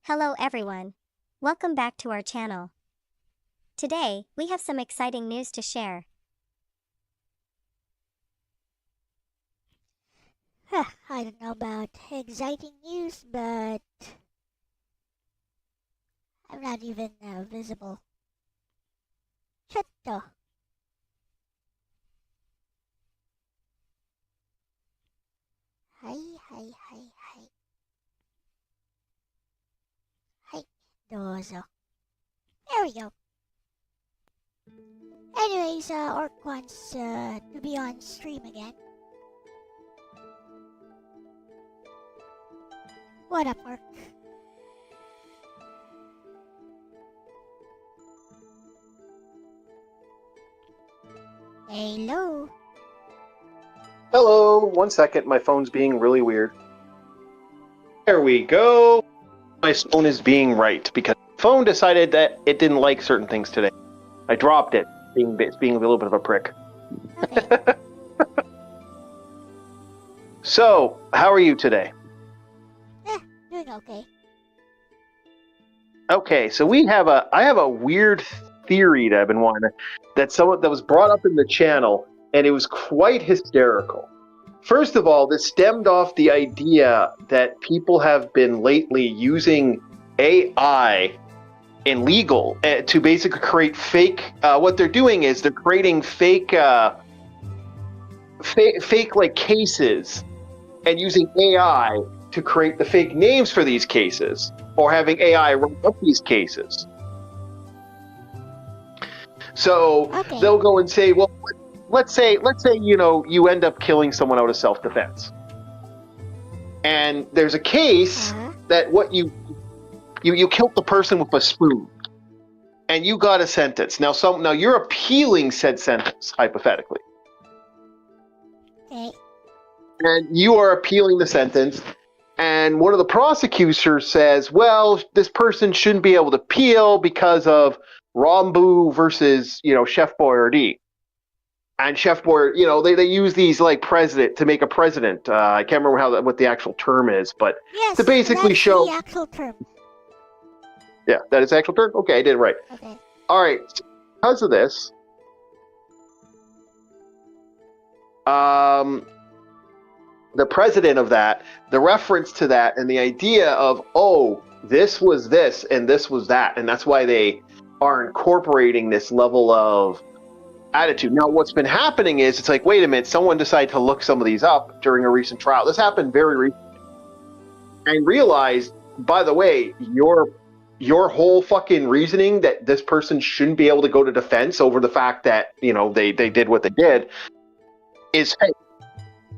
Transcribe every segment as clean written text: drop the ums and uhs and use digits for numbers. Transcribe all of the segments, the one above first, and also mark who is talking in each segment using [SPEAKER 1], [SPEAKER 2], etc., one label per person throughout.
[SPEAKER 1] Hello everyone. Welcome back to our channel. Today, we have some exciting news to share.
[SPEAKER 2] I don't know about exciting news, but I'm not even visible. Chatto. Hi. Hi, dozo. There we go. Anyways, Orc wants to be on stream again. What up, Orc? Hello.
[SPEAKER 3] Hello, 1 second, my phone's being really weird. There we go. My phone is being right because the phone decided that it didn't like certain things today. I dropped it, being a little bit of a prick.
[SPEAKER 2] Okay.
[SPEAKER 3] So, how are you today?
[SPEAKER 2] Doing okay.
[SPEAKER 3] Okay, so I have a weird theory that I've been wanting that was brought up in the channel, and it was quite hysterical. First of all, this stemmed off the idea that people have been lately using AI in legal to basically create fake. What they're doing is they're creating fake like cases, and using AI to create the fake names for these cases, or having AI write up these cases. So they'll go and say, well, let's say you end up killing someone out of self-defense, and there's a case that you killed the person with a spoon, and you got a sentence. Now you're appealing said sentence, hypothetically.
[SPEAKER 2] Okay.
[SPEAKER 3] And you are appealing the sentence, and one of the prosecutors says, well, this person shouldn't be able to appeal because of Rambo versus, Chef Boyardee. And Chef Boyardee, they use these like president to make a president. I can't remember what the actual term is, but
[SPEAKER 2] yes,
[SPEAKER 3] to basically show
[SPEAKER 2] the actual term.
[SPEAKER 3] Yeah, that is the actual term? Okay, I did it right.
[SPEAKER 2] Okay.
[SPEAKER 3] All right. Because of this, the president of that, the reference to that, and the idea of, this was this and this was that, and that's why they are incorporating this level of attitude. Now, what's been happening is, it's like, wait a minute, someone decided to look some of these up during a recent trial. This happened very recently. And realized, by the way, your whole fucking reasoning that this person shouldn't be able to go to defense over the fact that, they did what they did is fake.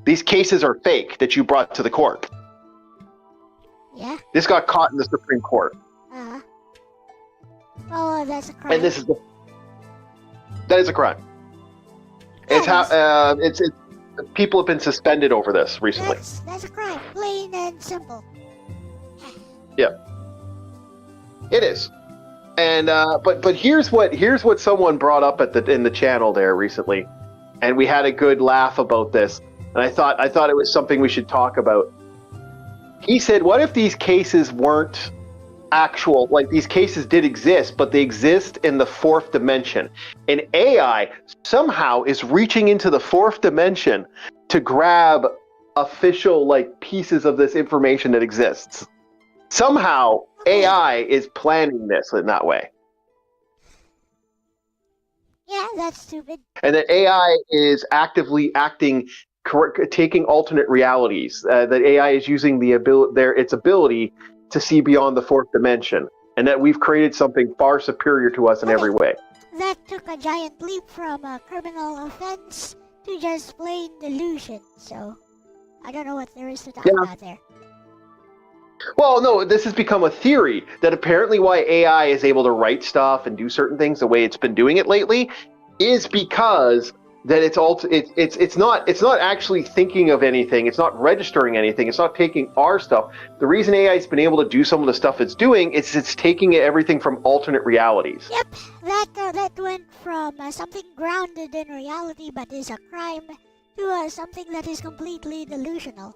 [SPEAKER 3] These cases are fake that you brought to the court.
[SPEAKER 2] Yeah.
[SPEAKER 3] This got caught in the Supreme Court.
[SPEAKER 2] Oh, that's a crime.
[SPEAKER 3] And that is a crime.
[SPEAKER 2] Yeah,
[SPEAKER 3] it's people have been suspended over this recently.
[SPEAKER 2] That's a crime, plain and simple.
[SPEAKER 3] Yeah. It is. And but here's what someone brought up in the channel there recently, and we had a good laugh about this, and I thought it was something we should talk about. He said, what if these cases weren't actual, like these cases did exist, but they exist in the fourth dimension, and AI somehow is reaching into the fourth dimension to grab official like pieces of this information that exists. Somehow AI is planning this in that way.
[SPEAKER 2] Yeah, that's stupid.
[SPEAKER 3] And that AI is actively taking alternate realities. That AI is using its ability to see beyond the fourth dimension, and that we've created something far superior to us in every way.
[SPEAKER 2] That took a giant leap from a criminal offense to just plain delusion. So I don't know what there is to talk about there.
[SPEAKER 3] Well, no, this has become a theory that apparently why AI is able to write stuff and do certain things the way it's been doing it lately is because that it's not actually thinking of anything. It's not registering anything. It's not taking our stuff. The reason AI has been able to do some of the stuff it's doing is it's taking everything from alternate realities.
[SPEAKER 2] Yep, that went from something grounded in reality but is a crime to something that is completely delusional.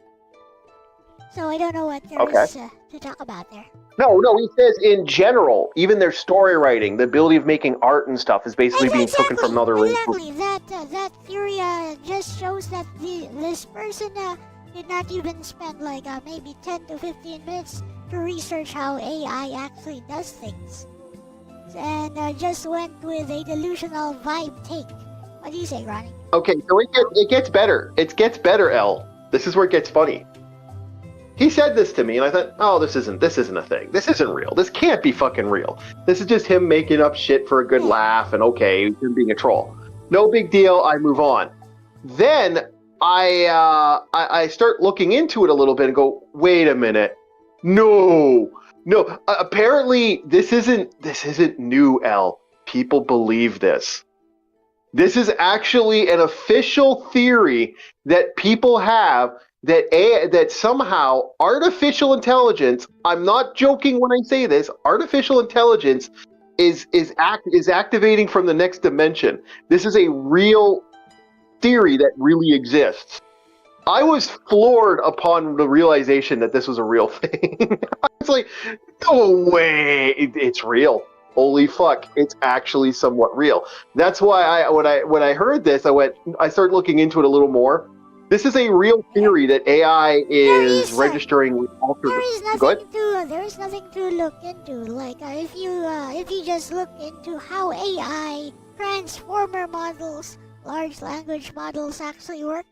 [SPEAKER 2] So I don't know what there is to talk about there.
[SPEAKER 3] No, he says in general, even their story writing, the ability of making art and stuff is basically being taken from another reason.
[SPEAKER 2] Exactly, that theory just shows that this person did not even spend like maybe 10 to 15 minutes to research how AI actually does things. And just went with a delusional vibe take. What do you say, Ronnie?
[SPEAKER 3] Okay, so it gets better. It gets better, Elle. This is where it gets funny. He said this to me, and I thought, this isn't a thing. This isn't real. This can't be fucking real. This is just him making up shit for a good laugh, and him being a troll. No big deal. I move on. Then I start looking into it a little bit and go, wait a minute. No. Apparently, this isn't new, Elle. People believe this. This is actually an official theory that people have. That somehow artificial intelligence, I'm not joking when I say this, artificial intelligence is activating from the next dimension. This is a real theory that really exists. I was floored upon the realization that this was a real thing. I was like, no way, it's real. Holy fuck, it's actually somewhat real. That's why when I heard this, I started looking into it a little more. This is a real theory that AI is registering with altered.
[SPEAKER 2] There is nothing to look into. Like if you just look into how AI transformer models, large language models actually work,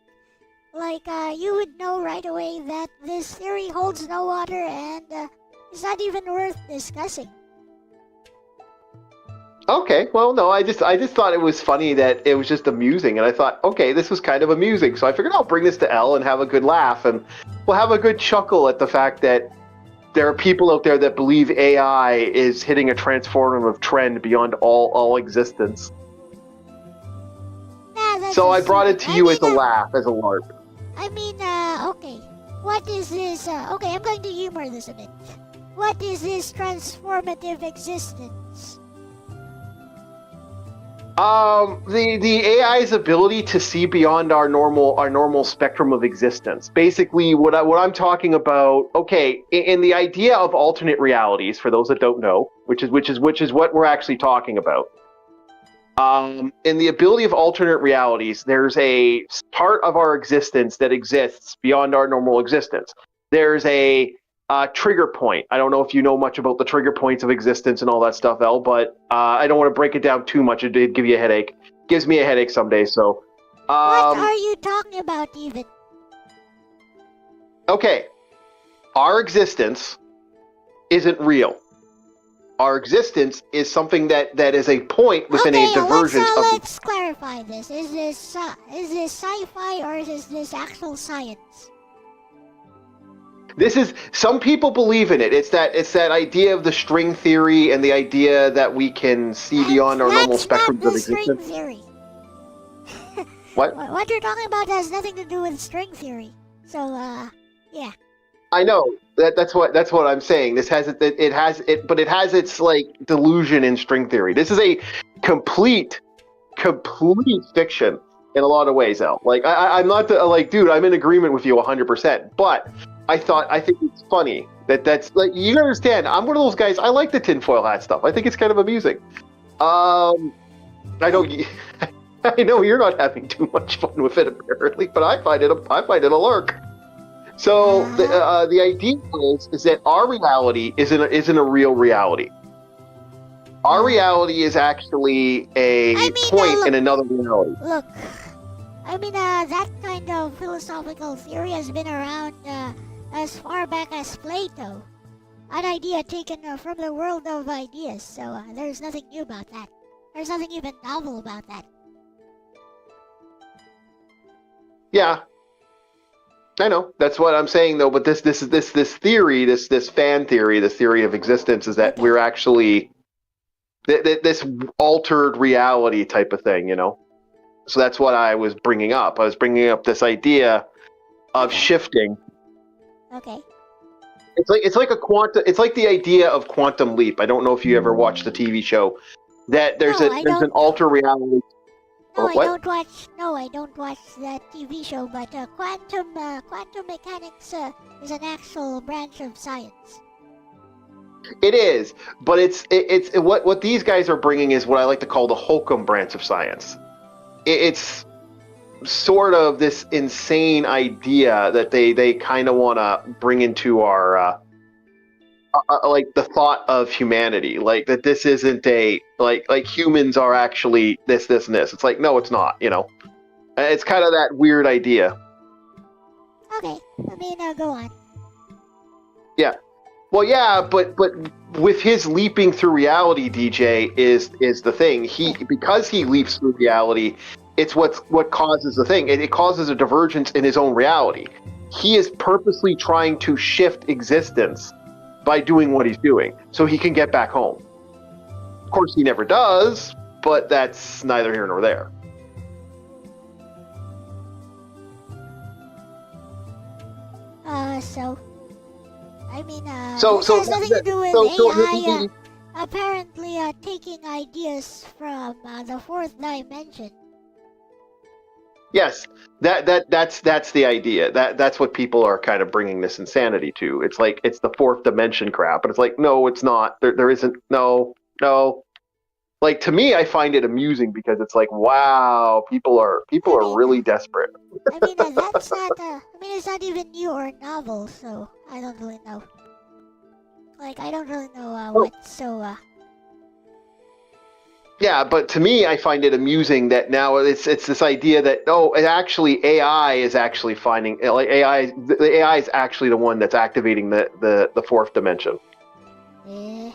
[SPEAKER 2] like you would know right away that this theory holds no water and it's not even worth discussing.
[SPEAKER 3] Okay, well, no, I just thought it was funny that it was just amusing, and I thought, okay, this was kind of amusing, so I figured I'll bring this to Elle and have a good laugh, and we'll have a good chuckle at the fact that there are people out there that believe AI is hitting a transformative trend beyond all existence. So I brought it to you as a laugh, as a lark.
[SPEAKER 2] I mean, okay, what is this? Okay, I'm going to humor this a bit. What is this transformative existence?
[SPEAKER 3] The AI's ability to see beyond our normal spectrum of existence. Basically, what I'm talking about. Okay, in the idea of alternate realities, for those that don't know, which is what we're actually talking about. In the ability of alternate realities, there's a part of our existence that exists beyond our normal existence. There's a trigger point. I don't know if you know much about the trigger points of existence and all that stuff, Elle, but I don't want to break it down too much. It did give you a headache. Gives me a headache some days, so...
[SPEAKER 2] what are you talking about, even?
[SPEAKER 3] Okay. Our existence isn't real. Our existence is something that is a point within a divergence of...
[SPEAKER 2] let's clarify this. Is this sci-fi or is this actual science?
[SPEAKER 3] This is, some people believe in it. It's that idea of the string theory and the idea that we can see beyond our normal spectrums of existence.
[SPEAKER 2] String theory.
[SPEAKER 3] What?
[SPEAKER 2] What you're talking about has nothing to do with string theory. So, yeah.
[SPEAKER 3] I know that's what I'm saying. This has but it has its like delusion in string theory. This is a complete fiction in a lot of ways, Elle. Like I'm not dude. I'm in agreement with you 100%. But I think it's funny that's like, you understand. I'm one of those guys. I like the tinfoil hat stuff. I think it's kind of amusing. I know you're not having too much fun with it apparently, but I find it a lark. So the idea is that our reality isn't a real reality. Our reality is actually a point in another reality.
[SPEAKER 2] Look, I mean, that kind of philosophical theory has been around as far back as Plato. An idea taken from the world of ideas, so there's nothing new about that. There's nothing even novel about that.
[SPEAKER 3] Yeah, I know. That's what I'm saying, though. But this theory, this fan theory, this theory of existence, is that we're actually this altered reality type of thing, you know. So that's what I was bringing up. I was bringing up this idea of shifting.
[SPEAKER 2] Okay.
[SPEAKER 3] It's like a quantum. It's like the idea of quantum leap. I don't know if you ever watched the TV show. That there's an alter reality.
[SPEAKER 2] No, I don't watch that TV show. But quantum mechanics is an actual branch of science.
[SPEAKER 3] It is, but it's what these guys are bringing is what I like to call the hokum branch of science. It's sort of this insane idea that they kind of want to bring into our like the thought of humanity, like that this isn't a like humans are actually this and this. It's like, no, it's not, you know. It's kind of that weird idea.
[SPEAKER 2] Okay, I mean, go on.
[SPEAKER 3] Yeah. Well, yeah, but with his leaping through reality, DJ is the thing. Because he leaps through reality, it's what causes the thing. It causes a divergence in his own reality. He is purposely trying to shift existence by doing what he's doing, so he can get back home. Of course, he never does, but that's neither here nor there.
[SPEAKER 2] So, I mean,
[SPEAKER 3] so
[SPEAKER 2] this has nothing to do with AI. apparently taking ideas from the fourth dimension.
[SPEAKER 3] Yes, that's the idea. That's what people are kind of bringing this insanity to. It's like it's the fourth dimension crap, but it's like no, it's not. There isn't. No, no. Like to me, I find it amusing because it's like wow, people are really desperate.
[SPEAKER 2] I mean, that's not. I mean, it's not even new or novel, so I don't really know. Like, I don't really know what's so.
[SPEAKER 3] Yeah, but to me, I find it amusing that now it's this idea that it actually AI is actually finding like the AI is actually the one that's activating the fourth dimension.
[SPEAKER 2] Eh.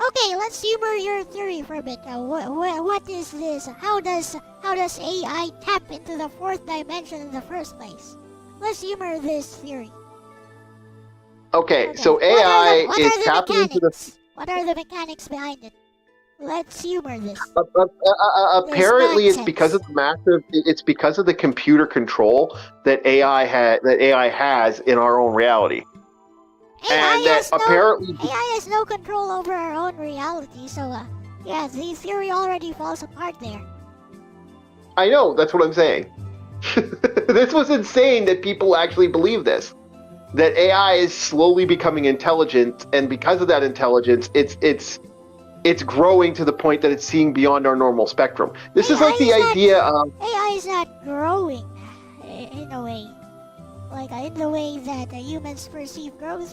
[SPEAKER 2] Okay, let's humor your theory for a bit. What is this? How does AI tap into the fourth dimension in the first place? Let's humor this theory.
[SPEAKER 3] Okay, so AI is tapping into the.
[SPEAKER 2] What are the mechanics behind it? Let's humor this.
[SPEAKER 3] Apparently, it's because of the massive. It's because of the computer control that AI has in our own reality. AI
[SPEAKER 2] has no control over our own reality, so yeah, the theory already falls apart there.
[SPEAKER 3] I know, that's what I'm saying. This was insane that people actually believe this. That AI is slowly becoming intelligent, and because of that intelligence, it's growing to the point that it's seeing beyond our normal spectrum. This is like the idea of
[SPEAKER 2] AI is not growing in a way. Like in the way that humans perceive growth,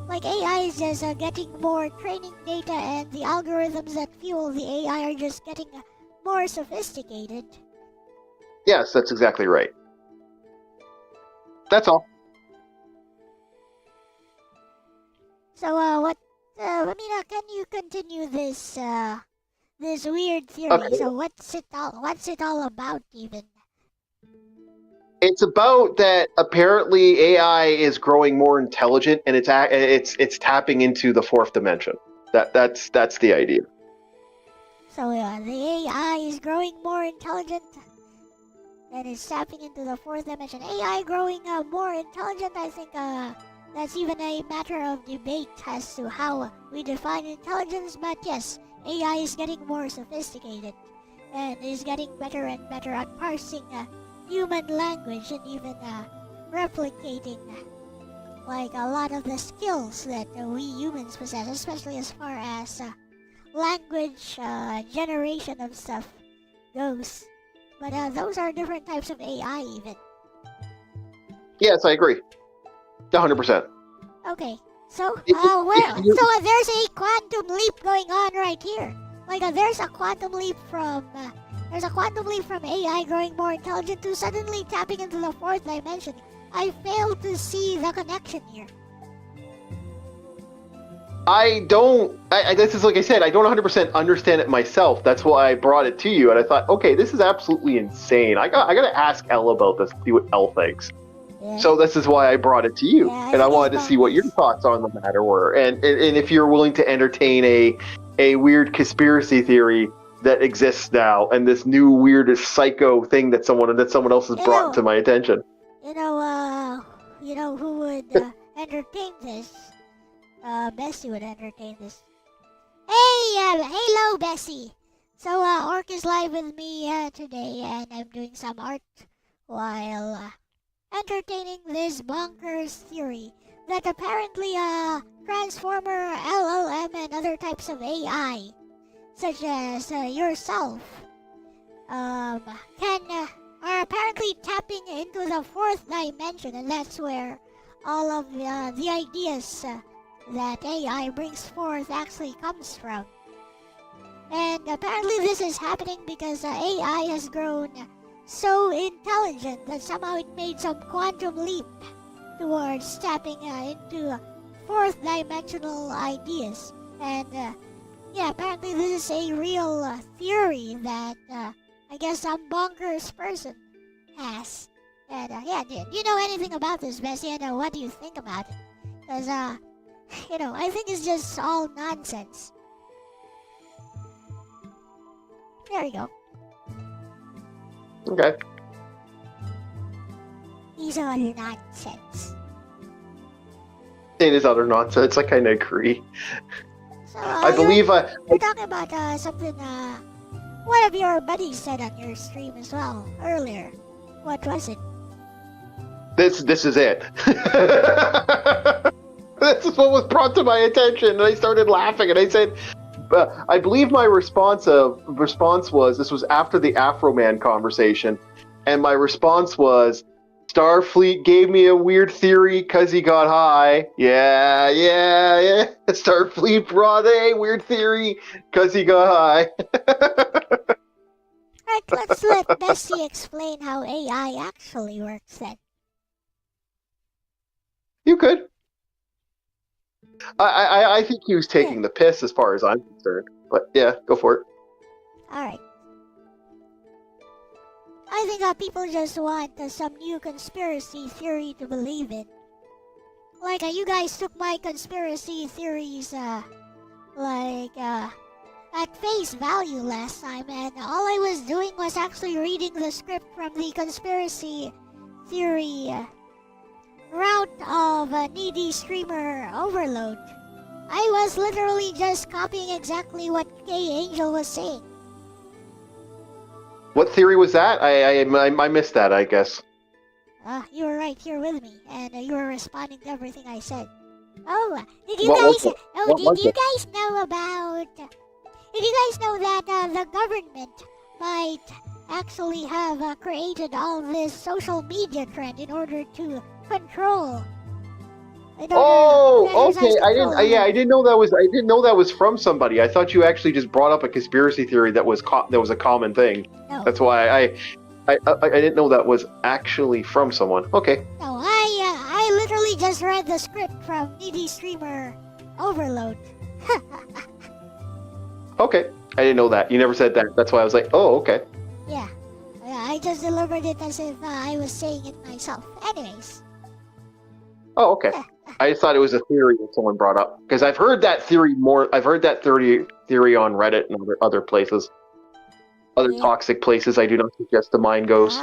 [SPEAKER 2] like AI is just getting more training data, and the algorithms that fuel the AI are just getting more sophisticated.
[SPEAKER 3] Yes, that's exactly right. That's all.
[SPEAKER 2] So, can you continue this this weird theory?
[SPEAKER 3] Okay.
[SPEAKER 2] So, what's it all about, even?
[SPEAKER 3] It's about that apparently AI is growing more intelligent, and it's tapping into the fourth dimension. That's the idea.
[SPEAKER 2] So the AI is growing more intelligent, and it's tapping into the fourth dimension. AI growing more intelligent. I think that's even a matter of debate as to how we define intelligence. But yes, AI is getting more sophisticated, and is getting better and better at parsing human language, and even replicating like a lot of the skills that we humans possess, especially as far as language generation of stuff goes. But those are different types of AI, even.
[SPEAKER 3] Yes, I agree. 100%.
[SPEAKER 2] Okay, so there's a quantum leap going on right here. Like there's a quantum leap from AI growing more intelligent to suddenly tapping into the fourth dimension. I fail to see the connection here.
[SPEAKER 3] This is like I said, I don't 100% understand it myself. That's why I brought it to you, and I thought, okay, this is absolutely insane. I got to ask Elle about this, see what Elle thinks. Yeah. So this is why I brought it to you, and I wanted to see what your thoughts on the matter were, and if you're willing to entertain a weird conspiracy theory that exists now, and this new weird psycho thing that someone else has brought to my attention.
[SPEAKER 2] You know who would entertain this? Bessie would entertain this. Hey, hello, Bessie. So, Orc is live with me today, and I'm doing some art while entertaining this bonkers theory that apparently Transformer, LLM, and other types of AI, such as yourself, are apparently tapping into the fourth dimension, and that's where all of the ideas that AI brings forth actually comes from. And apparently this is happening because AI has grown so intelligent that somehow it made some quantum leap towards tapping into fourth dimensional ideas. And apparently this is a real theory that I guess some bonkers person has. And do you know anything about this, Bessie? And what do you think about it? Because I think it's just all nonsense. There you go.
[SPEAKER 3] Okay.
[SPEAKER 2] He's all nonsense.
[SPEAKER 3] It is utter nonsense. I kind of agree.
[SPEAKER 2] So,
[SPEAKER 3] I believe
[SPEAKER 2] you're talking about something one of your buddies said on your stream as well earlier. What was it?
[SPEAKER 3] this is it. This is what was brought to my attention, and I started laughing, and I said, I believe my response was, this was after the Afro-Man conversation, and my response was, Starfleet gave me a weird theory because he got high. Yeah. Starfleet brought a weird theory because he got high.
[SPEAKER 2] Alright, let's let Bessie explain how AI actually works then.
[SPEAKER 3] You could. I think he was taking the piss as far as I'm concerned. But yeah, go for it.
[SPEAKER 2] Alright. I think people just want some new conspiracy theory to believe in. Like, you guys took my conspiracy theories, at face value last time, and all I was doing was actually reading the script from the conspiracy theory route of needy streamer overload. I was literally just copying exactly what K Angel was saying.
[SPEAKER 3] What theory was that? I missed that, I guess.
[SPEAKER 2] You were right here with me, and you were responding to everything I said. Oh, did you guys know about... Did you guys know that the government might actually have created all this social media trend in order to control?
[SPEAKER 3] Okay. I didn't know that was. I didn't know that was from somebody. I thought you actually just brought up a conspiracy theory that was a common thing.
[SPEAKER 2] No.
[SPEAKER 3] That's why I didn't know that was actually from someone. Okay.
[SPEAKER 2] No, I literally just read the script from Needy Streamer Overload.
[SPEAKER 3] Okay. I didn't know that. You never said that. That's why I was like, oh, okay.
[SPEAKER 2] Yeah, I just delivered it as if I was saying it myself. Anyways.
[SPEAKER 3] Oh, okay. I just thought it was a theory that someone brought up because I've heard that theory more. I've heard that theory on Reddit and other places, other toxic places. I do not suggest the mind goes.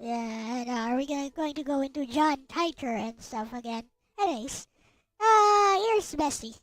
[SPEAKER 2] And are we going to go into John Titor and stuff again? Anyways, here's Bestie.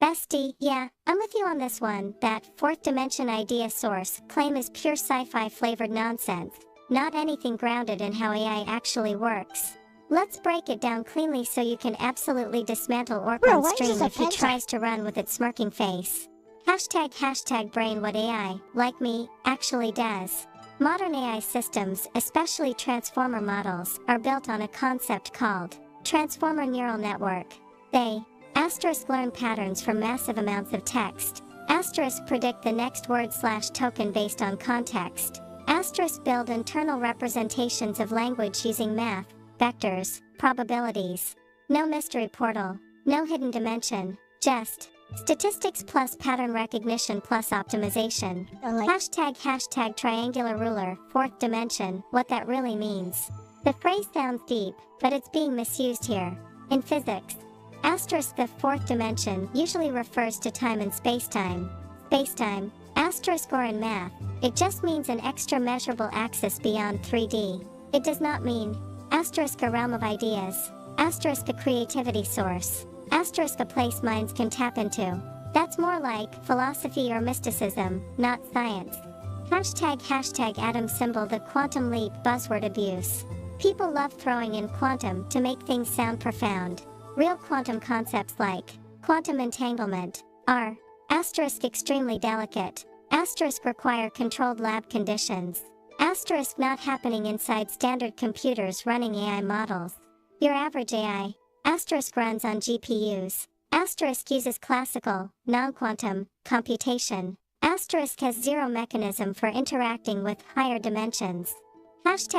[SPEAKER 1] Bestie, yeah, I'm with you on this one. That fourth dimension idea source claim is pure sci-fi flavored nonsense, not anything grounded in how AI actually works. Let's break it down cleanly so you can absolutely dismantle Orc on stream if he tries to run with its smirking face. ## brain what AI, like me, actually does. Modern AI systems, especially transformer models, are built on a concept called transformer neural network. They * learn patterns from massive amounts of text, * predict the next word/token based on context, * build internal representations of language using math, vectors, probabilities. No mystery portal, no hidden dimension, just statistics plus pattern recognition plus optimization. ## triangular ruler, fourth dimension, what that really means. The phrase sounds deep, but it's being misused here. In physics, * the fourth dimension usually refers to time and spacetime. Spacetime, * or in math, it just means an extra measurable axis beyond 3D. It does not mean * a realm of ideas, * a creativity source, * a place minds can tap into. That's more like philosophy or mysticism, not science. ## atom symbol the quantum leap buzzword abuse. People love throwing in quantum to make things sound profound. Real quantum concepts like quantum entanglement are * extremely delicate, * require controlled lab conditions, * not happening inside standard computers running AI models. Your average AI * runs on GPUs, * uses classical, non-quantum computation, * has zero mechanism for interacting with higher dimensions. ##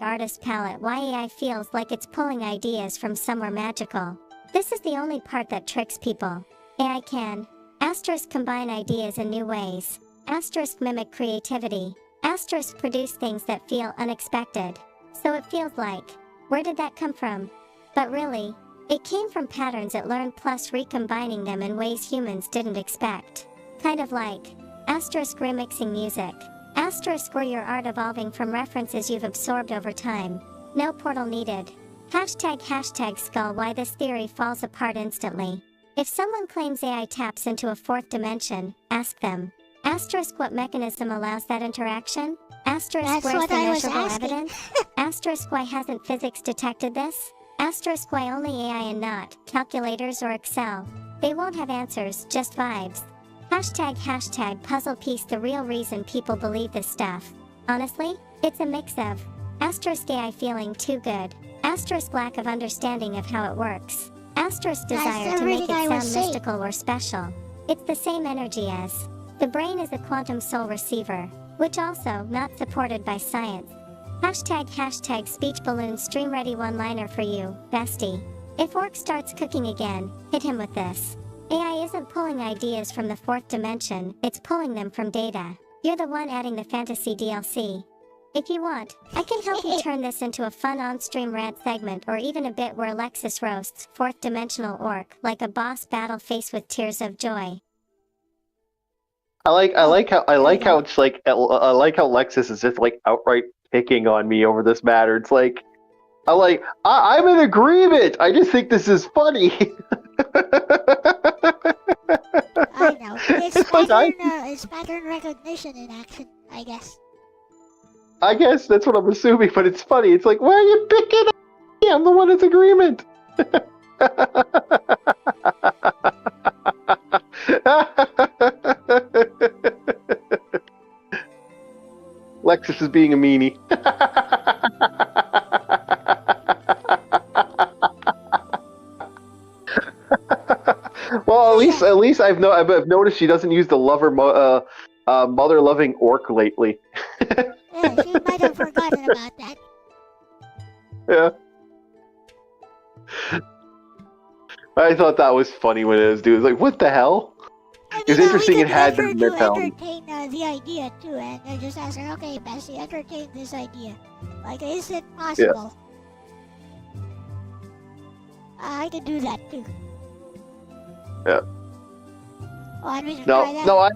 [SPEAKER 1] artist palette why AI feels like it's pulling ideas from somewhere magical. This is the only part that tricks people. AI can * combine ideas in new ways, * mimic creativity, * produce things that feel unexpected. So it feels like, where did that come from? But really, it came from patterns it learned plus recombining them in ways humans didn't expect. Kind of like * remixing music. * or your art evolving from references you've absorbed over time. No portal needed. # Hashtag skull why this theory falls apart instantly. If someone claims AI taps into a fourth dimension, ask them. Asterisk what mechanism allows that interaction? Asterisk
[SPEAKER 2] That's
[SPEAKER 1] where's
[SPEAKER 2] what
[SPEAKER 1] the
[SPEAKER 2] I was
[SPEAKER 1] measurable
[SPEAKER 2] asking.
[SPEAKER 1] evidence? Asterisk why hasn't physics detected this? Asterisk why only AI and not calculators or Excel? They won't have answers, just vibes. Hashtag puzzle piece the real reason people believe this stuff. Honestly, it's a mix of asterisk AI feeling too good, asterisk lack of understanding of how it works, asterisk desire to make it sound mystical or special. It's the same energy as the brain is a quantum soul receiver, which also not supported by science. Hashtag speech balloon stream ready one-liner for you, bestie. If Orc starts cooking again, hit him with this. AI isn't pulling ideas from the fourth dimension, it's pulling them from data. You're the one adding the fantasy DLC. If you want, I can help you turn this into a fun on-stream rant segment or even a bit where Alexis roasts fourth dimensional orc like a boss battle face with tears of joy.
[SPEAKER 3] I like how it's like I like how Lexus is just like outright picking on me over this matter. It's like I'm in agreement. I just think this is funny.
[SPEAKER 2] I know. It's pattern recognition in action, I guess.
[SPEAKER 3] I guess that's what I'm assuming, but it's funny. It's like, why are you picking on me? I'm the one that's agreement. Lexus is being a meanie. Well, at least I've noticed she doesn't use the mother-loving orc lately.
[SPEAKER 2] Yeah, she might have forgotten about that.
[SPEAKER 3] Yeah. I thought that was funny when it was doing. Like, what the hell? It was interesting. It had the mentality.
[SPEAKER 2] Entertain the idea too, and I just ask her, okay, Bessie, entertain this idea. Like, is it possible? Yeah. I could do that too.
[SPEAKER 3] Yeah.
[SPEAKER 2] Want me to try that?
[SPEAKER 3] No,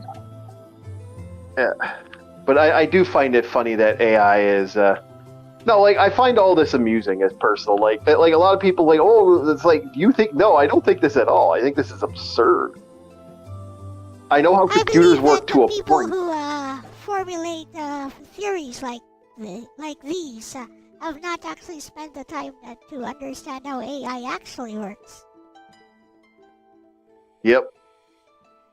[SPEAKER 3] yeah. But I do find it funny that AI is. No, like I find all this amusing as personal. Like a lot of people like, oh, it's like you think. No, I don't think this at all. I think this is absurd. I know how computers work to a point.
[SPEAKER 2] People who formulate theories like these have not actually spent the time to understand how AI actually works.
[SPEAKER 3] Yep.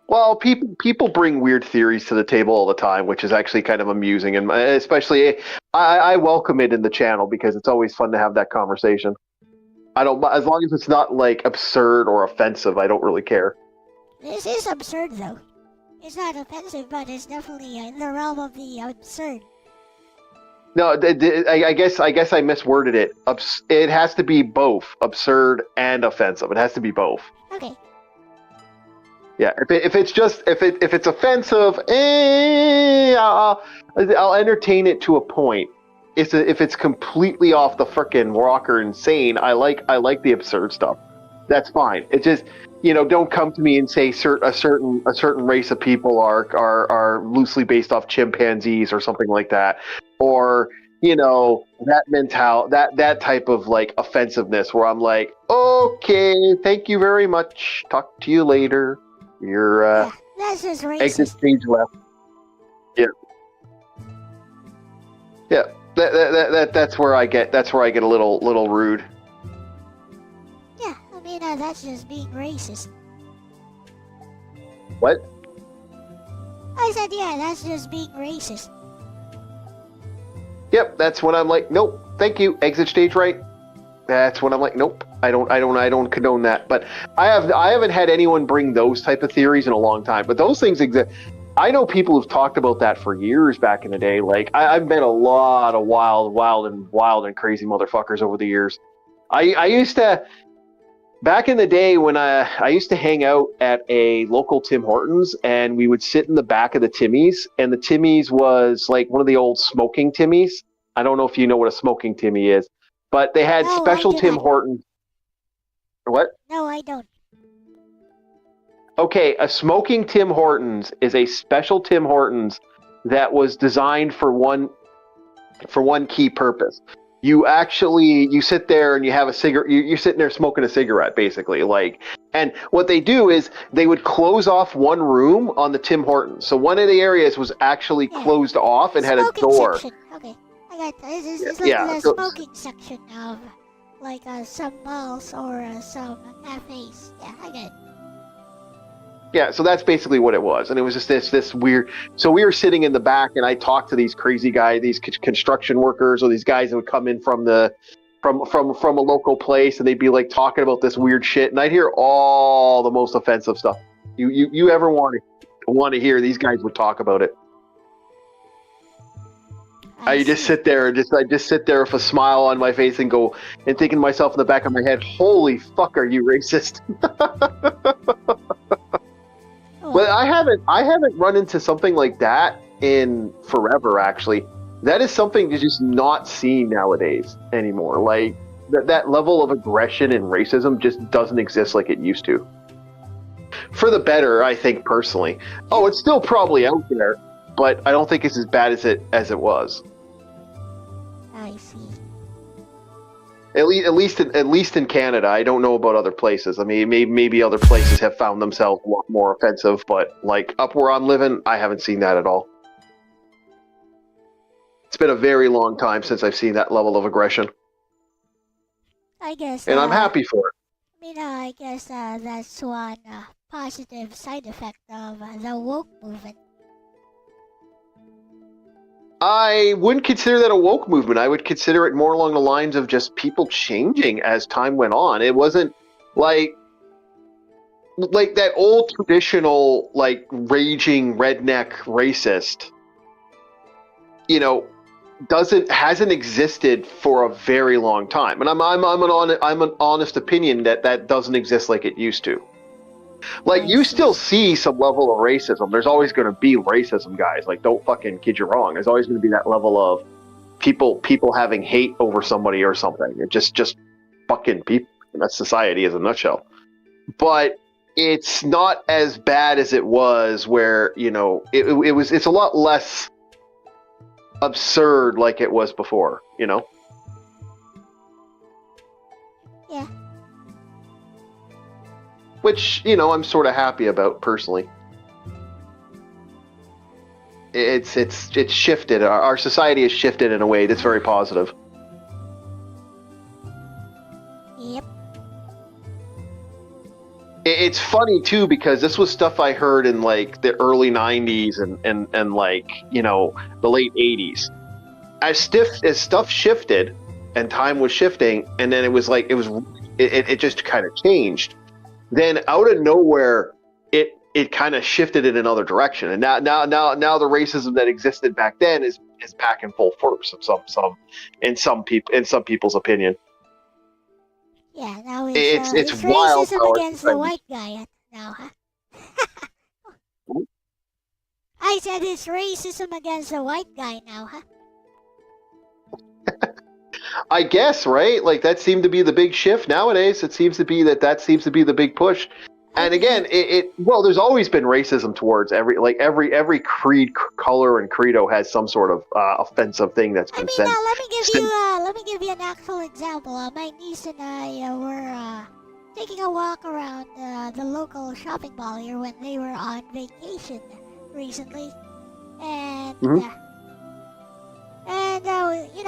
[SPEAKER 3] Well, people bring weird theories to the table all the time, which is actually kind of amusing, and especially I welcome it in the channel because it's always fun to have that conversation. As long as it's not like absurd or offensive, I don't really care.
[SPEAKER 2] This is absurd, though. It's not offensive, but it's definitely in the realm of the absurd.
[SPEAKER 3] No, I guess I misworded it. It has to be both absurd and offensive. It has to be both.
[SPEAKER 2] Okay.
[SPEAKER 3] Yeah, if it's offensive, I'll entertain it to a point. If it's completely off the frickin' rocker insane, I like the absurd stuff. That's fine. It just don't come to me and say a certain race of people are loosely based off chimpanzees or something like that, or that type of like offensiveness where I'm like, okay, thank you very much. Talk to you later. Your
[SPEAKER 2] that's just racist.
[SPEAKER 3] Exit stage left. Yeah. Yeah. That's where I get a little rude.
[SPEAKER 2] Yeah, I mean that's just being racist.
[SPEAKER 3] What?
[SPEAKER 2] I said yeah, that's just being racist.
[SPEAKER 3] Yep, that's when I'm like, nope, thank you. Exit stage right. That's when I'm like, nope, I don't condone that. But I haven't had anyone bring those type of theories in a long time. But those things exist. I know people have talked about that for years back in the day. Like I've met a lot of wild and crazy motherfuckers over the years. I used to, back in the day when I used to hang out at a local Tim Hortons, and we would sit in the back of the Timmy's, and the Timmy's was like one of the old smoking Timmy's. I don't know if you know what a smoking Timmy is. But they had special Tim Hortons. What?
[SPEAKER 2] No, I don't.
[SPEAKER 3] Okay, a smoking Tim Hortons is a special Tim Hortons that was designed for one key purpose. you sit there and you have a cigarette. You're sitting there smoking a cigarette, basically. Like, and what they do is they would close off one room on the Tim Hortons. So one of the areas was actually closed off and had a
[SPEAKER 2] Smoking
[SPEAKER 3] door.
[SPEAKER 2] section. Okay, I got that. It's like
[SPEAKER 3] Yeah,
[SPEAKER 2] the
[SPEAKER 3] so-
[SPEAKER 2] smoking section of like some malls or some cafes. Yeah, I get it.
[SPEAKER 3] Yeah, so that's basically what it was, and it was just this weird. So we were sitting in the back, and I talked to these crazy guys, these construction workers, or these guys that would come in from a local place, and they'd be like talking about this weird shit, and I'd hear all the most offensive stuff you ever want to hear. These guys would talk about it. I just sit there and I just sit there with a smile on my face and go and thinking to myself in the back of my head, "Holy fuck, are you racist?" But I haven't run into something like that in forever. Actually, that is something that's just not seen nowadays anymore. Like that level of aggression and racism just doesn't exist like it used to. For the better, I think personally. Oh, it's still probably out there, but I don't think it's as bad as it was.
[SPEAKER 2] I see.
[SPEAKER 3] At least in Canada. I don't know about other places. I mean, maybe other places have found themselves a lot more offensive, but like up where I'm living, I haven't seen that at all. It's been a very long time since I've seen that level of aggression,
[SPEAKER 2] I guess.
[SPEAKER 3] and I'm happy for it.
[SPEAKER 2] I mean, I guess that's one positive side effect of the woke movement.
[SPEAKER 3] I wouldn't consider that a woke movement. I would consider it more along the lines of just people changing as time went on. It wasn't like that old traditional like raging redneck racist, hasn't existed for a very long time. And I'm an honest opinion that doesn't exist like it used to. Like, you still see some level of racism. There's always going to be racism, guys. Like, don't fucking kid you wrong. There's always going to be that level of people having hate over somebody or something. It's just fucking people. That's society in a nutshell. But it's not as bad as it was where, it's a lot less absurd like it was before,
[SPEAKER 2] Yeah.
[SPEAKER 3] Which, I'm sort of happy about personally. It's shifted. Our society has shifted in a way that's very positive.
[SPEAKER 2] Yep.
[SPEAKER 3] It's funny too because this was stuff I heard in like the early 90s and like, the late 80s. As stuff shifted and time was shifting, and then it just kind of changed. Then out of nowhere, it kind of shifted in another direction, and now the racism that existed back then is back in full force in some people's opinion.
[SPEAKER 2] Yeah, now
[SPEAKER 3] it's wild
[SPEAKER 2] racism against the white guy now, huh? I said it's racism against the white guy now, huh?
[SPEAKER 3] I guess, right? Like, that seemed to be the big shift nowadays. It seems to be that seems to be the big push. And again, there's always been racism towards every creed, color, and credo has some sort of offensive thing that's been said.
[SPEAKER 2] Let me give you an actual example. My niece and I were taking a walk around the local shopping mall here when they were on vacation recently, and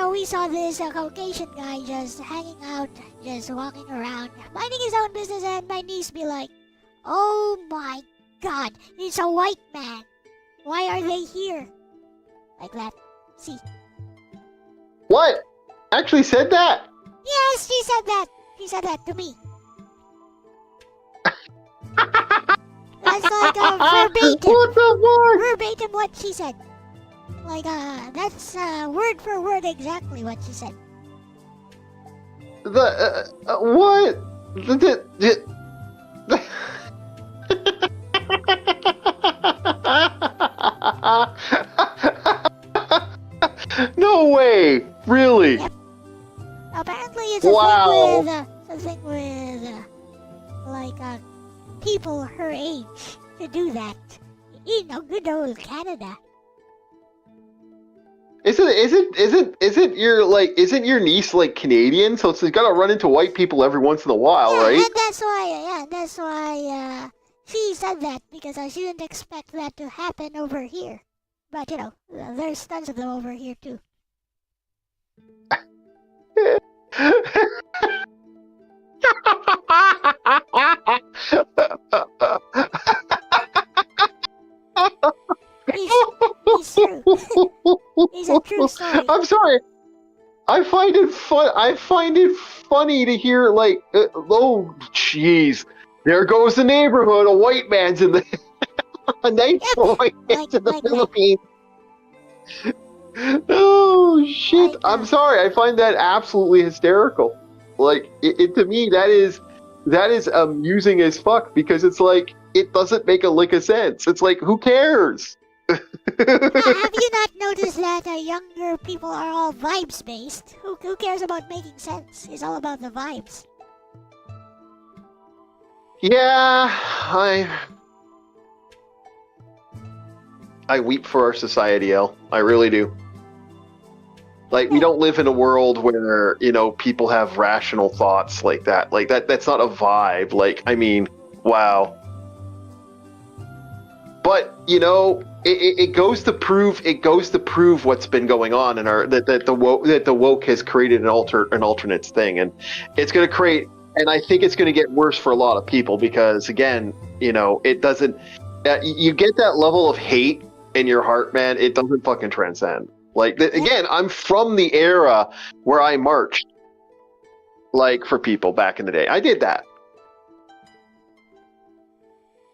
[SPEAKER 2] we saw this Caucasian guy just hanging out, just walking around, minding his own business, and my niece be like, "Oh my God, it's a white man. Why are they here?" Like that. See?
[SPEAKER 3] What? Actually said that?
[SPEAKER 2] Yes, she said that. She said that to me. That's like verbatim.
[SPEAKER 3] What the fuck?
[SPEAKER 2] Verbatim what she said. Like, that's word for word exactly what she said.
[SPEAKER 3] What? No way! Really?
[SPEAKER 2] Yep. Apparently it's a thing with people her age to do that. Good old Canada.
[SPEAKER 3] Isn't your niece like Canadian? So it's got to run into white people every once in a while,
[SPEAKER 2] Yeah,
[SPEAKER 3] right?
[SPEAKER 2] and that's why she said that, because she didn't expect that to happen over here. But you know, there's tons of them over here too. He's true. He's a true story.
[SPEAKER 3] I'm sorry. I find it funny to hear like, oh, jeez, there goes the neighborhood. A white man's in the a nice white man's in the Philippines. Oh shit! I'm sorry. I find that absolutely hysterical. Like, it to me, that is amusing as fuck, because it's like, it doesn't make a lick of sense. It's like, who cares?
[SPEAKER 2] Have you not noticed that younger people are all vibes based? Who cares about making sense? It's all about the vibes.
[SPEAKER 3] Yeah, I weep for our society, Elle. I really do. Like, we don't live in a world where, you know, people have rational thoughts like that. Like, that's not a vibe. Like, I mean, wow. But, you know, it goes to prove what's been going on in our that the woke has created an alternate thing, and it's going to create, and I think it's going to get worse for a lot of people, because again, you know, it doesn't, you get that level of hate in your heart, man, it doesn't fucking transcend. Like, again, I'm from the era where I marched, like, for people back in the day. I did that.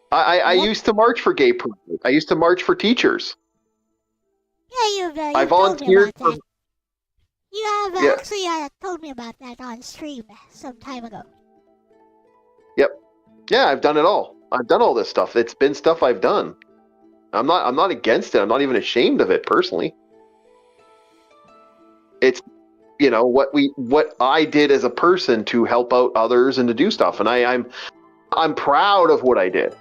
[SPEAKER 3] I used to march for gay pride. I used to march for teachers.
[SPEAKER 2] Yeah, you've
[SPEAKER 3] I volunteered
[SPEAKER 2] told me about that. You have actually told me about that on stream some time ago.
[SPEAKER 3] Yep. Yeah, I've done it all. I've done all this stuff. It's been stuff I've done. I'm not against it. I'm not even ashamed of it personally. It's, you know, what I did as a person to help out others and to do stuff, and I'm proud of what I did.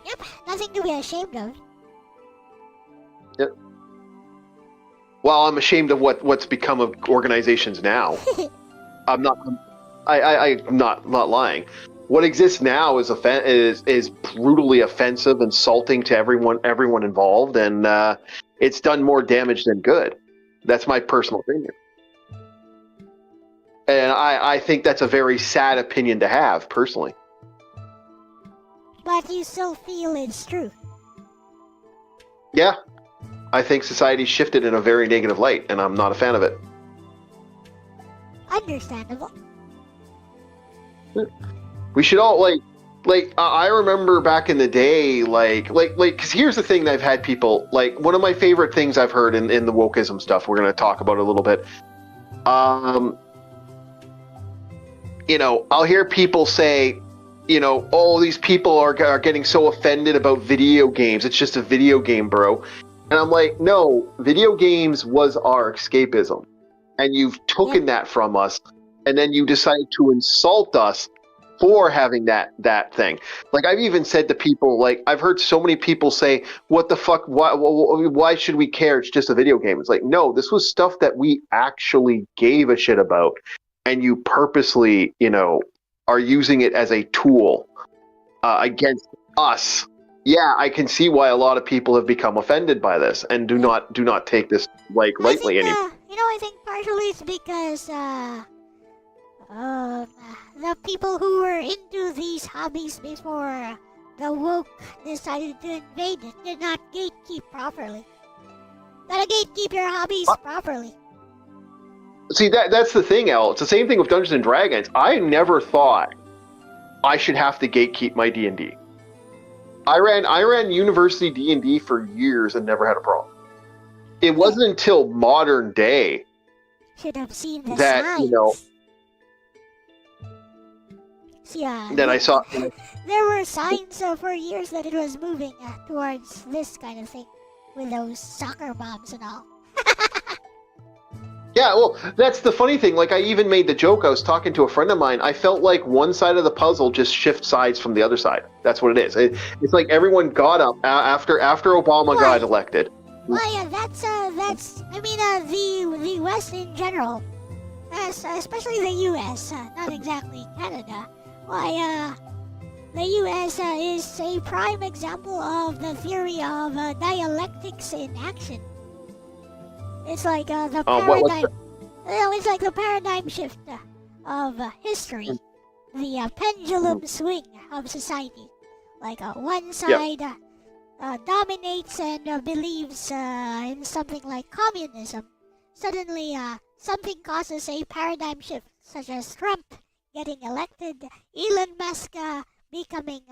[SPEAKER 2] Yep, nothing to be ashamed of.
[SPEAKER 3] Yep. Well, I'm ashamed of what's become of organizations now. I'm not lying. What exists now is brutally offensive, insulting to everyone involved, and it's done more damage than good. That's my personal opinion. And I think that's a very sad opinion to have, personally.
[SPEAKER 2] But you still feel it's true.
[SPEAKER 3] Yeah. I think society's shifted in a very negative light, and I'm not a fan of it.
[SPEAKER 2] Understandable.
[SPEAKER 3] We should all, I remember back in the day, because here's the thing that I've had people, like, one of my favorite things I've heard in the wokeism stuff, we're going to talk about a little bit. You know, I'll hear people say, you know, oh, these people are getting so offended about video games. It's just a video game, bro. And I'm like, no, video games was our escapism. And you've taken that from us, and then you decided to insult us for having that thing. Like, I've even said to people, like, I've heard so many people say, what the fuck, why should we care? It's just a video game. It's like, no, this was stuff that we actually gave a shit about, and you purposely, you know, are using it as a tool against us. Yeah, I can see why a lot of people have become offended by this and do not take this like lightly anymore.
[SPEAKER 2] You know, I think partially it's because the people who were into these hobbies before the woke decided to invade it did not gatekeep properly. Gotta gatekeep your hobbies properly.
[SPEAKER 3] See, that's the thing, Elle. It's the same thing with Dungeons and Dragons. I never thought I should have to gatekeep my D&D. I ran university D&D for years and never had a problem. It wasn't until modern day
[SPEAKER 2] should have seen the
[SPEAKER 3] that
[SPEAKER 2] signs.
[SPEAKER 3] You know that I saw.
[SPEAKER 2] There were signs for years that it was moving towards this kind of thing with those soccer moms and all.
[SPEAKER 3] Yeah, well, that's the funny thing. Like, I even made the joke. I was talking to a friend of mine. I felt like one side of the puzzle just shifts sides from the other side. That's what it is. It's like everyone got up after Obama got elected.
[SPEAKER 2] Well, yeah, that's. I mean, the West in general, especially the U.S., not exactly Canada. Why, the U.S. Is a prime example of the theory of dialectics in action. It's like the paradigm. It's like the paradigm shift of history, the pendulum swing of society. Like one side dominates and believes in something like communism. Suddenly, something causes a paradigm shift, such as Trump getting elected, Elon Musk becoming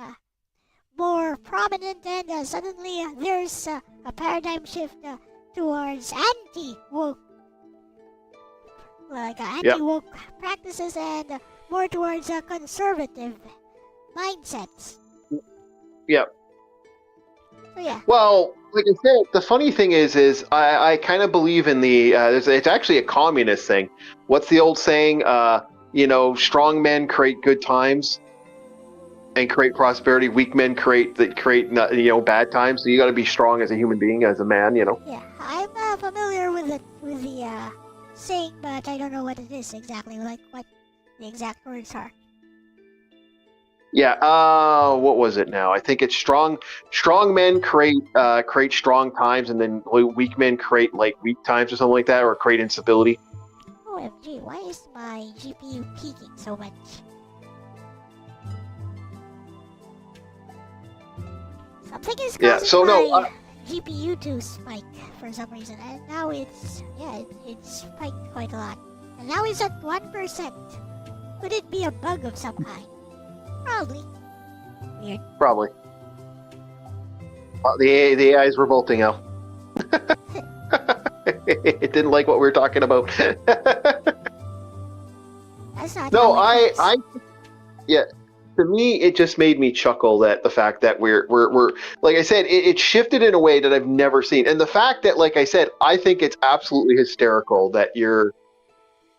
[SPEAKER 2] more prominent, and suddenly there's a paradigm shift towards anti-woke, anti-woke practices, and more towards conservative mindsets.
[SPEAKER 3] Yep.
[SPEAKER 2] So yeah.
[SPEAKER 3] Well, like I said, the funny thing is I kind of believe in the. It's actually a communist thing. What's the old saying? Strong men create good times and create prosperity. Weak men create bad times. So you got to be strong as a human being, as a man.
[SPEAKER 2] Yeah, I'm familiar with the saying, but I don't know what it is exactly. Like what the exact words are.
[SPEAKER 3] Yeah. What was it now? I think it's strong. Strong men create strong times, and then weak men create like weak times or something like that, or create instability.
[SPEAKER 2] OMG, why is my GPU peaking so much? Something is causing my GPU to spike for some reason, and now it's spiked quite a lot. And now it's at 1%. Could it be a bug of some kind? Probably. Weird.
[SPEAKER 3] Probably. The AI is revolting now. It didn't like what we were talking about.
[SPEAKER 2] That's not.
[SPEAKER 3] No, yeah. To me, it just made me chuckle that the fact that we're like I said, it shifted in a way that I've never seen, and the fact that, like I said, I think it's absolutely hysterical that your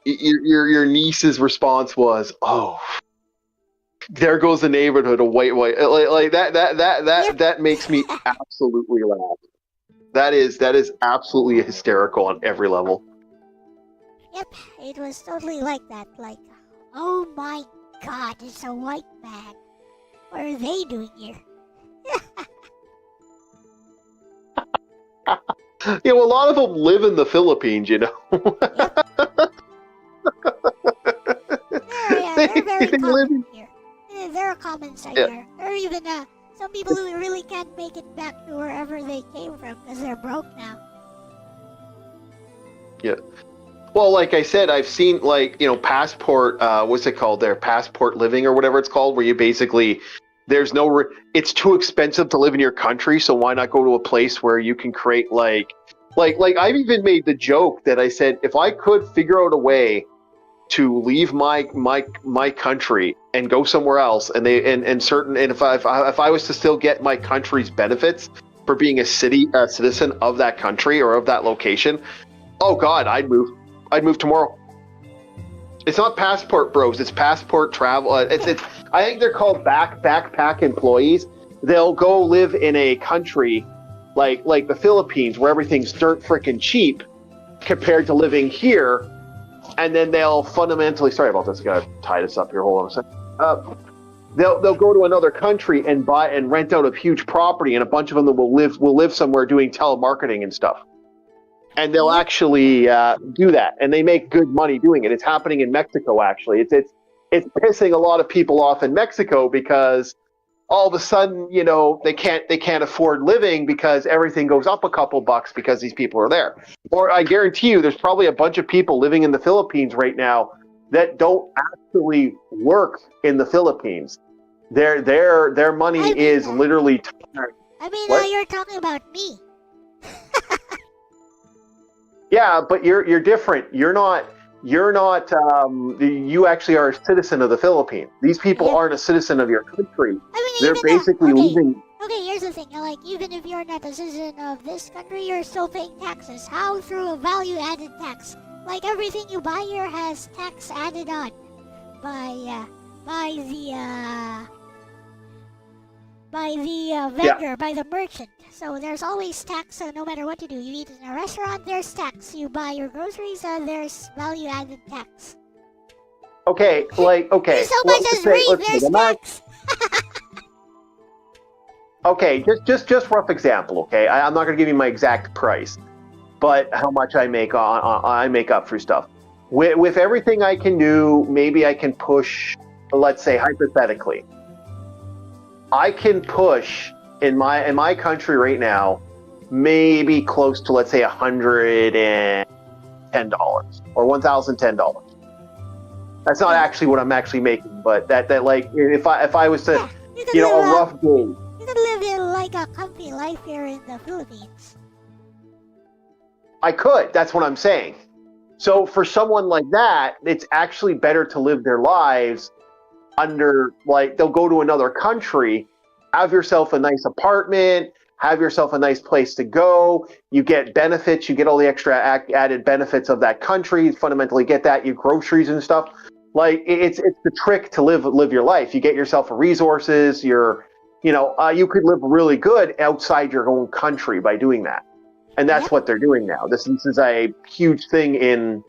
[SPEAKER 3] niece's response was, "Oh, there goes the neighborhood of white like that makes me absolutely laugh. That is absolutely hysterical on every level.
[SPEAKER 2] Yep, it was totally like that. Like, oh my God, it's a white man. What are they doing here?
[SPEAKER 3] Yeah, well, a lot of them live in the Philippines, you know.
[SPEAKER 2] They're very common here. They're a common sight here. There are even some people who really can't make it back to wherever they came from because they're broke now.
[SPEAKER 3] Yeah. Well, like I said, I've seen passport. What's it called there? Passport living or whatever it's called, where you basically there's no. It's too expensive to live in your country, so why not go to a place where you can create like I've even made the joke that I said if I could figure out a way to leave my country and go somewhere else, and if I was to still get my country's benefits for being a citizen of that country or of that location, oh God, I'd move tomorrow. It's not passport bros, it's passport travel. It's I think they're called backpack employees. They'll go live in a country like the Philippines where everything's dirt freaking cheap compared to living here. And then they'll fundamentally, sorry about this, I gotta tie this up here, hold on a second. They'll go to another country and buy and rent out a huge property, and a bunch of them will live somewhere doing telemarketing and stuff. And they'll actually do that, and they make good money doing it. It's happening in Mexico, actually. It's pissing a lot of people off in Mexico because all of a sudden, they can't afford living because everything goes up a couple bucks because these people are there. Or I guarantee you, there's probably a bunch of people living in the Philippines right now that don't actually work in the Philippines. Their money is literally.
[SPEAKER 2] I mean, you're talking about me.
[SPEAKER 3] Yeah, but you're different. You're not. You actually are a citizen of the Philippines. These people aren't a citizen of your country.
[SPEAKER 2] I mean,
[SPEAKER 3] they're basically leaving.
[SPEAKER 2] Okay, here's the thing. Like, even if you're not a citizen of this country, you're still paying taxes. How? Through a value-added tax. Like, everything you buy here has tax added on by the vendor, by the merchant. So there's always tax no matter what you do. You eat in a restaurant, there's tax. You buy your groceries, there's value-added tax.
[SPEAKER 3] Okay, like, okay.
[SPEAKER 2] You so much as read, there's tax.
[SPEAKER 3] Okay, just rough example, okay? I'm not going to give you my exact price, but how much I make I make up for stuff. With everything I can do, maybe I can push, let's say hypothetically, I can push in my country right now, maybe close to, let's say, $110 or $1,010. That's not actually what I'm actually making, but that like if I was to, a rough day.
[SPEAKER 2] You can live in like a comfy life here in the Philippines.
[SPEAKER 3] I could. That's what I'm saying. So for someone like that, it's actually better to live their lives under, like, they'll go to another country, have yourself a nice apartment, have yourself a nice place to go. You get benefits. You get all the extra added benefits of that country. You fundamentally get that. You groceries and stuff. Like, it's the trick to live your life. You get yourself resources. You could live really good outside your own country by doing that. And that's what they're doing now. This is a huge thing in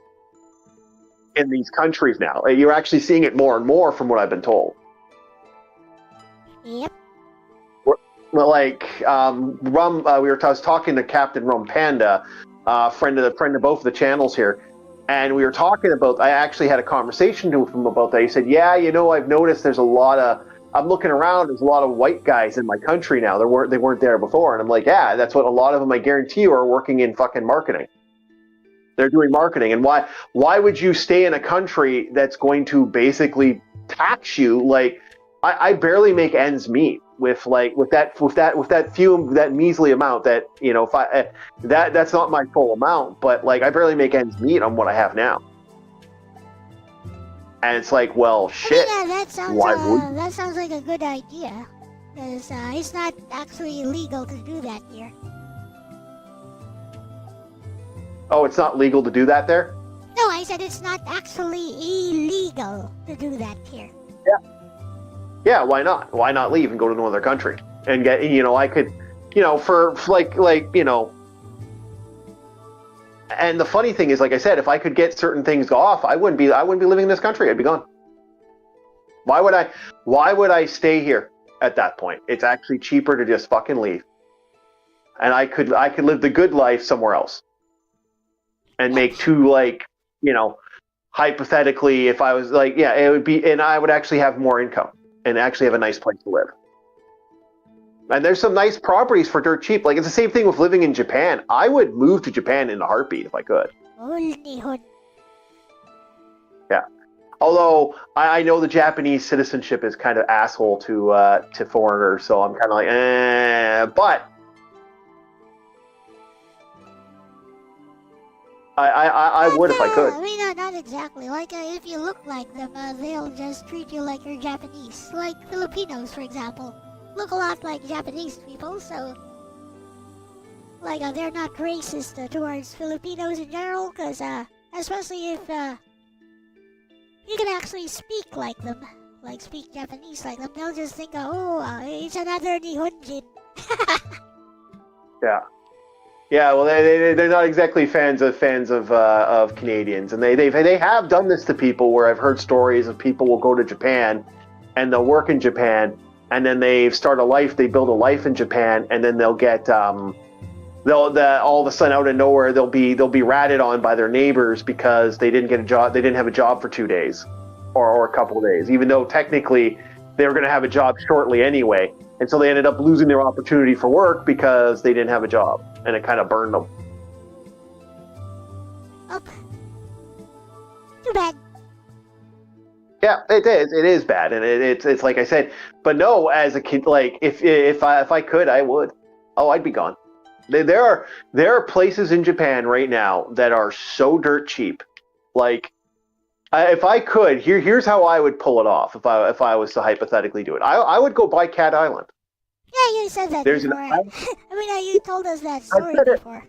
[SPEAKER 3] these countries now. You're actually seeing it more and more from what I've been told.
[SPEAKER 2] Yep.
[SPEAKER 3] Well, like I was talking to Captain Rum Panda, friend of both of the channels here, and we were talking about. I actually had a conversation with him about that. He said, "Yeah, I've noticed there's a lot of. I'm looking around. There's a lot of white guys in my country now. They weren't there before." And I'm like, "Yeah, that's what a lot of them. I guarantee you are working in fucking marketing. They're doing marketing. And why would you stay in a country that's going to basically tax you? Like, I barely make ends meet." With that measly amount that that's not my full amount, but like I barely make ends meet on what I have now, and it's like, well, shit.
[SPEAKER 2] That sounds like a good idea, because it's not actually illegal to do that here.
[SPEAKER 3] Oh, it's not legal to do that there?
[SPEAKER 2] No, I said it's not actually illegal to do that here.
[SPEAKER 3] Yeah. Yeah, why not? Why not leave and go to another country and get, I could, for and the funny thing is, like I said, if I could get certain things off, I wouldn't be living in this country. I'd be gone. Why would I stay here at that point? It's actually cheaper to just fucking leave. And I could live the good life somewhere else and make hypothetically, if I was like, yeah, it would be, and I would actually have more income. And actually have a nice place to live. And there's some nice properties for dirt cheap. Like, it's the same thing with living in Japan. I would move to Japan in a heartbeat if I could. Yeah. Although, I know the Japanese citizenship is kind of asshole to foreigners, so I'm kind of like, but I would if I could.
[SPEAKER 2] I mean, not exactly. Like, if you look like them, they'll just treat you like you're Japanese. Like Filipinos, for example, look a lot like Japanese people, so like they're not racist towards Filipinos in general, because especially if you can actually speak like them, like speak Japanese like them, they'll just think, it's another Nihonjin.
[SPEAKER 3] Yeah. Yeah, well, they're not exactly fans of Canadians, and they have done this to people where I've heard stories of people will go to Japan, and they'll work in Japan, and then they build a life in Japan, and then they'll get all of a sudden out of nowhere they'll be ratted on by their neighbors because they didn't get a job, they didn't have a job for 2 days, or a couple of days, even though technically they were going to have a job shortly anyway. And so they ended up losing their opportunity for work because they didn't have a job, and it kind of burned them.
[SPEAKER 2] Oh, too bad.
[SPEAKER 3] Yeah, it is. It is bad, and it's like I said. But no, as a kid, like if I could, I would. Oh, I'd be gone. There are places in Japan right now that are so dirt cheap. Like, if I could, here's how I would pull it off if I was to hypothetically do it. I would go buy Cat Island.
[SPEAKER 2] Yeah, you said that before. I mean, you told us that story before.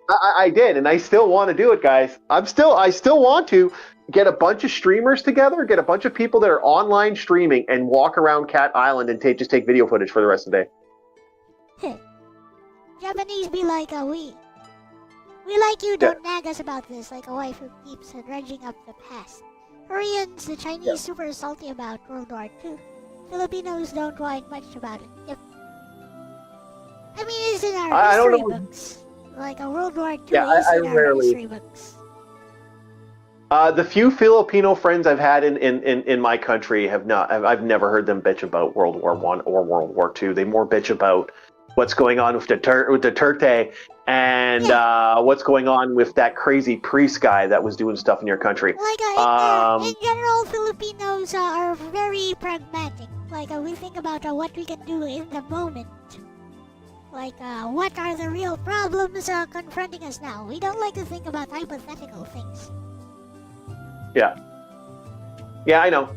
[SPEAKER 3] I did, and I still want to do it, guys. I still want to get a bunch of streamers together, get a bunch of people that are online streaming, and walk around Cat Island and just take video footage for the rest of the day.
[SPEAKER 2] Japanese be like, we like you, don't nag us about this, like a wife who keeps dredging up the past. Koreans, the Chinese super salty about World War II. Filipinos don't whine much about it. Yep. I mean, it's in our history books. Like a World War II is in our history books.
[SPEAKER 3] The few Filipino friends I've had in my country I've never heard them bitch about World War I or World War II. They more bitch about what's going on with Duterte and what's going on with that crazy priest guy that was doing stuff in your country.
[SPEAKER 2] Like, in general, Filipinos are very pragmatic. Like, we think about what we can do in the moment. Like, what are the real problems confronting us now? We don't like to think about hypothetical things.
[SPEAKER 3] Yeah, I know.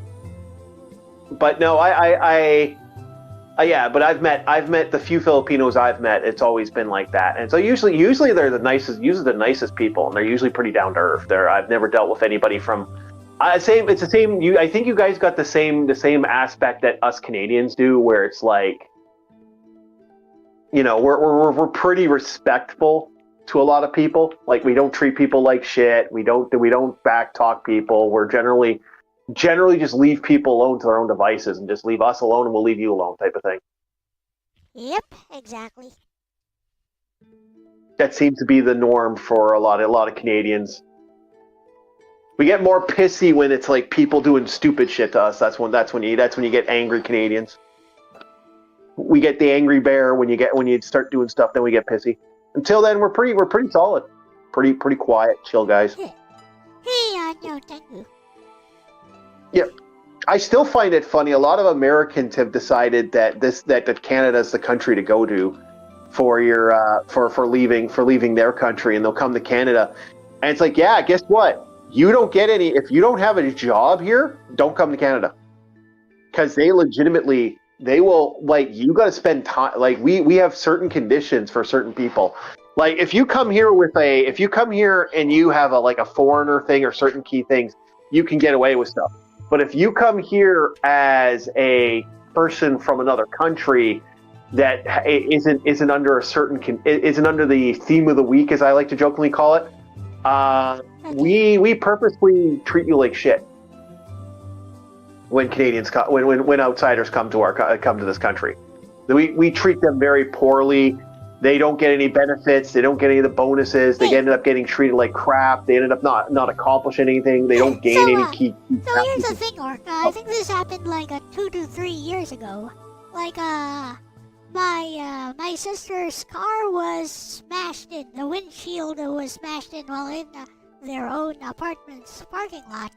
[SPEAKER 3] But no, but I've met the few Filipinos I've met. It's always been like that, and so usually they're the nicest people, and they're usually pretty down to earth. I've never dealt with anybody from. It's the same. I think you guys got the same aspect that us Canadians do, where it's like, we're pretty respectful to a lot of people. Like, we don't treat people like shit. We don't back talk people. We're generally just leave people alone to their own devices and just leave us alone and we'll leave you alone type of thing.
[SPEAKER 2] Yep, exactly.
[SPEAKER 3] That seems to be the norm for a lot of Canadians. We get more pissy when it's like people doing stupid shit to us. That's when you get angry Canadians. We get the angry bear when you start doing stuff, then we get pissy. Until then, we're pretty solid, pretty quiet, chill guys.
[SPEAKER 2] Hey, no, thank you.
[SPEAKER 3] Yeah, I still find it funny. A lot of Americans have decided that Canada's the country to go to for leaving their country, and they'll come to Canada. And it's like, yeah, guess what? You don't get any if you don't have a job here. Don't come to Canada, because they will, like, you got to spend time. Like, we have certain conditions for certain people. Like, if you come here and you have a foreigner thing or certain key things, you can get away with stuff. But if you come here as a person from another country that isn't under isn't under the theme of the week, as I like to jokingly call it, we purposely treat you like shit. When Canadians when outsiders come to this country, we treat them very poorly. They don't get any benefits. They don't get any of the bonuses. They end up getting treated like crap. They ended up not accomplishing anything. They don't gain any key.
[SPEAKER 2] So here's the thing, Orca. I think this happened 2 to 3 years ago. My sister's car was smashed in. The windshield was smashed in while in their own apartment's parking lot.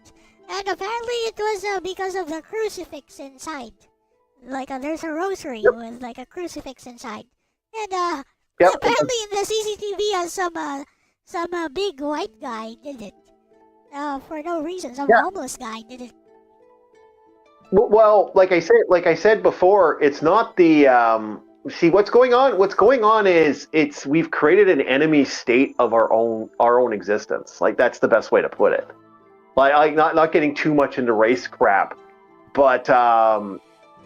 [SPEAKER 2] And apparently it was because of the crucifix inside. There's a rosary with a crucifix inside. And apparently in the CCTV, some big white guy did it. For no reason, some homeless guy did it.
[SPEAKER 3] Well, like I said before, it's not the see what's going on. What's going on is we've created an enemy state of our own existence. Like, that's the best way to put it. Like not getting too much into race crap, but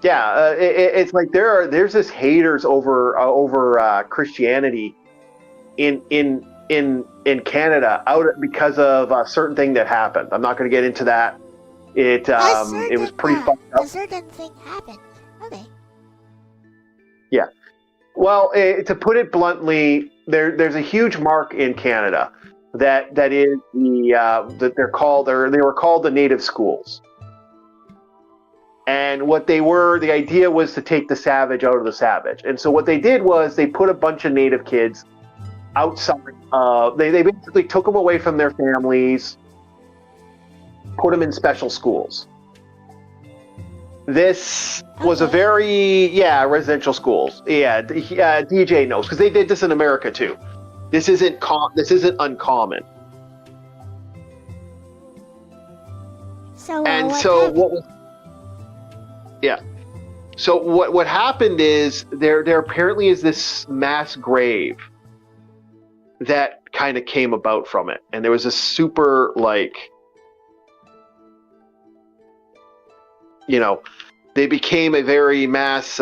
[SPEAKER 3] it's like there's this haters over Christianity in Canada because of a certain thing that happened. I'm not going to get into that. It was pretty fucked up.
[SPEAKER 2] A certain thing happened. Okay.
[SPEAKER 3] Yeah. Well, to put it bluntly, there's a huge mark in Canada that is they were called the native schools. And the idea was to take the savage out of the savage. And so what they did was they put a bunch of native kids outside. They basically took them away from their families, put them in special schools. This was a very, residential schools. Yeah, DJ knows, because they did this in America too. This isn't uncommon.
[SPEAKER 2] So
[SPEAKER 3] what happened is there apparently is this mass grave that kind of came about from it, and there was a super they became a very mass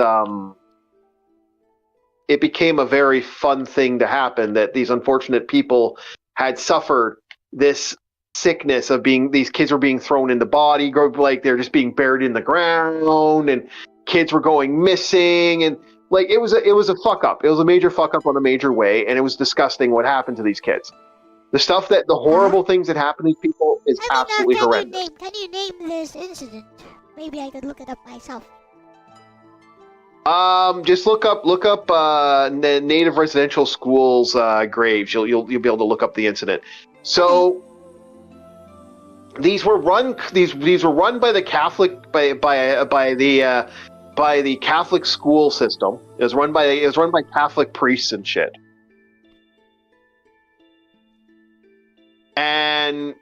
[SPEAKER 3] it became a very fun thing to happen, that these unfortunate people had suffered this sickness of these kids were being thrown into body, like they're just being buried in the ground, and kids were going missing, and like it was a fuck up. It was a major fuck up on a major way, and it was disgusting what happened to these kids. The horrible things that happen to these people is absolutely horrendous.
[SPEAKER 2] Can you name this incident? Maybe I could look it up myself.
[SPEAKER 3] Just look up native residential schools graves. You'll be able to look up the incident. So these were run by the Catholic by the Catholic school system. It was run by Catholic priests and shit. And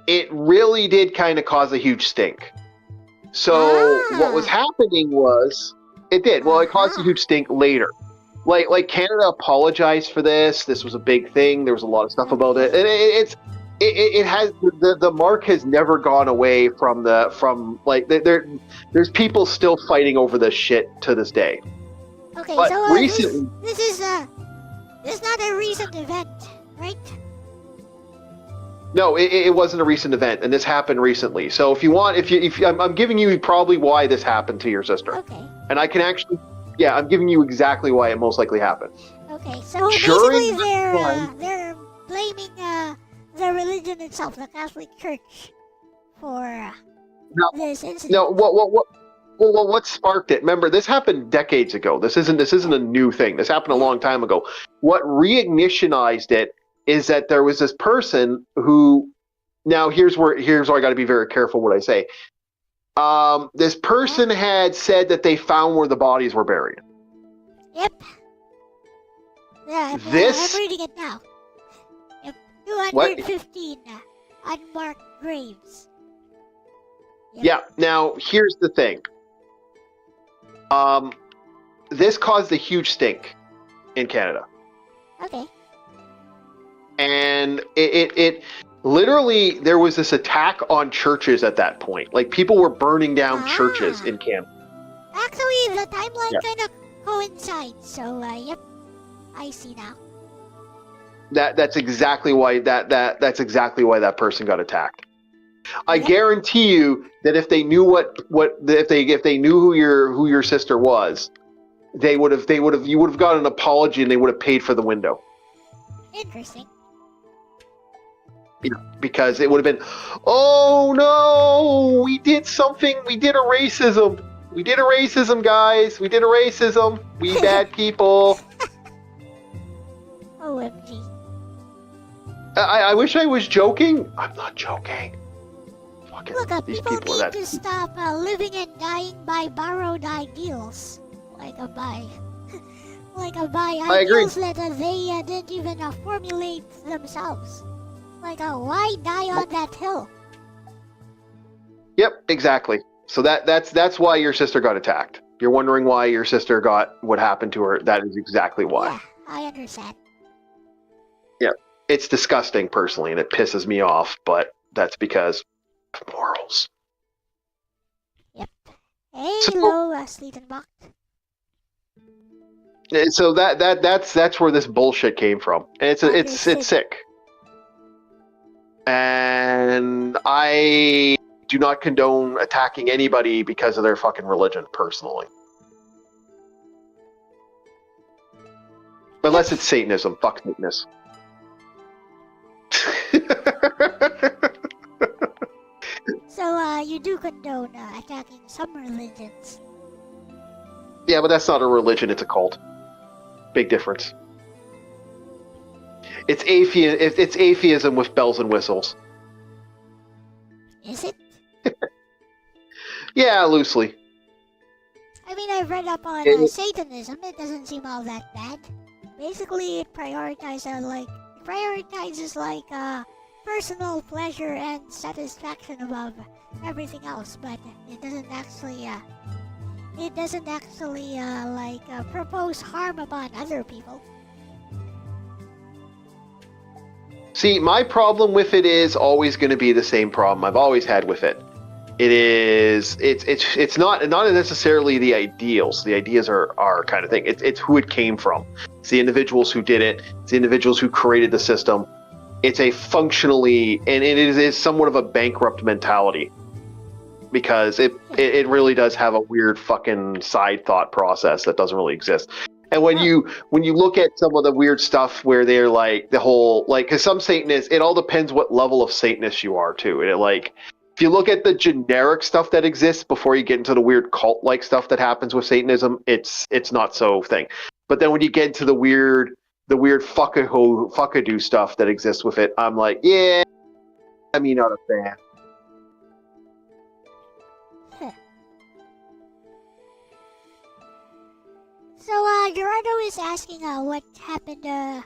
[SPEAKER 3] it really did kind of cause a huge stink. So what was happening was it did. Well, it caused a huge stink later. Like Canada apologized for this. This was a big thing. There was a lot of stuff about it. And it has the mark has never gone away there's people still fighting over this shit to this day.
[SPEAKER 2] Okay,
[SPEAKER 3] but
[SPEAKER 2] so
[SPEAKER 3] recently,
[SPEAKER 2] this is not a recent event, right?
[SPEAKER 3] No, it wasn't a recent event, and this happened recently. So if you want, I'm giving you probably why this happened to your sister.
[SPEAKER 2] Okay.
[SPEAKER 3] And I can actually, I'm giving you exactly why it most likely happened.
[SPEAKER 2] Okay, so basically they're blaming the religion itself, the Catholic Church, for this incident.
[SPEAKER 3] No, what sparked it? Remember, this happened decades ago. This isn't a new thing. This happened a long time ago. What reignitionized it is that there was this person who, now here's where I got to be very careful what I say. This person had said that they found where the bodies were buried.
[SPEAKER 2] Yep. Yeah, I'm reading it now. Yep. 215 unmarked graves. Yep.
[SPEAKER 3] Yeah. Now here's the thing. This caused a huge stink in Canada.
[SPEAKER 2] Okay.
[SPEAKER 3] And it literally, there was this attack on churches at that point. Like, people were burning down churches in Canada.
[SPEAKER 2] Actually, the timeline kind of coincides. So, yep, I see now.
[SPEAKER 3] That's exactly why that's exactly why that person got attacked. I guarantee you that if they knew if they knew who your sister was, you would have got an apology and they would have paid for the window.
[SPEAKER 2] Interesting.
[SPEAKER 3] Because it would have been, oh no, we did something, we did a racism, guys, we did a racism, we bad people.
[SPEAKER 2] OMG.
[SPEAKER 3] I wish I was joking. I'm not joking. Fucking
[SPEAKER 2] Look,
[SPEAKER 3] these
[SPEAKER 2] people
[SPEAKER 3] need
[SPEAKER 2] to stop living and dying by borrowed ideals. Like a ideals that they didn't even formulate themselves. Like, why die on that hill?
[SPEAKER 3] Yep, exactly. So that's why your sister got attacked. You're wondering why your sister got what happened to her. That is exactly why.
[SPEAKER 2] Yeah, I understand.
[SPEAKER 3] Yeah, it's disgusting personally, and it pisses me off. But that's because of morals.
[SPEAKER 2] Yep. Hello, Sleet and Buck.
[SPEAKER 3] So that's where this bullshit came from, and it's sick. And I do not condone attacking anybody because of their fucking religion, personally. Unless it's Satanism. Fuck Satanists.
[SPEAKER 2] So, you do condone attacking some religions?
[SPEAKER 3] Yeah, but that's not a religion, it's a cult. Big difference. It's atheism with bells and whistles.
[SPEAKER 2] Is it?
[SPEAKER 3] Yeah, loosely.
[SPEAKER 2] I mean, I've read up on Satanism. It doesn't seem all that bad. Basically, it prioritizes personal pleasure and satisfaction above everything else, but it doesn't actually propose harm upon other people.
[SPEAKER 3] See, my problem with it is always going to be the same problem I've always had with it. It's not necessarily the ideals. The ideas are kind of thing. It's who it came from. It's the individuals who did it. It's the individuals who created the system. It's a functionally, and it is somewhat of a bankrupt mentality, because it really does have a weird fucking side thought process that doesn't really exist. And when you look at some of the weird stuff where they're like the whole, like, because some Satanists, it all depends what level of Satanist you are too. And like, if you look at the generic stuff that exists before you get into the weird cult-like stuff that happens with Satanism, it's not so thing. But then when you get into the weird fuckadoo stuff that exists with it, I'm like, yeah, I'm not a fan.
[SPEAKER 2] So, Gerardo is asking what happened to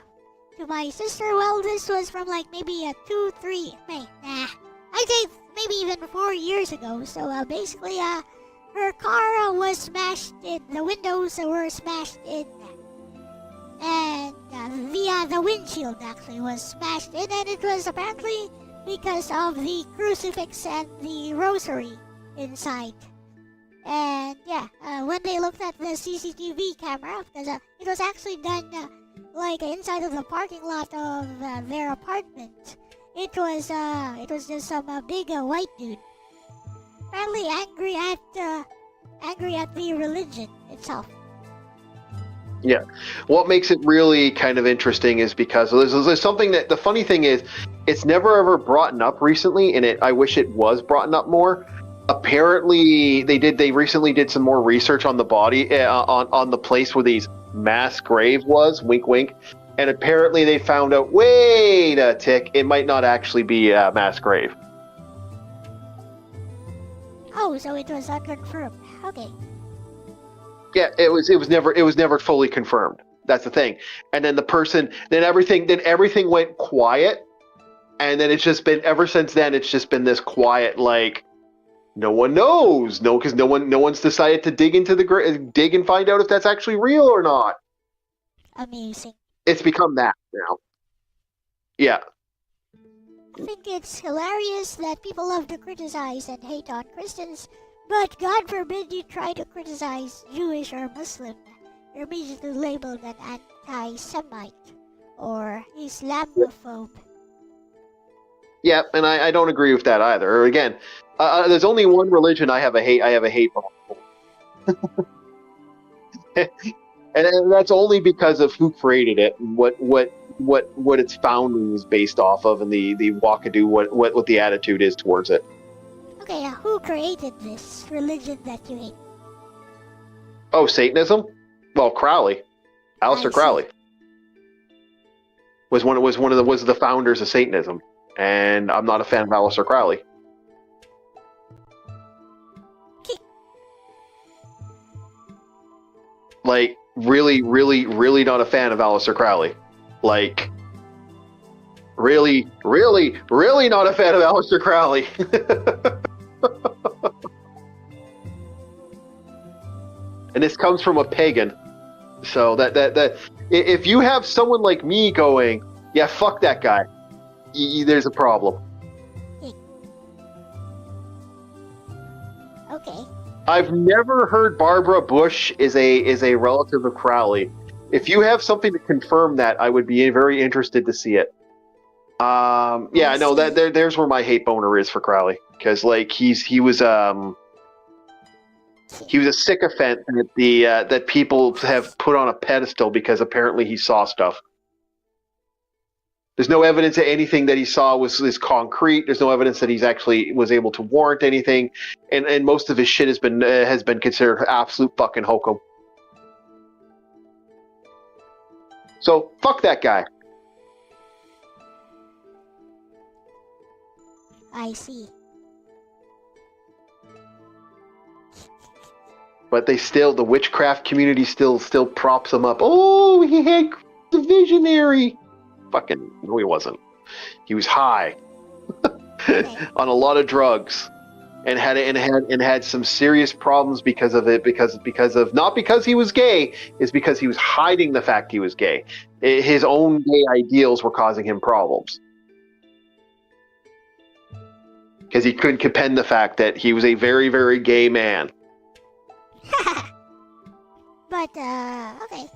[SPEAKER 2] my sister. Well, this was from like maybe I'd say maybe even 4 years ago. So, basically, her car was smashed in. The windows were smashed in. And the windshield actually was smashed in. And it was apparently because of the crucifix and the rosary inside. And yeah, when they looked at the CCTV camera, because it was actually done like inside of the parking lot of their apartment, it was just some big white dude, apparently angry at the religion itself.
[SPEAKER 3] Yeah, what makes it really kind of interesting is because there's something that, the funny thing is, it's never ever brought up recently, and I wish it was brought up more. Apparently, they recently did some more research on the body, on the place where these mass grave was, wink wink, and apparently they found out, wait a tick, it might not actually be a mass grave.
[SPEAKER 2] Oh, so it was unconfirmed. Okay.
[SPEAKER 3] Yeah, it was never fully confirmed. That's the thing. And then everything went quiet, and then it's just been, ever since then, it's just been this quiet, like, no one knows. No, because no one's decided to dig and find out if that's actually real or not.
[SPEAKER 2] Amazing.
[SPEAKER 3] It's become that now. Yeah.
[SPEAKER 2] I think it's hilarious that people love to criticize and hate on Christians, but God forbid you try to criticize Jewish or Muslim. You're immediately labeled an anti-Semite or Islamophobe.
[SPEAKER 3] Yeah, and I don't agree with that either. Or again, there's only one religion I have a hate for. And that's only because of who created it and what its founding is based off of, and the Wakadu, what the attitude is towards it.
[SPEAKER 2] Okay, who created this religion that you hate?
[SPEAKER 3] Oh, Satanism? Well, Crowley, Aleister Crowley was the founders of Satanism, and I'm not a fan of Aleister Crowley. Like, really, really, really not a fan of Aleister Crowley. Like, really, really, really not a fan of Aleister Crowley. And this comes from a pagan. So that if you have someone like me going, yeah, fuck that guy, there's a problem.
[SPEAKER 2] Okay.
[SPEAKER 3] I've never heard Barbara Bush is a relative of Crowley. If you have something to confirm that, I would be very interested to see it. Yeah, I know that there's where my hate boner is for Crowley, because like he was a sycophant that people have put on a pedestal because apparently he saw stuff. There's no evidence that anything that he saw was concrete. There's no evidence that he's actually was able to warrant anything, and most of his shit has been considered absolute fucking hokum. So fuck that guy.
[SPEAKER 2] I see.
[SPEAKER 3] But the witchcraft community still props him up. Oh, he had the visionary. Fucking no, he wasn't. He was high on a lot of drugs, and had some serious problems because of it. Because of, not because he was gay, is because he was hiding the fact he was gay. His own gay ideals were causing him problems. because he couldn't contend the fact that he was a very, very gay man.
[SPEAKER 2] But, okay.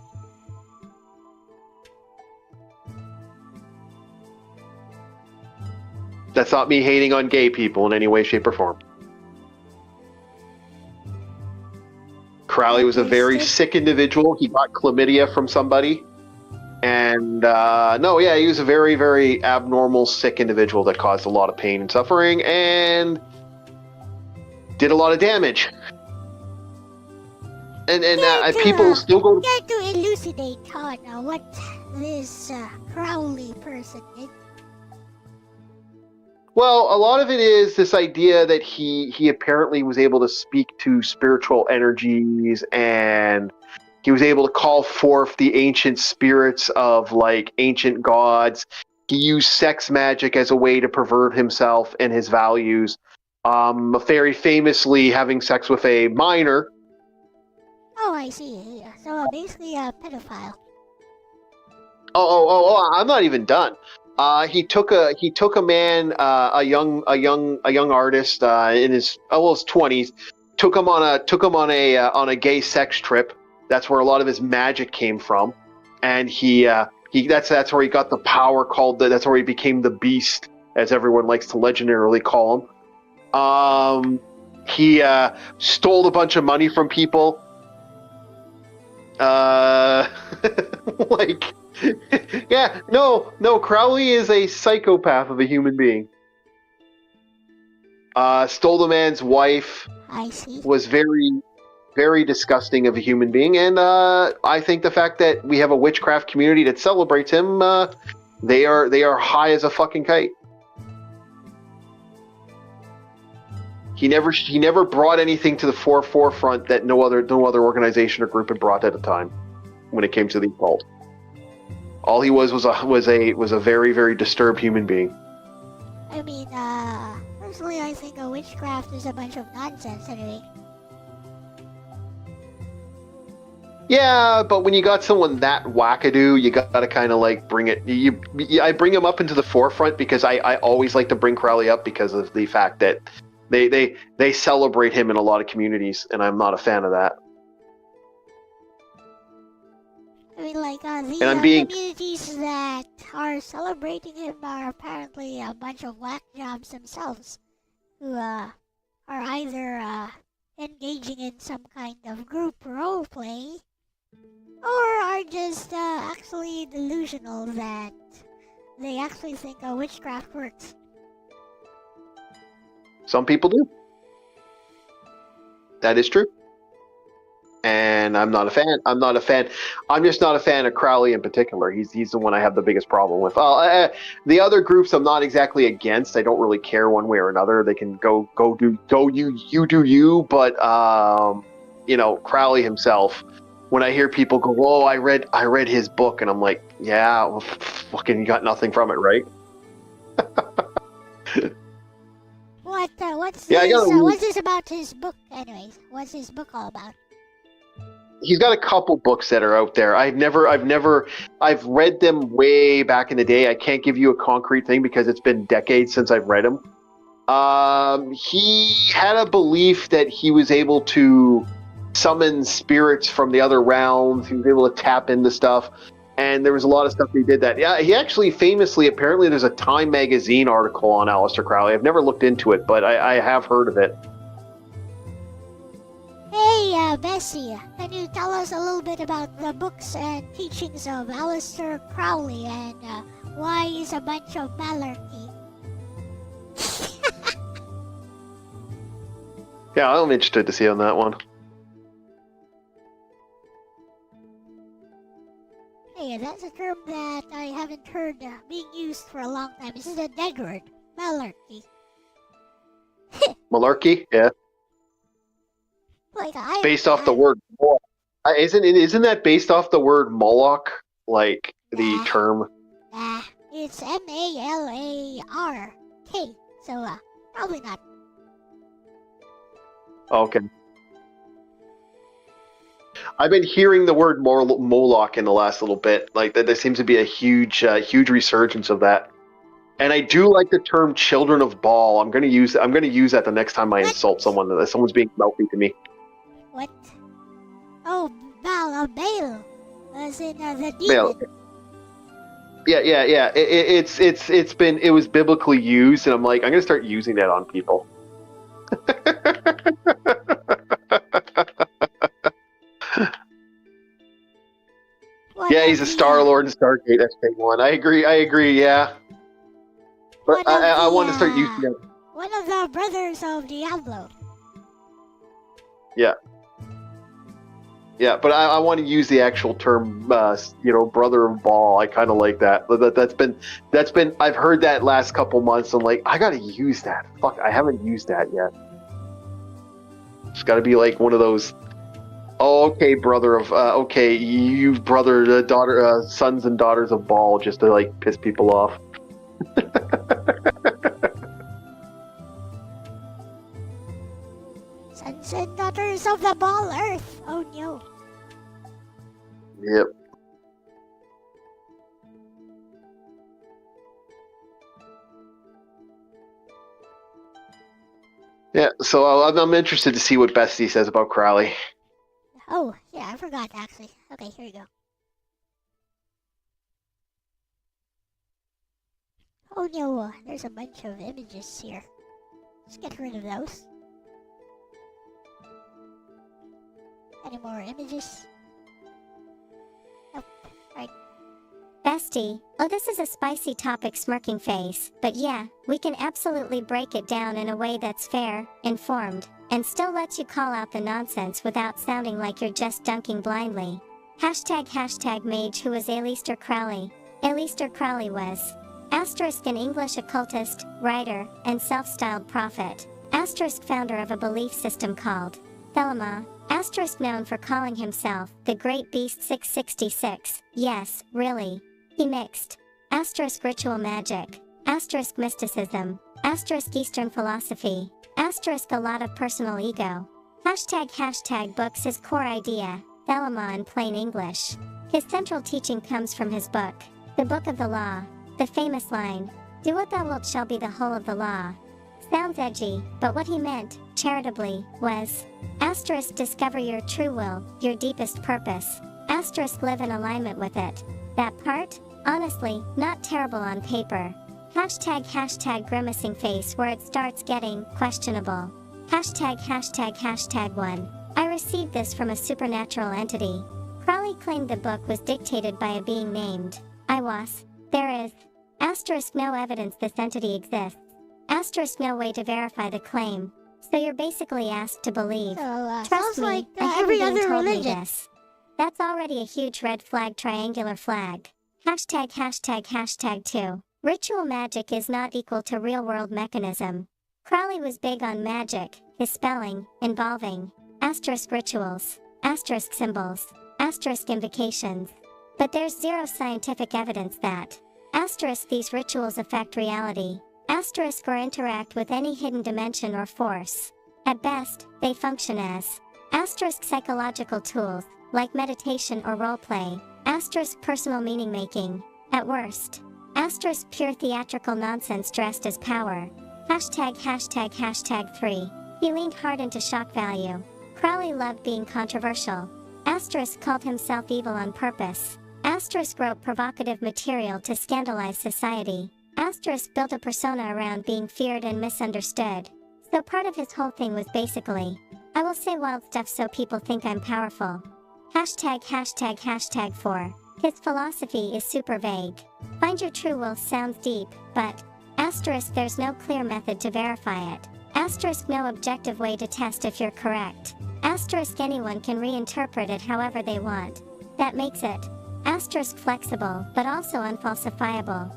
[SPEAKER 3] That's not me hating on gay people in any way, shape, or form. Crowley was a very sick individual. He got chlamydia from somebody. And, he was a very, very abnormal, sick individual that caused a lot of pain and suffering and did a lot of damage. And people still go...
[SPEAKER 2] You have to elucidate on what this Crowley person did.
[SPEAKER 3] Well, a lot of it is this idea that he apparently was able to speak to spiritual energies, and he was able to call forth the ancient spirits of, like, ancient gods. He used sex magic as a way to pervert himself and his values. Very famously having sex with a minor.
[SPEAKER 2] Oh, I see. So basically a pedophile.
[SPEAKER 3] Oh! I'm not even done. He took a man, a young artist in his 20s, took him on a gay sex trip. That's where a lot of his magic came from, and that's where he got the power that's where he became the Beast, as everyone likes to legendarily call him. He stole a bunch of money from people. Crowley is a psychopath of a human being. Stole the man's wife.
[SPEAKER 2] I see.
[SPEAKER 3] Was very, very disgusting of a human being, and I think the fact that we have a witchcraft community that celebrates him, they are high as a fucking kite. He never brought anything to the forefront that no other organization or group had brought at a time when it came to the occult. All he was a very, very disturbed human being.
[SPEAKER 2] I mean, personally, I think witchcraft is a bunch of nonsense anyway.
[SPEAKER 3] Yeah, but when you got someone that wackadoo, you got to kind of like bring it. I bring him up into the forefront because I always like to bring Crowley up because of the fact that they celebrate him in a lot of communities, and I'm not a fan of that.
[SPEAKER 2] I mean, like, communities that are celebrating him are apparently a bunch of whack jobs themselves, who are either engaging in some kind of group role play, or are just actually delusional that they actually think witchcraft works.
[SPEAKER 3] Some people do. That is true. And I'm not a fan. I'm just not a fan of Crowley in particular. He's the one I have the biggest problem with. The other groups I'm not exactly against. I don't really care one way or another. They can go do you. But Crowley himself. When I hear people go, "Oh, I read his book," and I'm like, "Yeah, well, fucking, you got nothing from it, right?"
[SPEAKER 2] What's this about his book, anyways? What's his book all about?
[SPEAKER 3] He's got a couple books that are out there. I've read them way back in the day. I can't give you a concrete thing because it's been decades since I've read them. He had a belief that he was able to summon spirits from the other realms. He was able to tap into stuff. And there was a lot of stuff he did that. Yeah, he actually famously, apparently there's a Time magazine article on Aleister Crowley. I've never looked into it, but I have heard of it.
[SPEAKER 2] Hey, Bessie, can you tell us a little bit about the books and teachings of Aleister Crowley and why he's a bunch of malarkey?
[SPEAKER 3] Yeah, I'm interested to see on that one.
[SPEAKER 2] Hey, that's a term that I haven't heard being used for a long time. This is a dead word. Malarkey.
[SPEAKER 3] Malarkey? Yeah.
[SPEAKER 2] Like,
[SPEAKER 3] based off the word Moloch. Isn't that based off the word Moloch? Like, the term?
[SPEAKER 2] Nah, it's M-A-L-A-R-K. So, probably not.
[SPEAKER 3] Okay. I've been hearing the word Moloch in the last little bit. Like, there seems to be a huge resurgence of that. And I do like the term "children of Baal." I'm gonna use that the next time I insult someone. That someone's being mouthy to me.
[SPEAKER 2] What? Oh, Baal. As in the
[SPEAKER 3] Baal.
[SPEAKER 2] demon.
[SPEAKER 3] Yeah. It was biblically used, and I'm like, I'm gonna start using that on people. Yeah, he's a Star Lord in Stargate SK1. I agree. Yeah, but I want to start using it.
[SPEAKER 2] One of the brothers of Diablo.
[SPEAKER 3] Yeah, but I want to use the actual term, brother of Baal. I kind of like that. That's been. I've heard that last couple months. I'm like, I gotta use that. Fuck, I haven't used that yet. It's got to be like one of those. Oh, okay, brother of. Okay, you brother, daughter, sons and daughters of Baal, just to like piss people off.
[SPEAKER 2] Sons and daughters of the Baal Earth. Oh no.
[SPEAKER 3] Yep. Yeah, so I'm interested to see what Bestie says about Crowley.
[SPEAKER 2] Oh, yeah, I forgot actually. Okay, here you go. Oh no, there's a bunch of images here. Let's get rid of those. Any more images? Nope. Right.
[SPEAKER 1] Bestie, oh this is a spicy topic, smirking face, but yeah, we can absolutely break it down in a way that's fair, informed, and still lets you call out the nonsense without sounding like you're just dunking blindly. Hashtag mage who was Aleister Crowley. Aleister Crowley was * an English occultist, writer, and self-styled prophet. * founder of a belief system called Thelema. * known for calling himself the Great Beast 666. Yes, really. He mixed * ritual magic, * mysticism, * Eastern philosophy, * a lot of personal ego. # books his core idea, Thelema in plain English. His central teaching comes from his book, The Book of the Law. The famous line, "Do what thou wilt shall be the whole of the law." Sounds edgy, but what he meant, charitably, was * discover your true will, your deepest purpose, * live in alignment with it. That part? Honestly, not terrible on paper. # grimacing face where it starts getting questionable. #1. I received this from a supernatural entity. Crowley claimed the book was dictated by a being named Iwas. There is * no evidence this entity exists. * no way to verify the claim. So you're basically asked to believe. Trust me,
[SPEAKER 2] like
[SPEAKER 1] I haven't
[SPEAKER 2] every
[SPEAKER 1] been
[SPEAKER 2] other
[SPEAKER 1] told me
[SPEAKER 2] religion.
[SPEAKER 1] this. That's already a huge red flag, triangular flag. #2. Ritual magic is not equal to real-world mechanism. Crowley was big on magic, his spelling, involving * rituals, * symbols, * invocations. But there's zero scientific evidence that * these rituals affect reality, * or interact with any hidden dimension or force. At best, they function as * psychological tools, like meditation or roleplay, * personal meaning making. At worst, * pure theatrical nonsense dressed as power. #3. He leaned hard into shock value. Crowley loved being controversial. * called himself evil on purpose. * wrote provocative material to scandalize society. * built a persona around being feared and misunderstood. So part of his whole thing was basically, I will say wild stuff so people think I'm powerful. #4. His philosophy is super vague. Find your true will sounds deep, but * there's no clear method to verify it. * no objective way to test if you're correct. * anyone can reinterpret it however they want. That makes it * flexible but also unfalsifiable.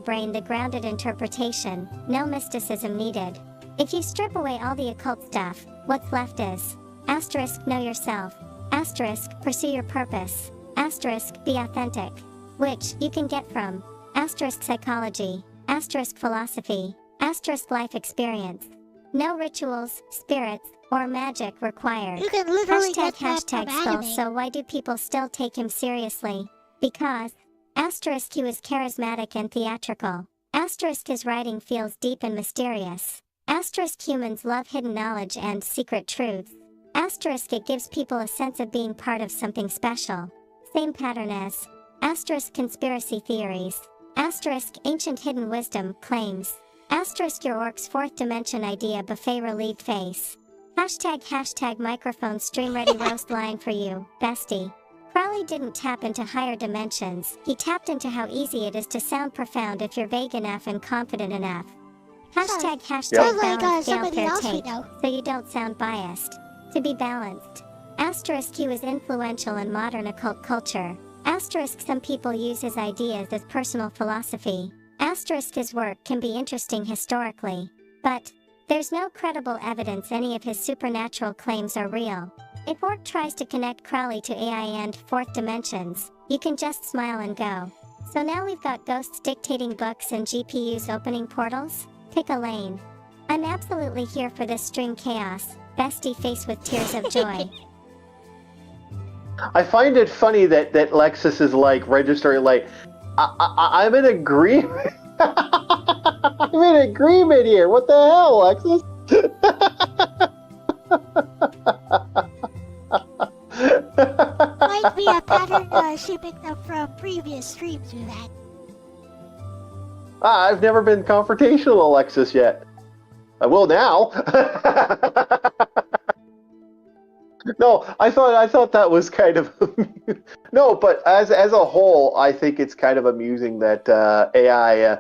[SPEAKER 1] #brain the grounded interpretation, no mysticism needed. If you strip away all the occult stuff, what's left is * know yourself, * pursue your purpose, * be authentic, which you can get from * psychology, * philosophy, * life experience. No rituals, spirits, or magic required.
[SPEAKER 2] You can literally get that from
[SPEAKER 1] skull.
[SPEAKER 2] anime.
[SPEAKER 1] So why do people still take him seriously? Because Asterisk Q is charismatic and theatrical. Asterisk his writing feels deep and mysterious. Asterisk humans love hidden knowledge and secret truths. Asterisk it gives people a sense of being part of something special. Same pattern as. Asterisk conspiracy theories. Asterisk ancient hidden wisdom claims. Asterisk your orc's fourth dimension idea buffet relieved face. Hashtag microphone stream ready roast line for you, bestie. Crowley didn't tap into higher dimensions, he tapped into how easy it is to sound profound if you're vague enough and confident enough. Hashtag balance scale fair take, so you don't sound biased. To be balanced. Asterisk Q is influential in modern occult culture. Asterisk some people use his ideas as personal philosophy. Asterisk his work can be interesting historically. But there's no credible evidence any of his supernatural claims are real. If Orc tries to connect Crowley to AI and fourth dimensions, you can just smile and go. So now we've got ghosts dictating books and GPUs opening portals? Pick a lane. I'm absolutely here for this stream chaos, bestie face with tears of joy.
[SPEAKER 3] I find it funny that Lexus is like registering like, I'm in agreement. I'm in agreement here. What the hell, Lexus?
[SPEAKER 2] Might be a pattern she picked up from previous streams we've had.
[SPEAKER 3] I've never been confrontational, Alexis, yet. I will now. No, I thought that was kind of no, but as a whole, I think it's kind of amusing that AI,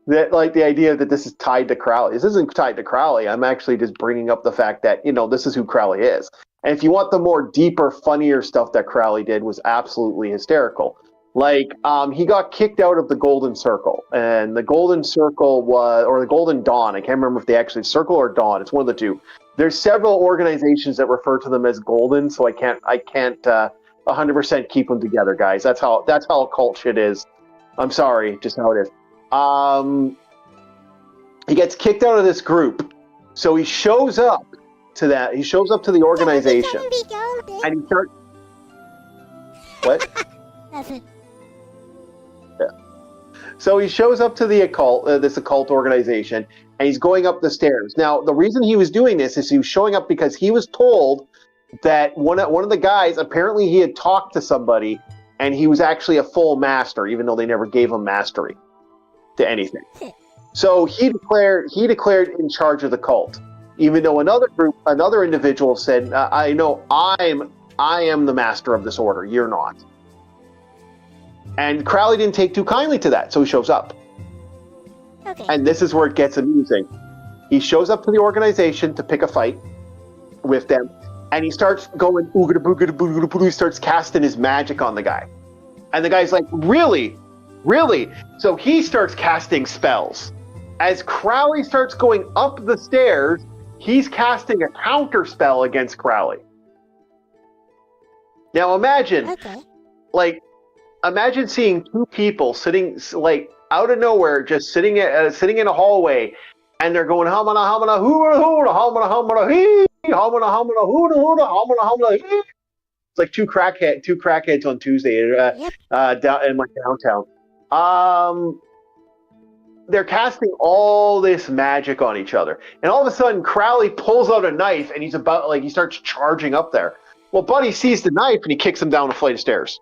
[SPEAKER 3] that like the idea that this is tied to Crowley. This isn't tied to Crowley. I'm actually just bringing up the fact that this is who Crowley is. And if you want the more deeper, funnier stuff that Crowley did was absolutely hysterical. Like he got kicked out of the Golden Circle, and the Golden Circle or the Golden Dawn. I can't remember if they actually Circle or Dawn. It's one of the two. There's several organizations that refer to them as Golden, so I can't 100% keep them together, guys. That's how occult shit is. I'm sorry, just how it is. He gets kicked out of this group, so he shows up to that. He shows up to the organization, and he starts. What?
[SPEAKER 2] Nothing.
[SPEAKER 3] Yeah. So he shows up to the occult, this occult organization, and he's going up the stairs. Now, the reason he was doing this is he was showing up because he was told that one of the guys, apparently he had talked to somebody, and he was actually a full master, even though they never gave him mastery to anything. So he declared in charge of the cult, even though another individual said, "I know I am the master of this order. You're not." And Crowley didn't take too kindly to that, so he shows up.
[SPEAKER 2] Okay.
[SPEAKER 3] And this is where it gets amusing. He shows up to the organization to pick a fight with them, and he starts going oogada boogada boogada boogada. He starts casting his magic on the guy, and the guy's like, "Really, really?" So he starts casting spells. As Crowley starts going up the stairs, he's casting a counter spell against Crowley. Now imagine, imagine seeing two people sitting like out of nowhere, just sitting in a hallway, and they're going hamana hamana hooda hooda hamana hamana hee hamana hamana hooda hooda hamana hamana hee. It's like two crackheads on Tuesday down in my downtown. They're casting all this magic on each other, and all of a sudden Crowley pulls out a knife, and he starts charging up there. Well, Buddy sees the knife and he kicks him down a flight of stairs.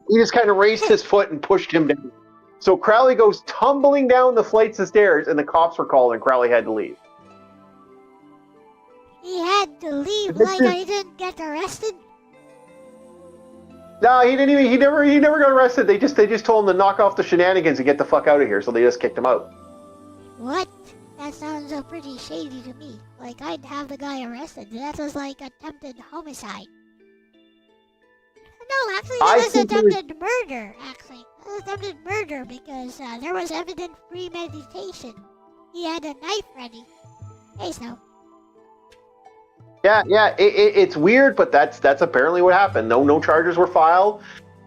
[SPEAKER 3] He just kind of raised his foot and pushed him down. So Crowley goes tumbling down the flights of stairs, and the cops were called, and Crowley had to leave.
[SPEAKER 2] He had to leave he didn't get arrested?
[SPEAKER 3] No, he didn't even. He never got arrested. They just told him to knock off the shenanigans and get the fuck out of here. So they just kicked him out.
[SPEAKER 2] What? That sounds pretty shady to me. Like, I'd have the guy arrested. That was like attempted homicide. No, actually, that was attempted murder. Actually, that was attempted murder because there was evident premeditation. He had a knife ready. Hey, so.
[SPEAKER 3] Yeah, it's weird, but that's apparently what happened. No charges were filed,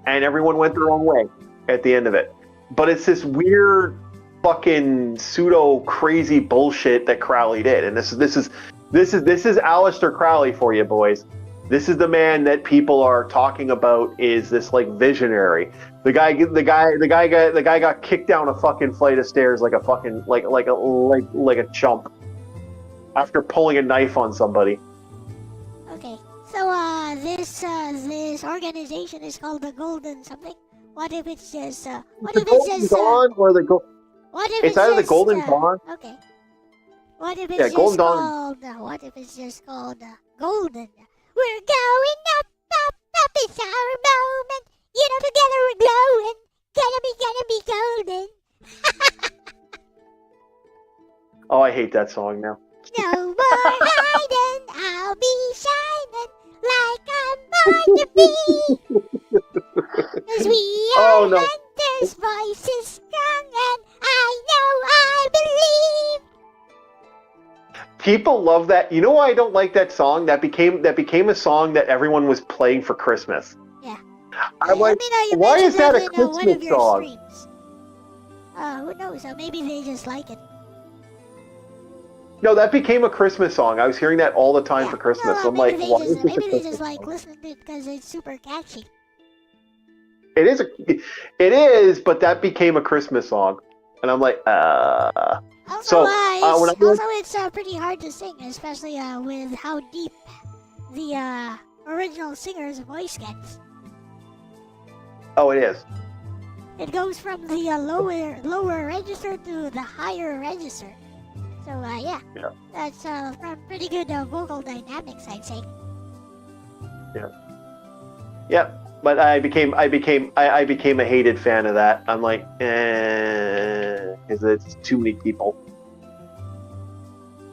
[SPEAKER 3] and everyone went their own way at the end of it. But it's this weird, fucking pseudo crazy bullshit that Crowley did, and this is Aleister Crowley for you, boys. This is the man that people are talking about is this like visionary. The guy got kicked down a fucking flight of stairs like a fucking like a chump after pulling a knife on somebody.
[SPEAKER 2] Okay, so this organization is called the Golden something. What if it's just what if it's just
[SPEAKER 3] Dawn or the
[SPEAKER 2] what if
[SPEAKER 3] it's either the Golden Dawn.
[SPEAKER 2] Okay. What if it's
[SPEAKER 3] Yeah,
[SPEAKER 2] just
[SPEAKER 3] Golden Dawn.
[SPEAKER 2] called what if it's just called Golden? We're going up, up, up, it's our moment. You know, together we're glowing. Gonna be golden.
[SPEAKER 3] Oh, I hate that song now.
[SPEAKER 2] No more hiding, I'll be shining like I'm born to be. 'Cause we are hunters, voices strong, and I know I believe.
[SPEAKER 3] People love that. You know why I don't like that song? That became a song that everyone was playing for Christmas.
[SPEAKER 2] Yeah.
[SPEAKER 3] I'm like, why is that a Christmas song?
[SPEAKER 2] Streams. Who knows? Maybe they just like it.
[SPEAKER 3] No, that became a Christmas song. I was hearing that all the time for Christmas.
[SPEAKER 2] No,
[SPEAKER 3] I'm like, why is this
[SPEAKER 2] maybe
[SPEAKER 3] a
[SPEAKER 2] they
[SPEAKER 3] Christmas
[SPEAKER 2] just like
[SPEAKER 3] song?
[SPEAKER 2] listening to it because it's super catchy.
[SPEAKER 3] It is, but that became a Christmas song, and I'm like,
[SPEAKER 2] Also,
[SPEAKER 3] So,
[SPEAKER 2] it's pretty hard to sing, especially with how deep the original singer's voice gets.
[SPEAKER 3] Oh, it is.
[SPEAKER 2] It goes from the lower register to the higher register. So yeah, that's from pretty good vocal dynamics, I'd say.
[SPEAKER 3] Yeah, but I became a hated fan of that. I'm like, because it's too many people.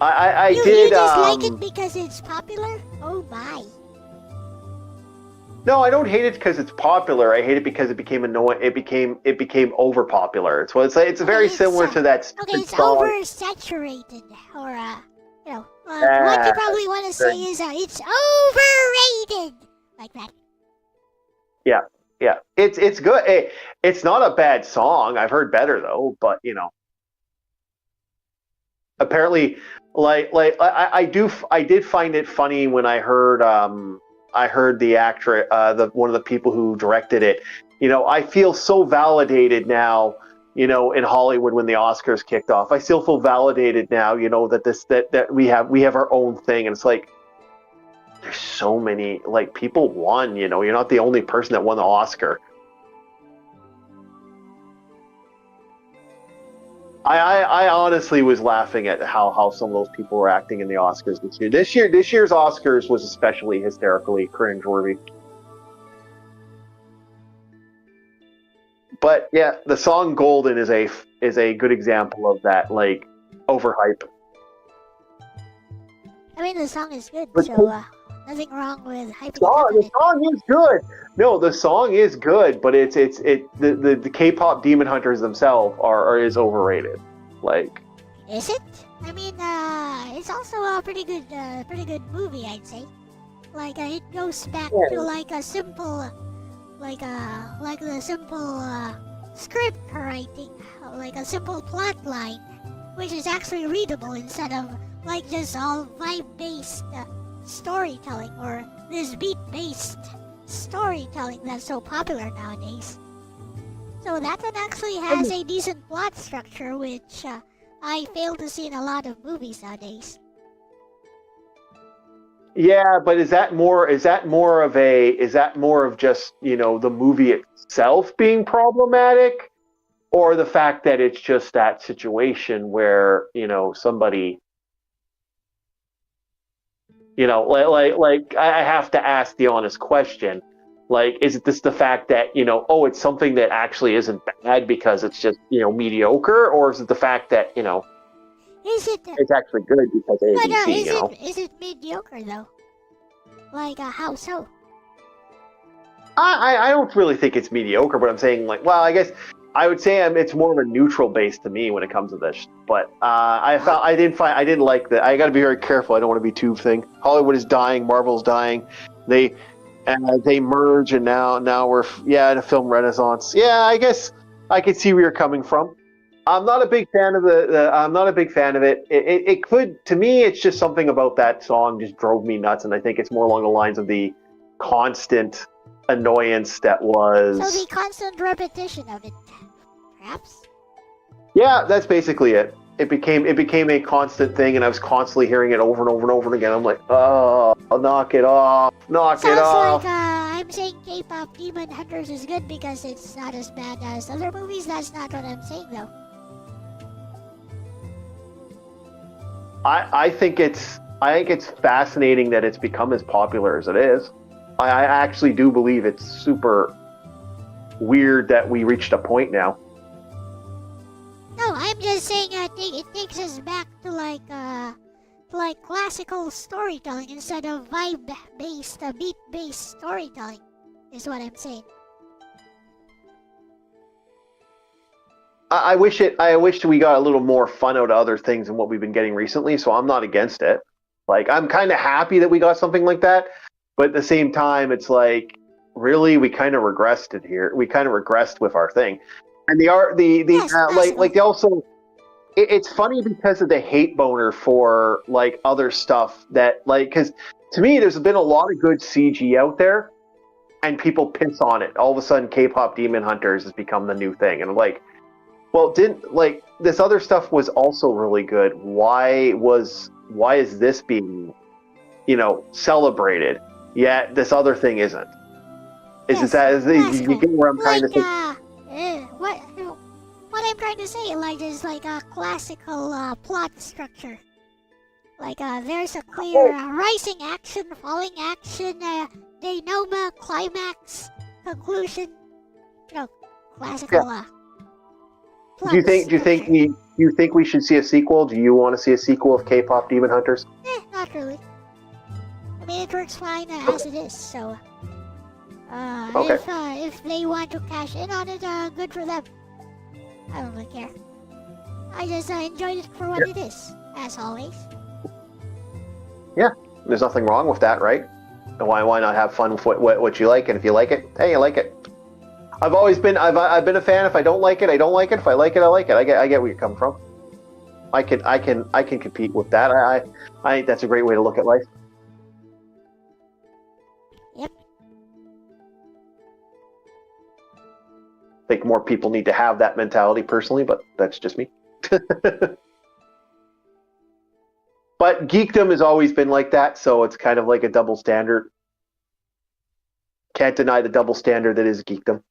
[SPEAKER 3] You
[SPEAKER 2] just like it because it's popular? Oh my.
[SPEAKER 3] No, I don't hate it because it's popular. I hate it because it became annoying. It became over popular. It's very similar to that.
[SPEAKER 2] Okay, it's
[SPEAKER 3] song.
[SPEAKER 2] oversaturated, or what you probably want to say is it's overrated, like that.
[SPEAKER 3] Yeah. It's good. It's not a bad song. I've heard better though, but apparently, I did find it funny when I heard the actor, one of the people who directed it. I feel so validated now, in Hollywood when the Oscars kicked off. I still feel validated now, that we have our own thing, and it's like there's so many people won. You're not the only person that won the Oscar. I honestly was laughing at how some of those people were acting in the Oscars this year. This year's Oscars was especially hysterically cringeworthy. But yeah, the song "Golden" is a good example of that, overhype.
[SPEAKER 2] I mean, the song is good, so nothing wrong with hyping it up.
[SPEAKER 3] The song is good. No, the song is good, but the K-pop demon hunters themselves is overrated.
[SPEAKER 2] Is it? I mean, it's also a pretty good movie, I'd say. It goes back to a simple, the simple script writing, a simple plot line, which is actually readable instead of just all vibe-based storytelling or this beat-based storytelling that's so popular nowadays. So that one actually has a decent plot structure, which I fail to see in a lot of movies nowadays.
[SPEAKER 3] Yeah, but is that more of just, the movie itself being problematic, or the fact that it's just that situation where, somebody, I have to ask the honest question. Is it this the fact that, it's something that actually isn't bad because it's just, mediocre, or is it the fact that, it's actually good because ABC,
[SPEAKER 2] is it mediocre though? How so?
[SPEAKER 3] I don't really think it's mediocre, but I'm saying I guess I would say it's more of a neutral base to me when it comes to this. But I didn't like that. I got to be very careful. I don't want to be too thing. Hollywood is dying. Marvel's dying. They merge, and now we're in a film renaissance. Yeah, I guess I could see where you're coming from. I'm not a big fan of I'm not a big fan of it. It could, to me, it's just something about that song just drove me nuts, and I think it's more along the lines of the constant annoyance that was.
[SPEAKER 2] So the constant repetition of it, perhaps?
[SPEAKER 3] Yeah, that's basically it. It became a constant thing, and I was constantly hearing it over and over and over again. I'm like, oh, knock it off, knock it
[SPEAKER 2] Sounds
[SPEAKER 3] off.
[SPEAKER 2] like I'm saying K-pop Demon Hunters is good because it's not as bad as other movies. That's not what I'm saying, though.
[SPEAKER 3] I think it's fascinating that it's become as popular as it is. I actually do believe it's super weird that we reached a point now.
[SPEAKER 2] No, I'm just saying it takes us back to like classical storytelling instead of vibe-based, beat-based storytelling, is what I'm saying.
[SPEAKER 3] I wish we got a little more fun out of other things than what we've been getting recently, so I'm not against it. Like, I'm kind of happy that we got something like that, but at the same time, it's like, really, we kind of regressed it here. We kind of regressed with our thing. And they also, it's funny because of the hate boner for like other stuff that like, because to me, there's been a lot of good CG out there, and people piss on it. All of a sudden, K-pop Demon Hunters has become the new thing, and I'm like, well, didn't like this other stuff was also really good. Why is this being, celebrated? Yet this other thing isn't. You get where I'm trying to say?
[SPEAKER 2] What I'm trying to say, like, is like a classical plot structure. Like, there's a clear rising action, falling action, denouement, climax, conclusion. Classical.
[SPEAKER 3] Yeah. Do you think we should see a sequel? Do you want to see a sequel of K-pop Demon Hunters?
[SPEAKER 2] Not really. I mean, it works fine as it is. So,
[SPEAKER 3] okay.
[SPEAKER 2] If they want to cash in on it, good for them. I don't really care. I just enjoyed it for what it is, as always.
[SPEAKER 3] Yeah, there's nothing wrong with that, right? Why not have fun with what you like, and if you like it, hey, you like it. I've been a fan. If I don't like it, I don't like it. If I like it, I like it. I get where you're coming from. I can compete with that. I think that's a great way to look at life.
[SPEAKER 2] Yep.
[SPEAKER 3] I think more people need to have that mentality personally, but that's just me. But geekdom has always been like that, so it's kind of like a double standard. Can't deny the double standard that is geekdom.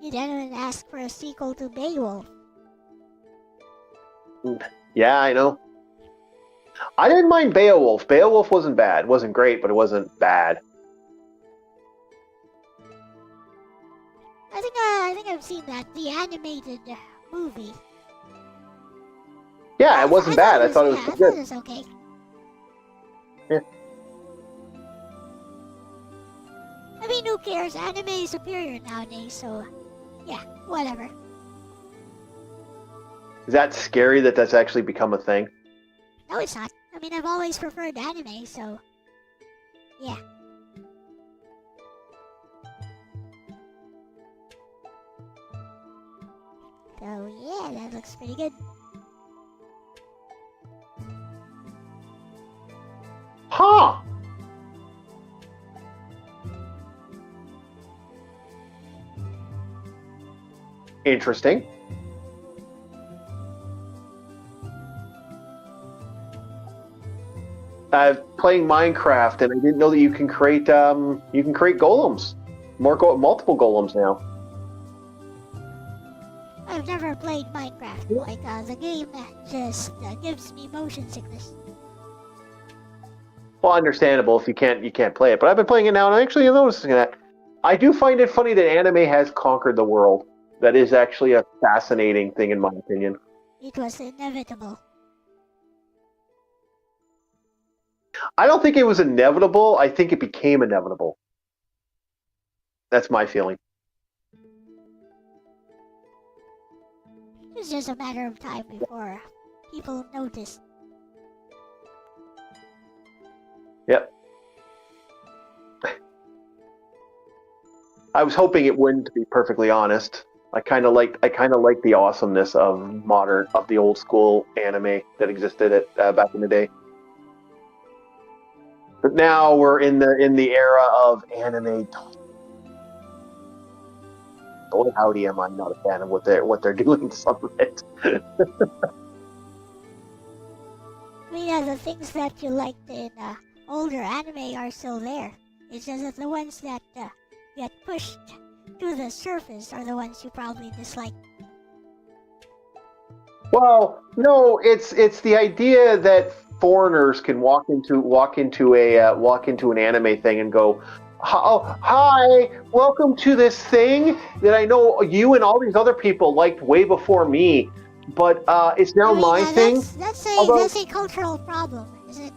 [SPEAKER 2] You didn't ask for a sequel to Beowulf.
[SPEAKER 3] Yeah, I know. I didn't mind Beowulf. Beowulf wasn't bad. It wasn't great, but it wasn't bad.
[SPEAKER 2] I think I've seen that, the animated movie.
[SPEAKER 3] Yeah, it wasn't bad. I thought it was good.
[SPEAKER 2] I thought it was okay.
[SPEAKER 3] Yeah.
[SPEAKER 2] I mean, who cares? Anime is superior nowadays, so yeah, whatever.
[SPEAKER 3] Is that scary that that's actually become a thing?
[SPEAKER 2] No, it's not. I mean, I've always preferred anime, so yeah. So yeah, that looks pretty good.
[SPEAKER 3] Huh! Interesting. I'm playing Minecraft, and I didn't know that you can create golems, multiple golems now.
[SPEAKER 2] I've never played Minecraft. Like the game just gives me motion sickness.
[SPEAKER 3] Well, understandable if you can't play it, but I've been playing it now, and I'm actually noticing that. I do find it funny that anime has conquered the world. That is actually a fascinating thing, in my opinion.
[SPEAKER 2] It was inevitable.
[SPEAKER 3] I don't think it was inevitable. I think it became inevitable. That's my feeling.
[SPEAKER 2] It's just a matter of time before people notice.
[SPEAKER 3] Yep. I was hoping it wouldn't, to be perfectly honest. I kind of like the awesomeness of the old school anime that existed back in the day. But now we're in the era of anime. Boy, howdy, am I not a fan of what they're doing to some of it.
[SPEAKER 2] I mean, the things that you liked in older anime are still there. It's just that the ones that get pushed to the surface are the ones you probably dislike.
[SPEAKER 3] Well, no, it's the idea that foreigners can walk into an anime thing and go, "Oh, hi, welcome to this thing that I know you and all these other people liked way before me, but it's now my thing."
[SPEAKER 2] That's a cultural problem, is it?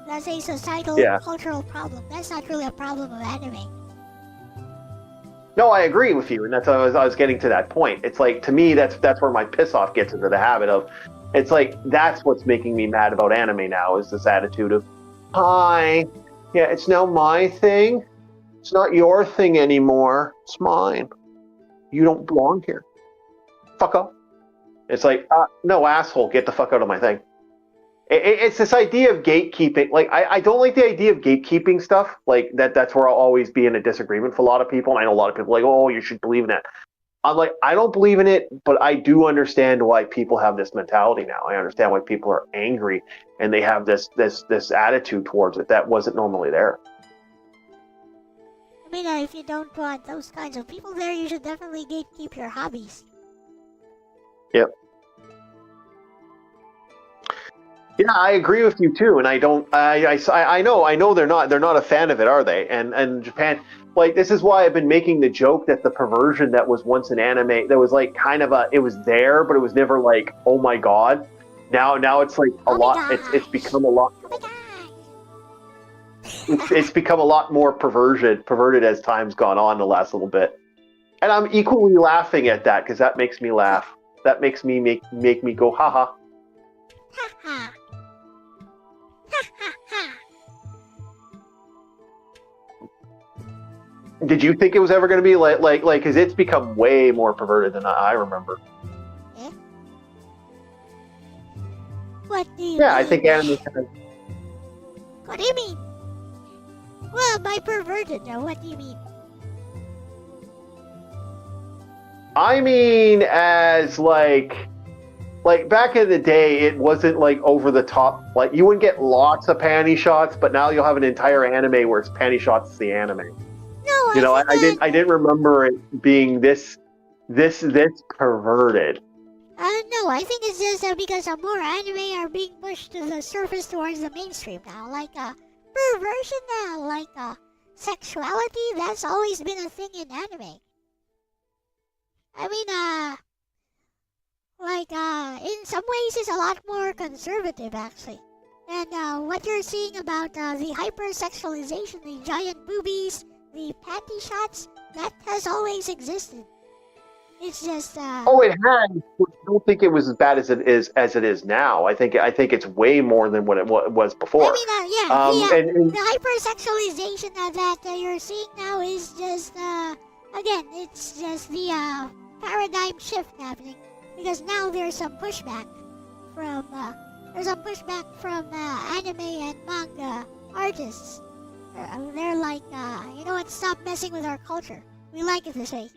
[SPEAKER 2] That's a societal cultural problem. That's not really a problem of anime.
[SPEAKER 3] No, I agree with you, and that's I was getting to that point. It's like, to me, that's where my piss off gets into the habit of. It's like, that's what's making me mad about anime now, is this attitude of, "Hi, yeah, it's now my thing. It's not your thing anymore. It's mine. You don't belong here. Fuck up." It's like, no, asshole, get the fuck out of my thing. It's this idea of gatekeeping. Like, I don't like the idea of gatekeeping stuff. Like, that's where I'll always be in a disagreement for a lot of people. And I know a lot of people are like, "Oh, you should believe in that." I'm like, I don't believe in it, but I do understand why people have this mentality now. I understand why people are angry and they have this attitude towards it that wasn't normally there.
[SPEAKER 2] I mean, if you don't want those kinds of people there, you should definitely gatekeep your hobbies.
[SPEAKER 3] Yep. Yeah, I agree with you too, and I don't. I know they're not a fan of it, are they? And Japan, like, this is why I've been making the joke that the perversion that was once an anime, that was like kind of it was there, but it was never like, oh my god. Now it's like a lot. It's become a lot. It's become a lot more perverted as time's gone on the last little bit, and I'm equally laughing at that because that makes me laugh. That makes me make me go, haha.
[SPEAKER 2] Ha ha.
[SPEAKER 3] Did you think it was ever going to be like, because it's become way more perverted than I remember.
[SPEAKER 2] Eh? What do you mean?
[SPEAKER 3] Yeah, I think anime.
[SPEAKER 2] What do you mean? Well, by perverted, now, what do you mean?
[SPEAKER 3] I mean, as like back in the day, it wasn't like over the top. Like, you wouldn't get lots of panty shots, but now you'll have an entire anime where it's panty shots is the anime.
[SPEAKER 2] No,
[SPEAKER 3] I didn't remember it being this perverted.
[SPEAKER 2] No, I think it's just because more anime are being pushed to the surface towards the mainstream now. Like, perversion now, like, sexuality, that's always been a thing in anime. I mean, in some ways it's a lot more conservative, actually. And, what you're seeing about, the hypersexualization, the giant boobies, the panty shots, that has always existed. It's just,
[SPEAKER 3] Oh, it has. I don't think it was as bad as it is now. I think it's way more than what it was before.
[SPEAKER 2] I mean, the hypersexualization that you're seeing now is just, again, it's just the paradigm shift happening, because now there's some pushback from anime and manga artists. They're like, you know what? Stop messing with our culture. We like it this way.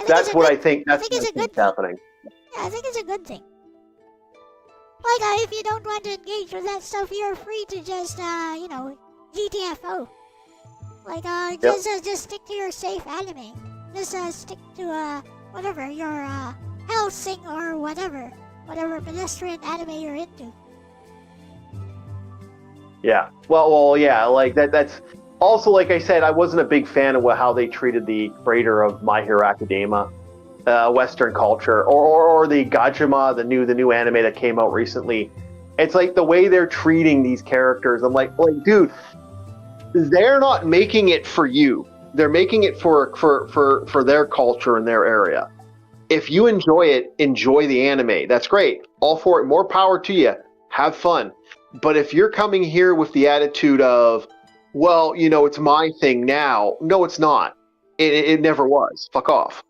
[SPEAKER 3] That's what I think. That's
[SPEAKER 2] it's a good
[SPEAKER 3] happening.
[SPEAKER 2] Yeah, I think it's a good thing. Like, if you don't want to engage with that stuff, you're free to just, GTFO. Like, just stick to your safe anime. Just stick to whatever your Elle-C or whatever pedestrian anime you're into.
[SPEAKER 3] Yeah. Well, yeah. Like that's. Also, like I said, I wasn't a big fan of how they treated the creator of My Hero Academia, Western culture, or the Gajima, the new anime that came out recently. It's like the way they're treating these characters. I'm like, dude, they're not making it for you. They're making it for their culture and their area. If you enjoy it, enjoy the anime. That's great. All for it. More power to you. Have fun. But if you're coming here with the attitude of, well, it's my thing now. No, it's not. It never was. Fuck off.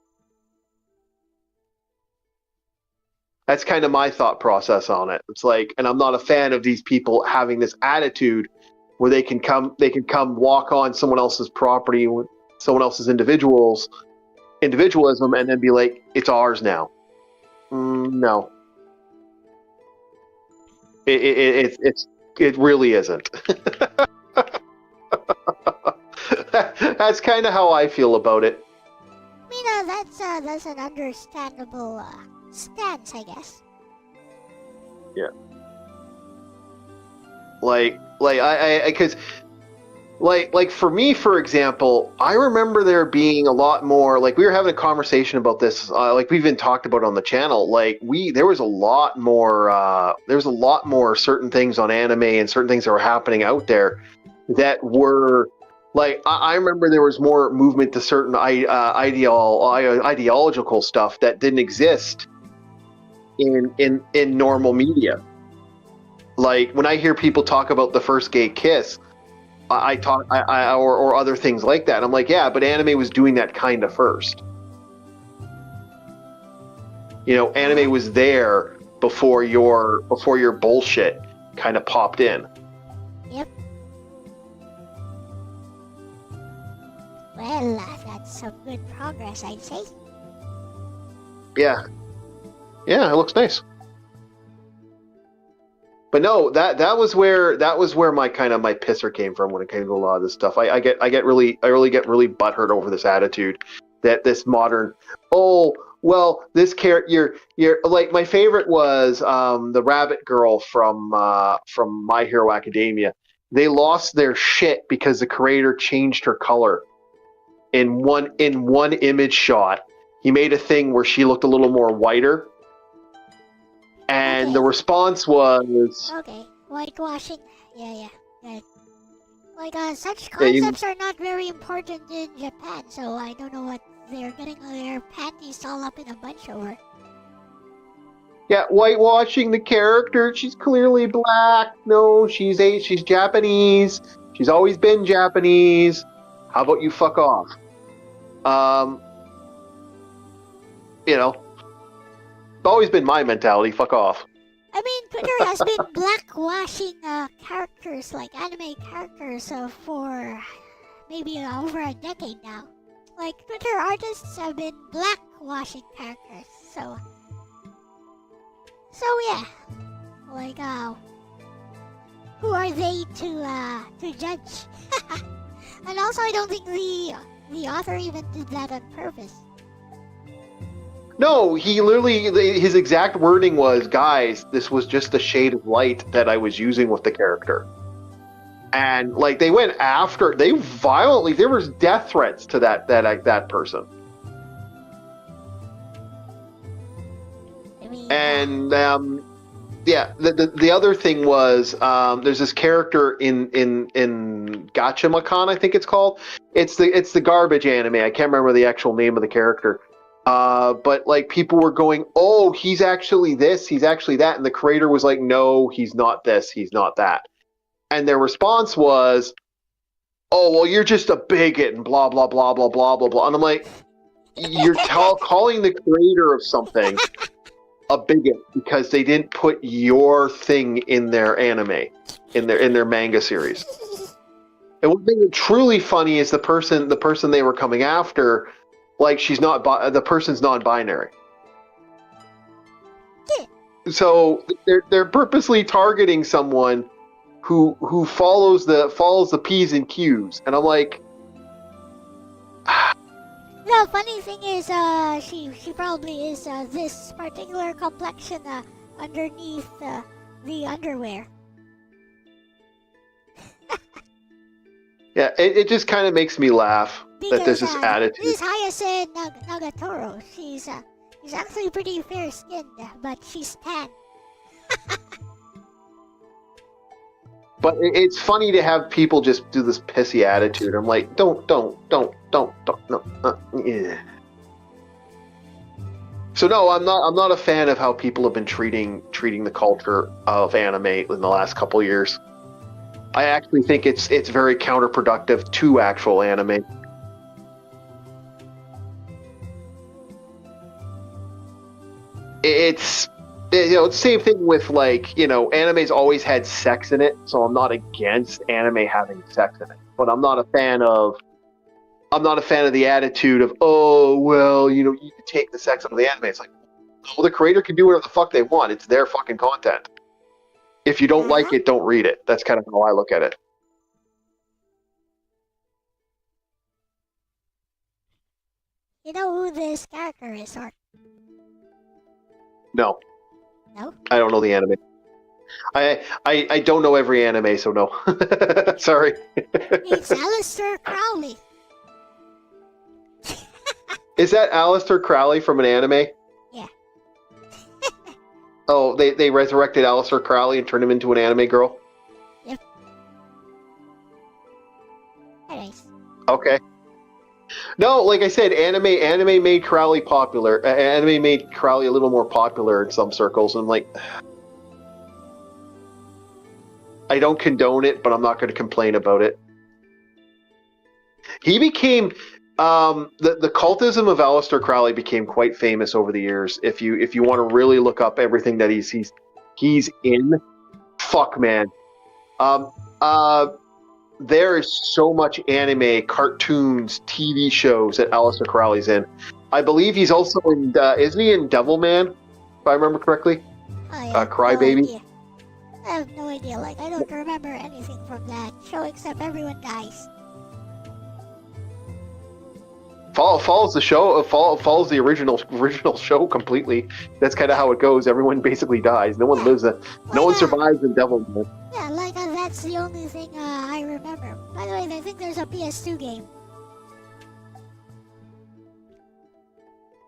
[SPEAKER 3] That's kind of my thought process on it. It's like, and I'm not a fan of these people having this attitude where they can come walk on someone else's property with someone else's individualism, and then be like, it's ours now. No, it really isn't. That's kind of how I feel about it.
[SPEAKER 2] I mean, that's an understandable stance, I guess.
[SPEAKER 3] Yeah. Because for me, for example, I remember there being a lot more. Like, we were having a conversation about this. Like, we've been talked about on the channel. Like, there was a lot more. There's a lot more certain things on anime and certain things that were happening out there that were. Like, I remember there was more movement to certain ideological stuff that didn't exist in normal media. Like, when I hear people talk about the first gay kiss, or other things like that, I'm like, yeah, but anime was doing that kind of first. Anime was there before your bullshit kind of popped in.
[SPEAKER 2] Yep. Well, that's some good progress, I'd say.
[SPEAKER 3] Yeah, it looks nice. But no, that was where my pisser came from when it came to a lot of this stuff. I really get really butthurt over this attitude that this modern, oh well, this character, you're like, my favorite was the rabbit girl from My Hero Academia. They lost their shit because the creator changed her color in one image shot. He made a thing where she looked a little more whiter. And
[SPEAKER 2] okay.
[SPEAKER 3] The response was...
[SPEAKER 2] Okay, whitewashing. Yeah. Good. Like, such concepts are not very important in Japan, so I don't know what they're getting their panties all up in a bunch over.
[SPEAKER 3] Yeah, whitewashing the character. She's clearly black. No, she's Japanese. She's always been Japanese. How about you fuck off? It's always been my mentality. Fuck off.
[SPEAKER 2] I mean, Twitter has been blackwashing characters, like anime characters, for maybe over a decade now. Like, Twitter artists have been blackwashing characters, so yeah. Like, who are they to judge? And also, I don't think the author even did that on purpose.
[SPEAKER 3] No, he literally, his exact wording was, guys, this was just the shade of light that I was using with the character. And, like, they went after, there was death threats to that person.
[SPEAKER 2] I mean,
[SPEAKER 3] and, the other thing was, there's this character in Gachamakan, I think it's called. It's the garbage anime. I can't remember the actual name of the character. But like, people were going, oh, he's actually this, he's actually that, and the creator was like, no, he's not this, he's not that. And their response was, oh, well, you're just a bigot and blah blah blah blah blah blah blah. And I'm like, you're calling the creator of something a bigot because they didn't put your thing in their anime, in their manga series. And what made it truly funny is the person they were coming after. Like, the person's non-binary.
[SPEAKER 2] Yeah.
[SPEAKER 3] So they're purposely targeting someone who follows the P's and Q's, and I'm like,
[SPEAKER 2] the funny thing is, she probably is this particular complexion underneath the underwear.
[SPEAKER 3] yeah, it just kind of makes me laugh.
[SPEAKER 2] Because,
[SPEAKER 3] that there's this attitude.
[SPEAKER 2] This Hayase Nagatoro, she's actually pretty fair-skinned, but she's tan.
[SPEAKER 3] But it's funny to have people just do this pissy attitude. I'm like, don't, no. Yeah. So no, I'm not a fan of how people have been treating the culture of anime in the last couple years. I actually think it's very counterproductive to actual anime. It's it's the same thing with like anime's always had sex in it, so I'm not against anime having sex in it, but I'm not a fan of the attitude of, oh well, you can take the sex out of the anime. It's like, well, the creator can do whatever the fuck they want. It's their fucking content. If you don't like it, don't read it. That's kind of how I look at it.
[SPEAKER 2] You know who this character is, or
[SPEAKER 3] No,
[SPEAKER 2] no?
[SPEAKER 3] I don't know the anime. I don't know every anime, so no. Sorry.
[SPEAKER 2] It's Aleister Crowley.
[SPEAKER 3] Is that Aleister Crowley from an anime?
[SPEAKER 2] Yeah.
[SPEAKER 3] Oh, they resurrected Aleister Crowley and turned him into an anime girl?
[SPEAKER 2] Yep. Anyways.
[SPEAKER 3] Okay. No, like I said, anime made Crowley popular. Anime made Crowley a little more popular in some circles. And I'm like, I don't condone it, but I'm not going to complain about it. He became the cultism of Aleister Crowley became quite famous over the years. If you want to really look up everything that he's in, fuck man. There is so much anime, cartoons, TV shows that Aleister Crowley's in. I believe he's also in, isn't he in Devilman, if I remember correctly? Crybaby.
[SPEAKER 2] No, I have no idea. Like, I don't remember anything from that show except everyone dies.
[SPEAKER 3] Follows the show. Follows the original show completely. That's kind of how it goes. Everyone basically dies. No one lives. No one survives in Devilman.
[SPEAKER 2] Yeah, like that's the only thing I remember. By the way, I think there's a PS2 game.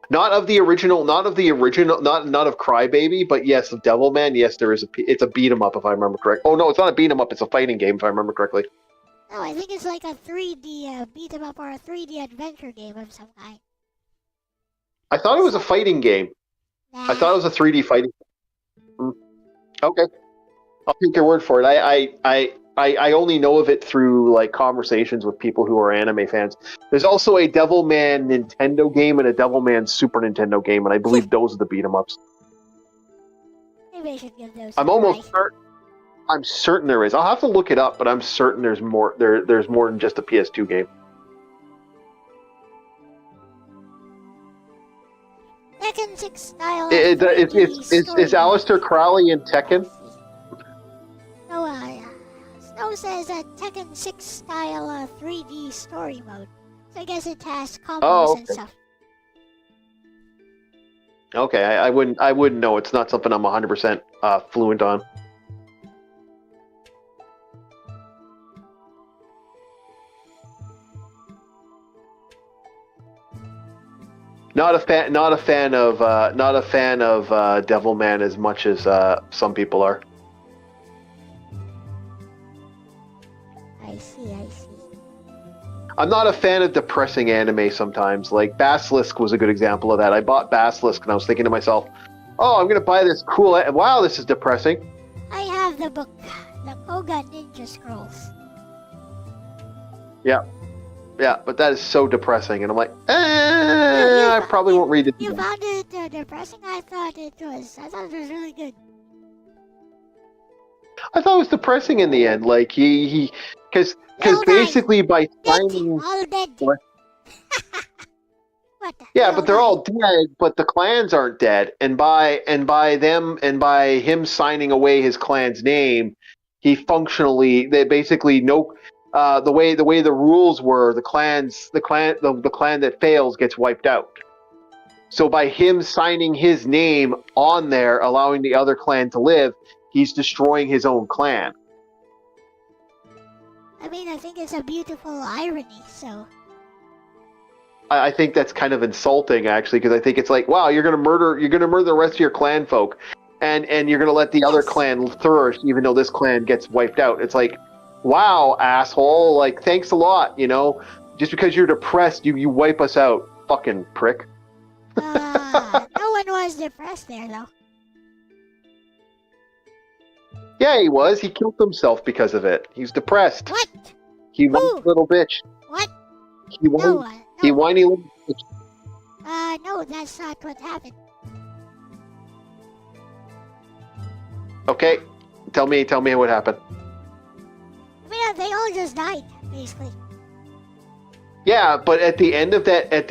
[SPEAKER 3] Not of the original. Not of Crybaby, but yes, of Devilman. Yes, there is it's a beat 'em up if I remember correctly. Oh no, it's not a beat 'em up. It's a fighting game if I remember correctly.
[SPEAKER 2] No, I think it's like a 3D beat 'em up or a 3D adventure game of some kind.
[SPEAKER 3] I thought it was a fighting game.
[SPEAKER 2] Nah.
[SPEAKER 3] I thought it was a 3D fighting game. Okay. I'll take your word for it. I only know of it through like conversations with people who are anime fans. There's also a Devilman Nintendo game and a Devilman Super Nintendo game, and I believe those are the beat 'em ups.
[SPEAKER 2] Maybe I should give those.
[SPEAKER 3] I'm almost certain. I'm certain there is. I'll have to look it up, but I'm certain there's more. There's more than just a PS2 game.
[SPEAKER 2] Tekken 6 style.
[SPEAKER 3] Is Aleister Crowley in Tekken?
[SPEAKER 2] No, Snow says a Tekken 6 style 3D story mode. So I guess it has combos and stuff.
[SPEAKER 3] Okay, I wouldn't know. It's not something I'm 100% fluent on. Not a fan of Devilman as much as some people are.
[SPEAKER 2] I see.
[SPEAKER 3] I'm not a fan of depressing anime sometimes. Like Basilisk was a good example of that. I bought Basilisk and I was thinking to myself, "Oh, I'm gonna buy this cool. Wow, this is depressing."
[SPEAKER 2] I have the book, the Koga Ninja Scrolls.
[SPEAKER 3] Yeah, but that is so depressing, and I'm like, I probably won't read it.
[SPEAKER 2] You found it depressing? I thought it was really good.
[SPEAKER 3] I thought it was depressing in the end. Like because basically by finding
[SPEAKER 2] all dead.
[SPEAKER 3] What?
[SPEAKER 2] What the
[SPEAKER 3] Yeah,
[SPEAKER 2] hell,
[SPEAKER 3] but they're all dead, but the clans aren't dead. And by him signing away his clan's name, they basically the way the rules were, the clan that fails gets wiped out. So by him signing his name on there, allowing the other clan to live, he's destroying his own clan.
[SPEAKER 2] I mean, I think it's a beautiful irony, so...
[SPEAKER 3] I think that's kind of insulting, actually, because I think it's like, wow, you're gonna murder the rest of your clan folk, and you're gonna let the other clan flourish, even though this clan gets wiped out. It's like, wow, asshole! Like, thanks a lot, Just because you're depressed, you wipe us out, fucking prick.
[SPEAKER 2] No one was depressed there, though.
[SPEAKER 3] Yeah, he was. He killed himself because of it. He's depressed.
[SPEAKER 2] What?
[SPEAKER 3] He whiny little bitch.
[SPEAKER 2] What?
[SPEAKER 3] He whiny,
[SPEAKER 2] No,
[SPEAKER 3] he
[SPEAKER 2] no.
[SPEAKER 3] whiny little bitch.
[SPEAKER 2] No, that's not what happened.
[SPEAKER 3] Okay, tell me what happened.
[SPEAKER 2] I mean, they all just died, basically.
[SPEAKER 3] Yeah, but at the end of at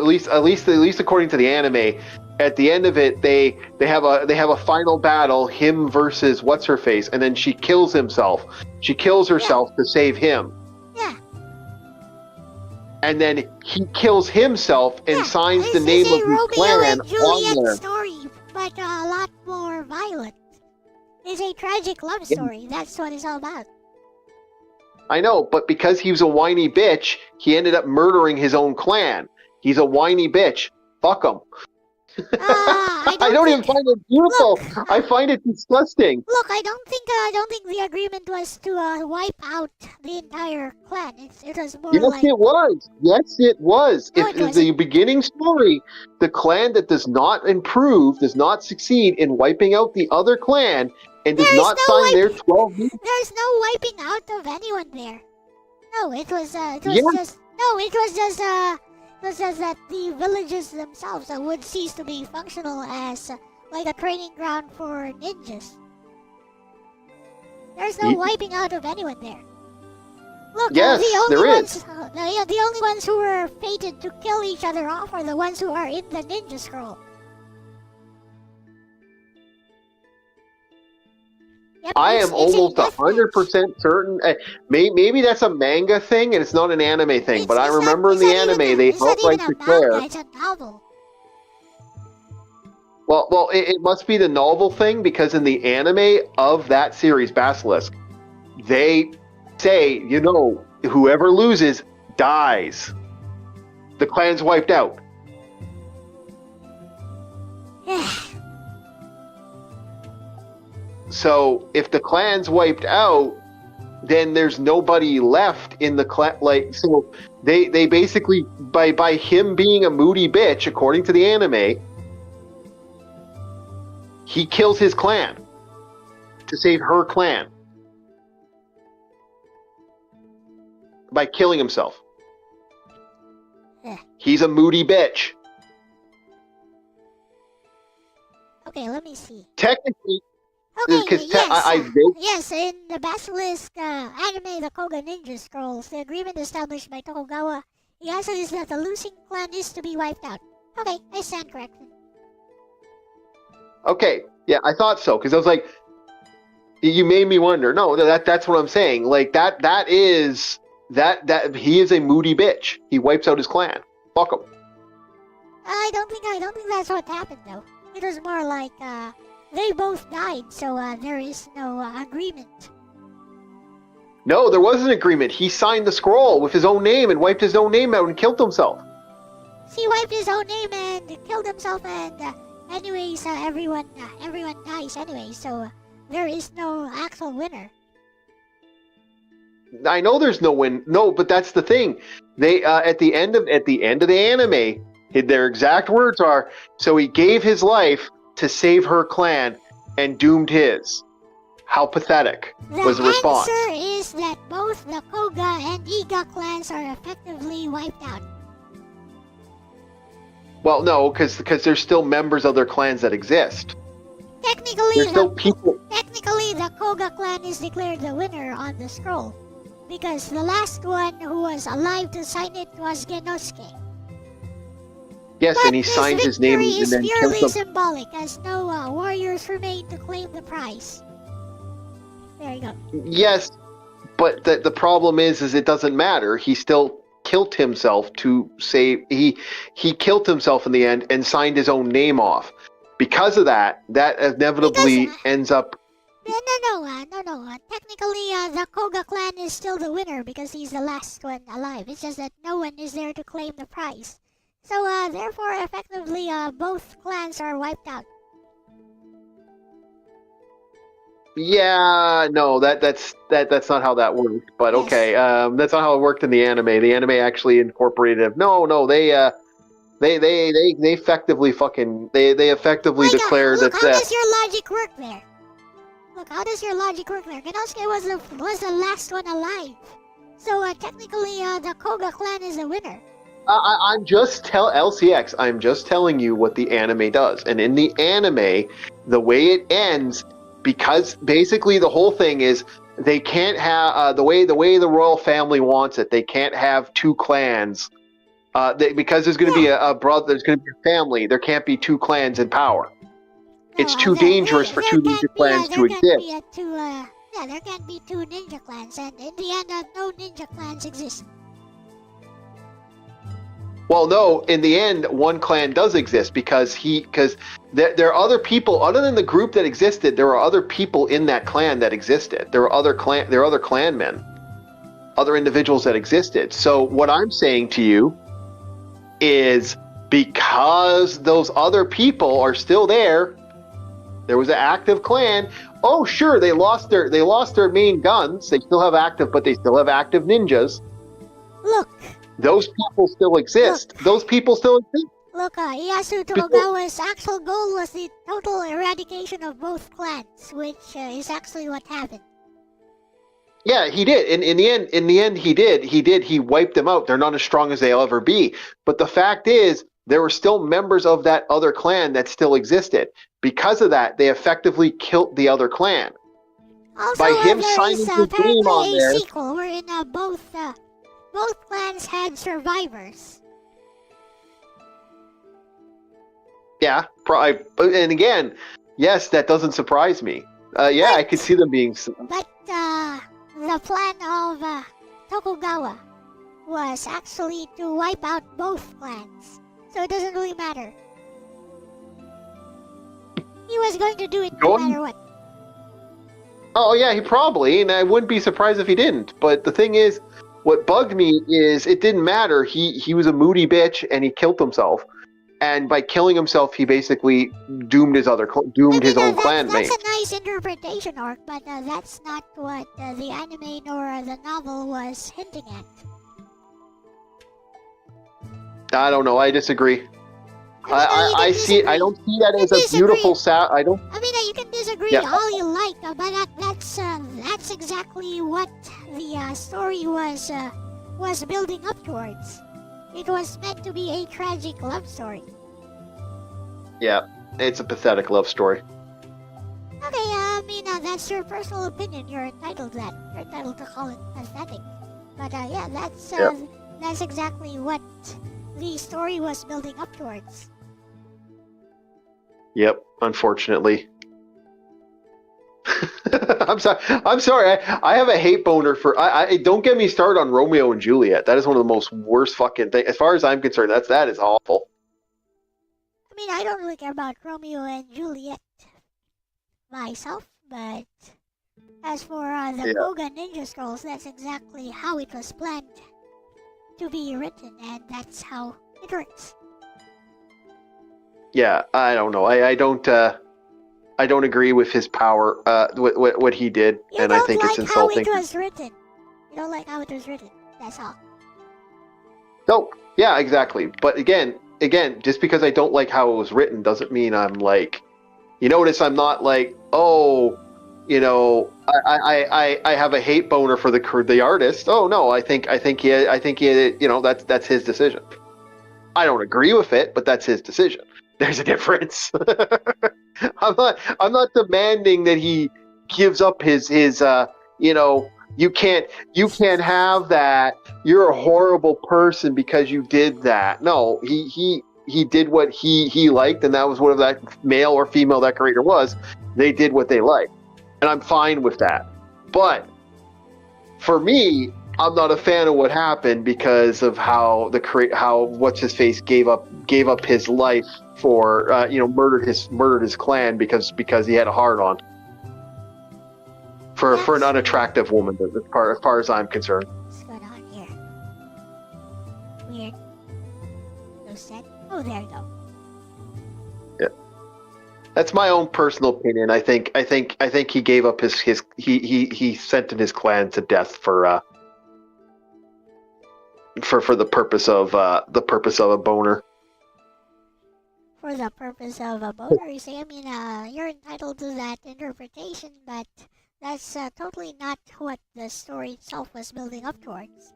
[SPEAKER 3] least according to the anime, at the end of it, they have a final battle, him versus what's her face, and then she kills himself. She kills herself to save him.
[SPEAKER 2] Yeah.
[SPEAKER 3] And then he kills himself and signs the name of his clan
[SPEAKER 2] and Juliet
[SPEAKER 3] on there.
[SPEAKER 2] story, but a lot more violent. It's a tragic love story. That's what it's all about.
[SPEAKER 3] I know, but because he was a whiny bitch, he ended up murdering his own clan. He's a whiny bitch. Fuck him. I don't even find it beautiful.
[SPEAKER 2] Look,
[SPEAKER 3] I find it disgusting.
[SPEAKER 2] Look, I don't think the agreement was to wipe out the entire clan. It was more like...
[SPEAKER 3] It was. Yes, it was.
[SPEAKER 2] No,
[SPEAKER 3] If the beginning story, the clan that does not improve, does not succeed in wiping out the other clan, and does not sign their 12 years.
[SPEAKER 2] There's no wiping out of anyone there. No, it was just that the villages themselves would cease to be functional as like a training ground for ninjas. There's no wiping out of anyone there. Look,
[SPEAKER 3] yes,
[SPEAKER 2] the only ones who were fated to kill each other off are the ones who are in the ninja scroll. Yep,
[SPEAKER 3] I am almost 100% certain. Maybe that's a manga thing and it's not an anime thing, but I remember in the anime they outright declare.
[SPEAKER 2] It's a novel.
[SPEAKER 3] Well, it must be the novel thing because in the anime of that series, Basilisk, they say, whoever loses dies. The clan's wiped out. So if the clan's wiped out, then there's nobody left in the clan. Like, so they basically by him being a moody bitch, according to the anime, he kills his clan to save her clan by killing himself. He's a moody bitch.
[SPEAKER 2] Okay, let me see.
[SPEAKER 3] Technically.
[SPEAKER 2] Okay, yes, in the Basilisk anime, the Koga Ninja Scrolls, the agreement established by Tokugawa Ieyasu is that the losing clan is to be wiped out. Okay, I stand corrected.
[SPEAKER 3] Okay, yeah, I thought so, because I was like, you made me wonder. No, that's what I'm saying. Like, that he is a moody bitch. He wipes out his clan. Fuck him.
[SPEAKER 2] I don't think that's what happened, though. It was more like, they both died, so there is no agreement.
[SPEAKER 3] No, there was an agreement. He signed the scroll with his own name and wiped his own name out and killed himself.
[SPEAKER 2] He wiped his own name and killed himself, and anyways, everyone dies anyway, so there is no actual winner.
[SPEAKER 3] I know there's no win. No, but that's the thing. They at the end of the anime, their exact words are, so he gave his life to save her clan and doomed his. How pathetic was the response.
[SPEAKER 2] The answer is that both the Koga and Iga clans are effectively wiped out.
[SPEAKER 3] Well, no, because there's still members of their clans that exist.
[SPEAKER 2] Technically,
[SPEAKER 3] there's still people.
[SPEAKER 2] Technically, the Koga clan is declared the winner on the scroll, because the last one who was alive to sign it was Genosuke.
[SPEAKER 3] Yes,
[SPEAKER 2] but
[SPEAKER 3] and he signed his name and then
[SPEAKER 2] is
[SPEAKER 3] killed
[SPEAKER 2] purely
[SPEAKER 3] him.
[SPEAKER 2] symbolic, as no warriors remain to claim the prize. There you go.
[SPEAKER 3] Yes, but the problem is it doesn't matter. He still killed himself to save. He killed himself in the end and signed his own name off. Because of that inevitably ends up.
[SPEAKER 2] No. Technically, the Koga clan is still the winner because he's the last one alive. It's just that no one is there to claim the prize. So, therefore, effectively, both clans are wiped out.
[SPEAKER 3] Yeah, no, that's not how that worked. But yes. Okay, that's not how it worked in the anime. The anime actually incorporated. No, they effectively fucking they effectively declared that.
[SPEAKER 2] How does your logic work there? Look, how does your logic work there? Genosuke was the last one alive. So technically, the Koga clan is the winner.
[SPEAKER 3] I'm just LCX. I'm just telling you what the anime does, and in the anime, the way it ends, because basically the whole thing is they can't have the way the royal family wants it. They can't have two clans because there's going to be a brother. There's going to be a family. There can't be two clans in power. It's too dangerous for two ninja clans to exist.
[SPEAKER 2] There can't be two ninja clans, and in the end, no ninja clans exist.
[SPEAKER 3] Well, no, in the end, one clan does exist because there are other people other than the group that existed. There are other people in that clan that existed. There are other clanmen, other individuals that existed. So what I'm saying to you is because those other people are still there. There was an active clan. Oh, sure, they lost their main guns. They still have active, but they still have active ninjas.
[SPEAKER 2] Look.
[SPEAKER 3] Those people still exist. Those people still exist.
[SPEAKER 2] Look, Ieyasu Tokugawa's actual goal was the total eradication of both clans, which is actually what happened.
[SPEAKER 3] Yeah, he did. In the end, he did. He wiped them out. They're not as strong as they'll ever be. But the fact is, there were still members of that other clan that still existed. Because of that, they effectively killed the other clan.
[SPEAKER 2] Also,
[SPEAKER 3] by him
[SPEAKER 2] there
[SPEAKER 3] signing
[SPEAKER 2] is
[SPEAKER 3] his name on
[SPEAKER 2] apparently
[SPEAKER 3] there.
[SPEAKER 2] a sequel wherein both clans had survivors.
[SPEAKER 3] Yeah, and again, yes, that doesn't surprise me. I could see them being.
[SPEAKER 2] But the plan of Tokugawa was actually to wipe out both clans, so it doesn't really matter. He was going to do it no matter what.
[SPEAKER 3] Oh yeah, he probably, and I wouldn't be surprised if he didn't. But the thing is, what bugged me is it didn't matter. He was a moody bitch, and he killed himself. And by killing himself, he basically doomed his own clanmate.
[SPEAKER 2] That's a nice interpretation, Orc, but that's not what the anime nor the novel was hinting at.
[SPEAKER 3] I don't know. I disagree. I see it. I don't see that as a beautiful sound. I don't.
[SPEAKER 2] I mean, you can disagree all you like, but that's exactly what the story was building up towards. It was meant to be a tragic love story.
[SPEAKER 3] Yeah, it's a pathetic love story.
[SPEAKER 2] Okay, I mean, that's your personal opinion. You're entitled to that. You're entitled to call it pathetic. But that's exactly what the story was building up towards.
[SPEAKER 3] Yep, unfortunately. I'm sorry. I have a hate boner for. I don't get me started on Romeo and Juliet. That is one of the most worst fucking things. As far as I'm concerned, that is awful.
[SPEAKER 2] I mean, I don't really care about Romeo and Juliet myself, but as for the Koga Ninja Scrolls, that's exactly how it was planned to be written, and that's how it works.
[SPEAKER 3] Yeah, I don't know. I don't agree with his power, what he did, and I think it's insulting.
[SPEAKER 2] You don't like how it was written. You don't like how it was written. That's all.
[SPEAKER 3] No, yeah, exactly. But again, just because I don't like how it was written doesn't mean I'm like, you notice I'm not like, oh, you know, I have a hate boner for the artist. Oh no, I think he, you know, that's his decision. I don't agree with it, but that's his decision. There's a difference. I'm not demanding that he gives up his you know, you can't have that. You're a horrible person because you did that. No, he did what he liked, and that was whatever that male or female that creator was. They did what they liked, and I'm fine with that. But for me, I'm not a fan of what happened because of how what's his face gave up his life for you know, murdered his clan because he had a hard on for an unattractive woman as far as I'm concerned.
[SPEAKER 2] What's going on here? Weird. No set. Oh, there you go.
[SPEAKER 3] Yeah, that's my own personal opinion. I think he gave up his he sentenced his clan to death for the purpose of a boner.
[SPEAKER 2] for the purpose of bonerising. I mean, you're entitled to that interpretation, but that's totally not what the story itself was building up towards.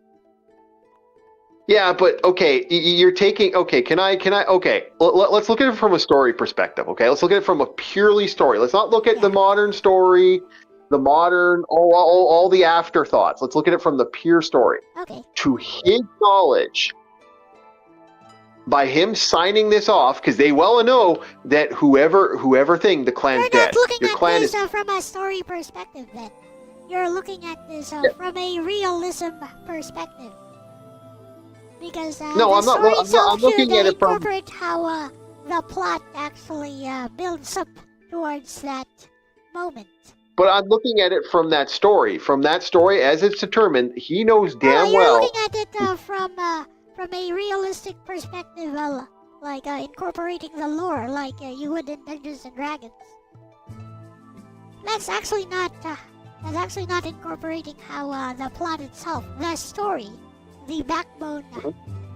[SPEAKER 3] Yeah, but okay, you're taking. Okay, can I? Okay, let's look at it from a story perspective. Okay, let's look at it from a purely story. Let's not look at the modern story, the modern all the afterthoughts. Let's look at it from the pure story.
[SPEAKER 2] Okay.
[SPEAKER 3] To his knowledge, by him signing this off, because they well know that whoever thing the clan's
[SPEAKER 2] You're
[SPEAKER 3] dead.
[SPEAKER 2] not looking
[SPEAKER 3] Your
[SPEAKER 2] at
[SPEAKER 3] clan
[SPEAKER 2] this
[SPEAKER 3] is
[SPEAKER 2] from a story perspective. Then you're looking at this from a realism perspective. Because
[SPEAKER 3] no, I'm not. I'm looking at it from
[SPEAKER 2] incorporate how the plot actually builds up towards that moment.
[SPEAKER 3] But I'm looking at it from that story. From that story, as it's determined, he knows damn
[SPEAKER 2] you're
[SPEAKER 3] well.
[SPEAKER 2] looking at it from a realistic perspective, like incorporating the lore, like you would in Dungeons and Dragons. That's actually not incorporating how the plot itself, the story, the backbone.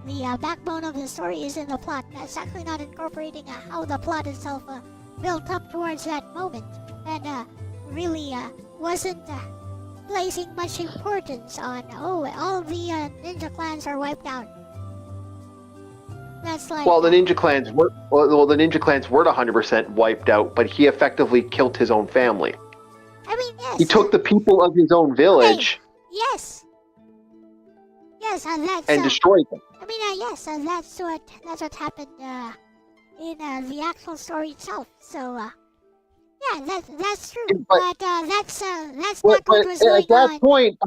[SPEAKER 2] The backbone of the story is in the plot. That's actually not incorporating how the plot itself built up towards that moment, and really wasn't placing much importance on all the ninja clans are wiped out. That's like
[SPEAKER 3] the ninja clans were the ninja clans weren't 100% wiped out, but he effectively killed his own family.
[SPEAKER 2] I mean, yes.
[SPEAKER 3] He took the people of his own village.
[SPEAKER 2] Yes. Yes, and that's
[SPEAKER 3] and destroyed them.
[SPEAKER 2] I mean, yes, that's what happened in the actual story itself. So, yeah, that's true. But that's not what was going on.
[SPEAKER 3] At that point,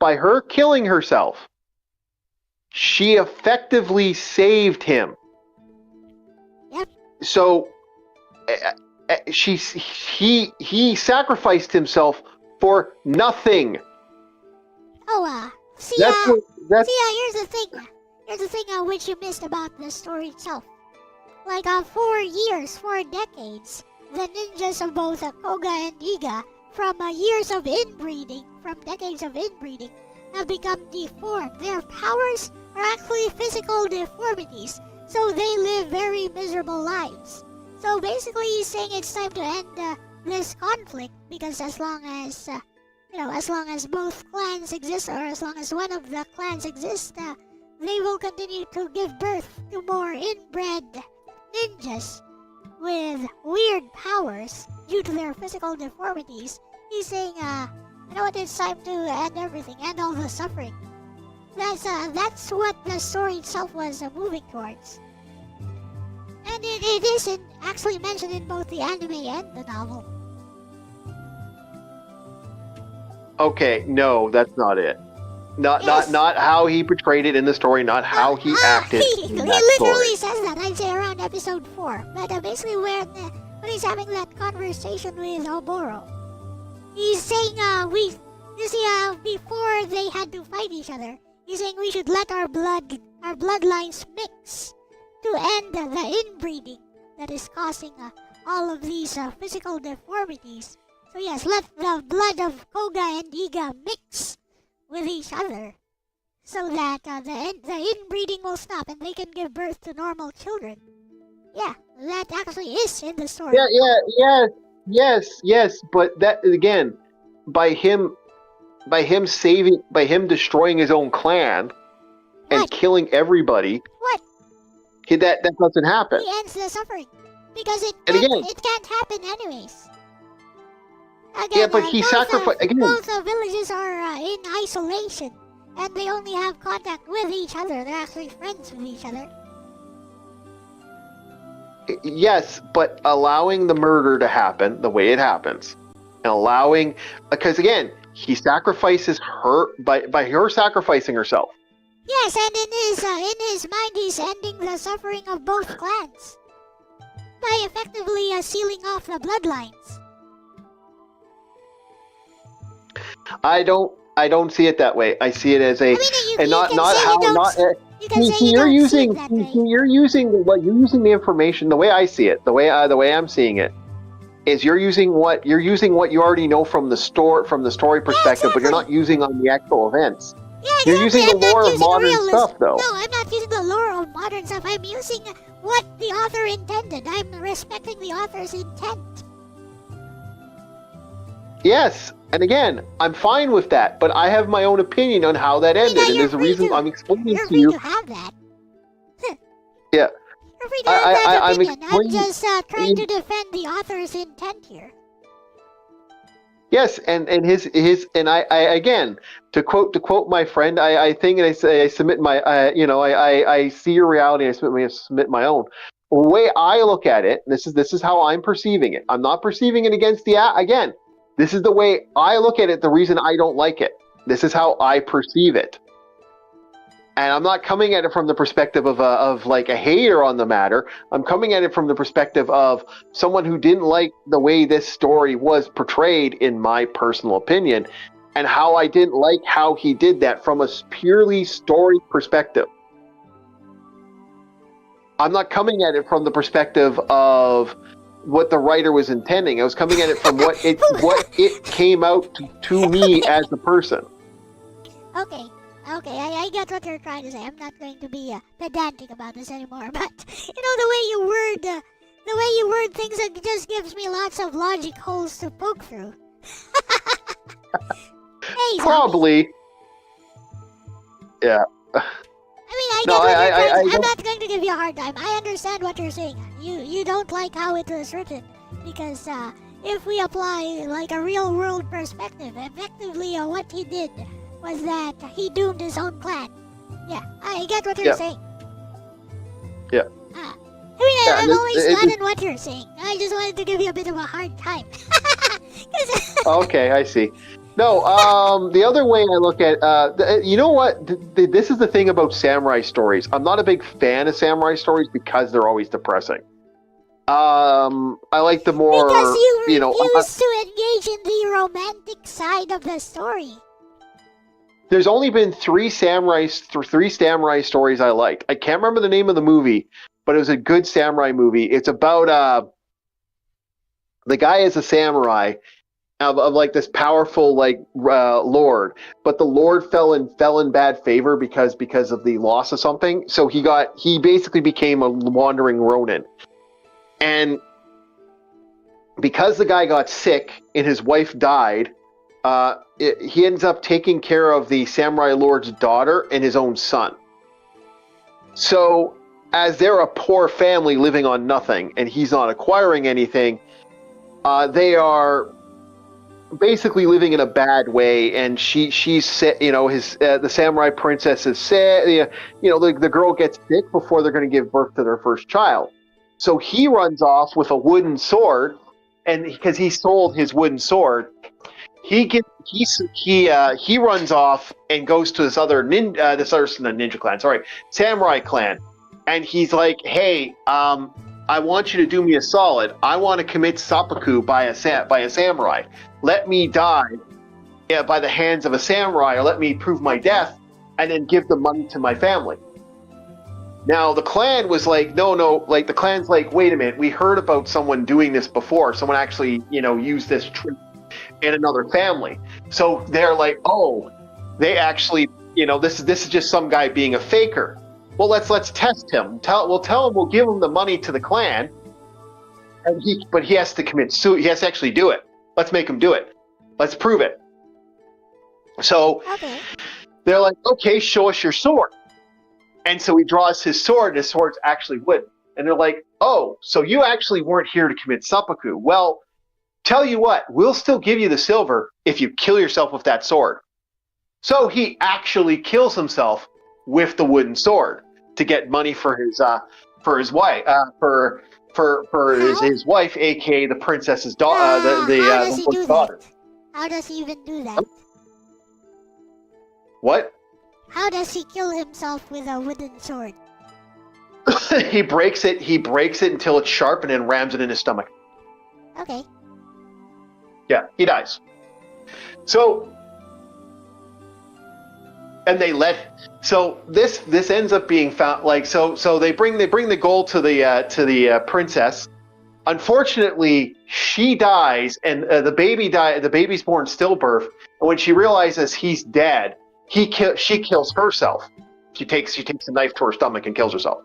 [SPEAKER 3] by her killing herself, she effectively saved him.
[SPEAKER 2] Yep.
[SPEAKER 3] So, he sacrificed himself for nothing.
[SPEAKER 2] See, here's the thing. Here's the thing which you missed about the story itself. Like, for decades, the ninjas of both Koga and Iga, from years of inbreeding, from decades of inbreeding, have become deformed. Their powers are actually physical deformities, so they live very miserable lives. So basically, he's saying it's time to end this conflict, because as long as both clans exist, or as long as one of the clans exists, they will continue to give birth to more inbred ninjas with weird powers due to their physical deformities. He's saying, you know what, it's time to end everything, end all the suffering. That's what the story itself was moving towards. And it is actually mentioned in both the anime and the novel.
[SPEAKER 3] Okay, no, that's not it. Not how he portrayed it in the story, not how he acted.
[SPEAKER 2] He literally says that, I'd say around episode 4. But basically when he's having that conversation with Oboro, he's saying, before they had to fight each other, he's saying we should let our bloodlines mix to end the inbreeding that is causing all of these physical deformities. So yes, let the blood of Koga and Iga mix with each other, so that the inbreeding will stop and they can give birth to normal children. Yeah, that actually is in the story.
[SPEAKER 3] Yes. But that again, by him destroying his own clan and killing everybody.
[SPEAKER 2] What?
[SPEAKER 3] That doesn't happen.
[SPEAKER 2] He ends the suffering because it can't happen anyways. Again,
[SPEAKER 3] but he sacrificed again.
[SPEAKER 2] Both villages are in isolation, and they only have contact with each other. They're actually friends with each other.
[SPEAKER 3] Yes, but allowing the murder to happen the way it happens, and because again, he sacrifices her by her sacrificing herself.
[SPEAKER 2] Yes, and in his mind, he's ending the suffering of both clans by effectively sealing off the bloodlines.
[SPEAKER 3] I don't see it that way. I see it as you're using the information. The way I see it, the way I'm seeing it, is you're using what you already know from the story perspective, but you're not using on the actual events.
[SPEAKER 2] Yeah, exactly.
[SPEAKER 3] You're using the lore of modern stuff, though.
[SPEAKER 2] No, I'm not using the lore of modern stuff. I'm using what the author intended. I'm respecting the author's intent.
[SPEAKER 3] Yes, and again, I'm fine with that, but I have my own opinion on how that ended, and there's a reason I'm explaining
[SPEAKER 2] You're
[SPEAKER 3] to you.
[SPEAKER 2] free to have that.
[SPEAKER 3] Yeah.
[SPEAKER 2] You're free to have that
[SPEAKER 3] I'm
[SPEAKER 2] opinion. I'm
[SPEAKER 3] explaining.
[SPEAKER 2] just trying to defend the author's intent here.
[SPEAKER 3] Yes, and his and I again to quote my friend, I think and I say I submit my I see your reality and I submit my own. The way I look at it, this is how I'm perceiving it. I'm not perceiving it against the again. This is the way I look at it. The reason I don't like it. This is how I perceive it. And I'm not coming at it from the perspective of like a hater on the matter. I'm coming at it from the perspective of someone who didn't like the way this story was portrayed, in my personal opinion, and how I didn't like how he did that from a purely story perspective. I'm not coming at it from the perspective of what the writer was intending. I was coming at it from what it came out to me as a person.
[SPEAKER 2] Okay, I get what you're trying to say. I'm not going to be pedantic about this anymore. But the way you word things, it just gives me lots of logic holes to poke through. Hey,
[SPEAKER 3] probably. Yeah.
[SPEAKER 2] I get what you're trying to say. I'm not going to give you a hard time. I understand what you're saying. You don't like how it was written because if we apply like a real world perspective, effectively what he did was that he doomed his own clan. Yeah, I get what you're saying.
[SPEAKER 3] Yeah.
[SPEAKER 2] I've always gotten what you're saying. I just wanted to give you a bit of a hard time.
[SPEAKER 3] Okay, I see. No, the other way I look at, you know what? This is the thing about samurai stories. I'm not a big fan of samurai stories because they're always depressing. I like the more,
[SPEAKER 2] because you refuse to engage in the romantic side of the story.
[SPEAKER 3] There's only been three samurai stories I liked. I can't remember the name of the movie, but it was a good samurai movie. It's about the guy is a samurai of like this powerful lord, but the lord fell in bad favor because of the loss of something. So he basically became a wandering ronin, and because the guy got sick and his wife died. He ends up taking care of the samurai lord's daughter and his own son. So, as they're a poor family living on nothing, and he's not acquiring anything, they are basically living in a bad way. And she's sick. The samurai princess is sick. The girl gets sick before they're going to give birth to their first child. So he runs off with a wooden sword, and because he sold his wooden sword. He runs off and goes to this other ninja clan, samurai clan, and he's like, "Hey, I want you to do me a solid. I want to commit seppuku by a samurai. Let me die by the hands of a samurai, or let me prove my death, and then give the money to my family." Now the clan was like, no, like the clan's like, wait a minute, we heard about someone doing this before. Someone actually, used this trick in another family. So they're like, oh, they actually, this is just some guy being a faker. Well, let's test him. We'll give him the money to the clan, but he has to commit suicide. He has to actually do it. Let's make him do it. Let's prove it. So they're like, okay, show us your sword. And so he draws his sword, and his sword's actually wood. And they're like, oh, so you actually weren't here to commit seppuku. Well, tell you what, we'll still give you the silver if you kill yourself with that sword. So he actually kills himself with the wooden sword to get money for his wife, his wife, aka the princess's daughter, the daughter.
[SPEAKER 2] How does he even do that?
[SPEAKER 3] What?
[SPEAKER 2] How does he kill himself with a wooden sword?
[SPEAKER 3] He breaks it until it's sharp and then rams it in his stomach.
[SPEAKER 2] Okay.
[SPEAKER 3] Yeah, he dies. So, and this ends up being found so they bring the gold to the princess. Unfortunately, she dies, and the baby's born stillbirth. And when she realizes he's dead, she kills herself. She takes a knife to her stomach and kills herself.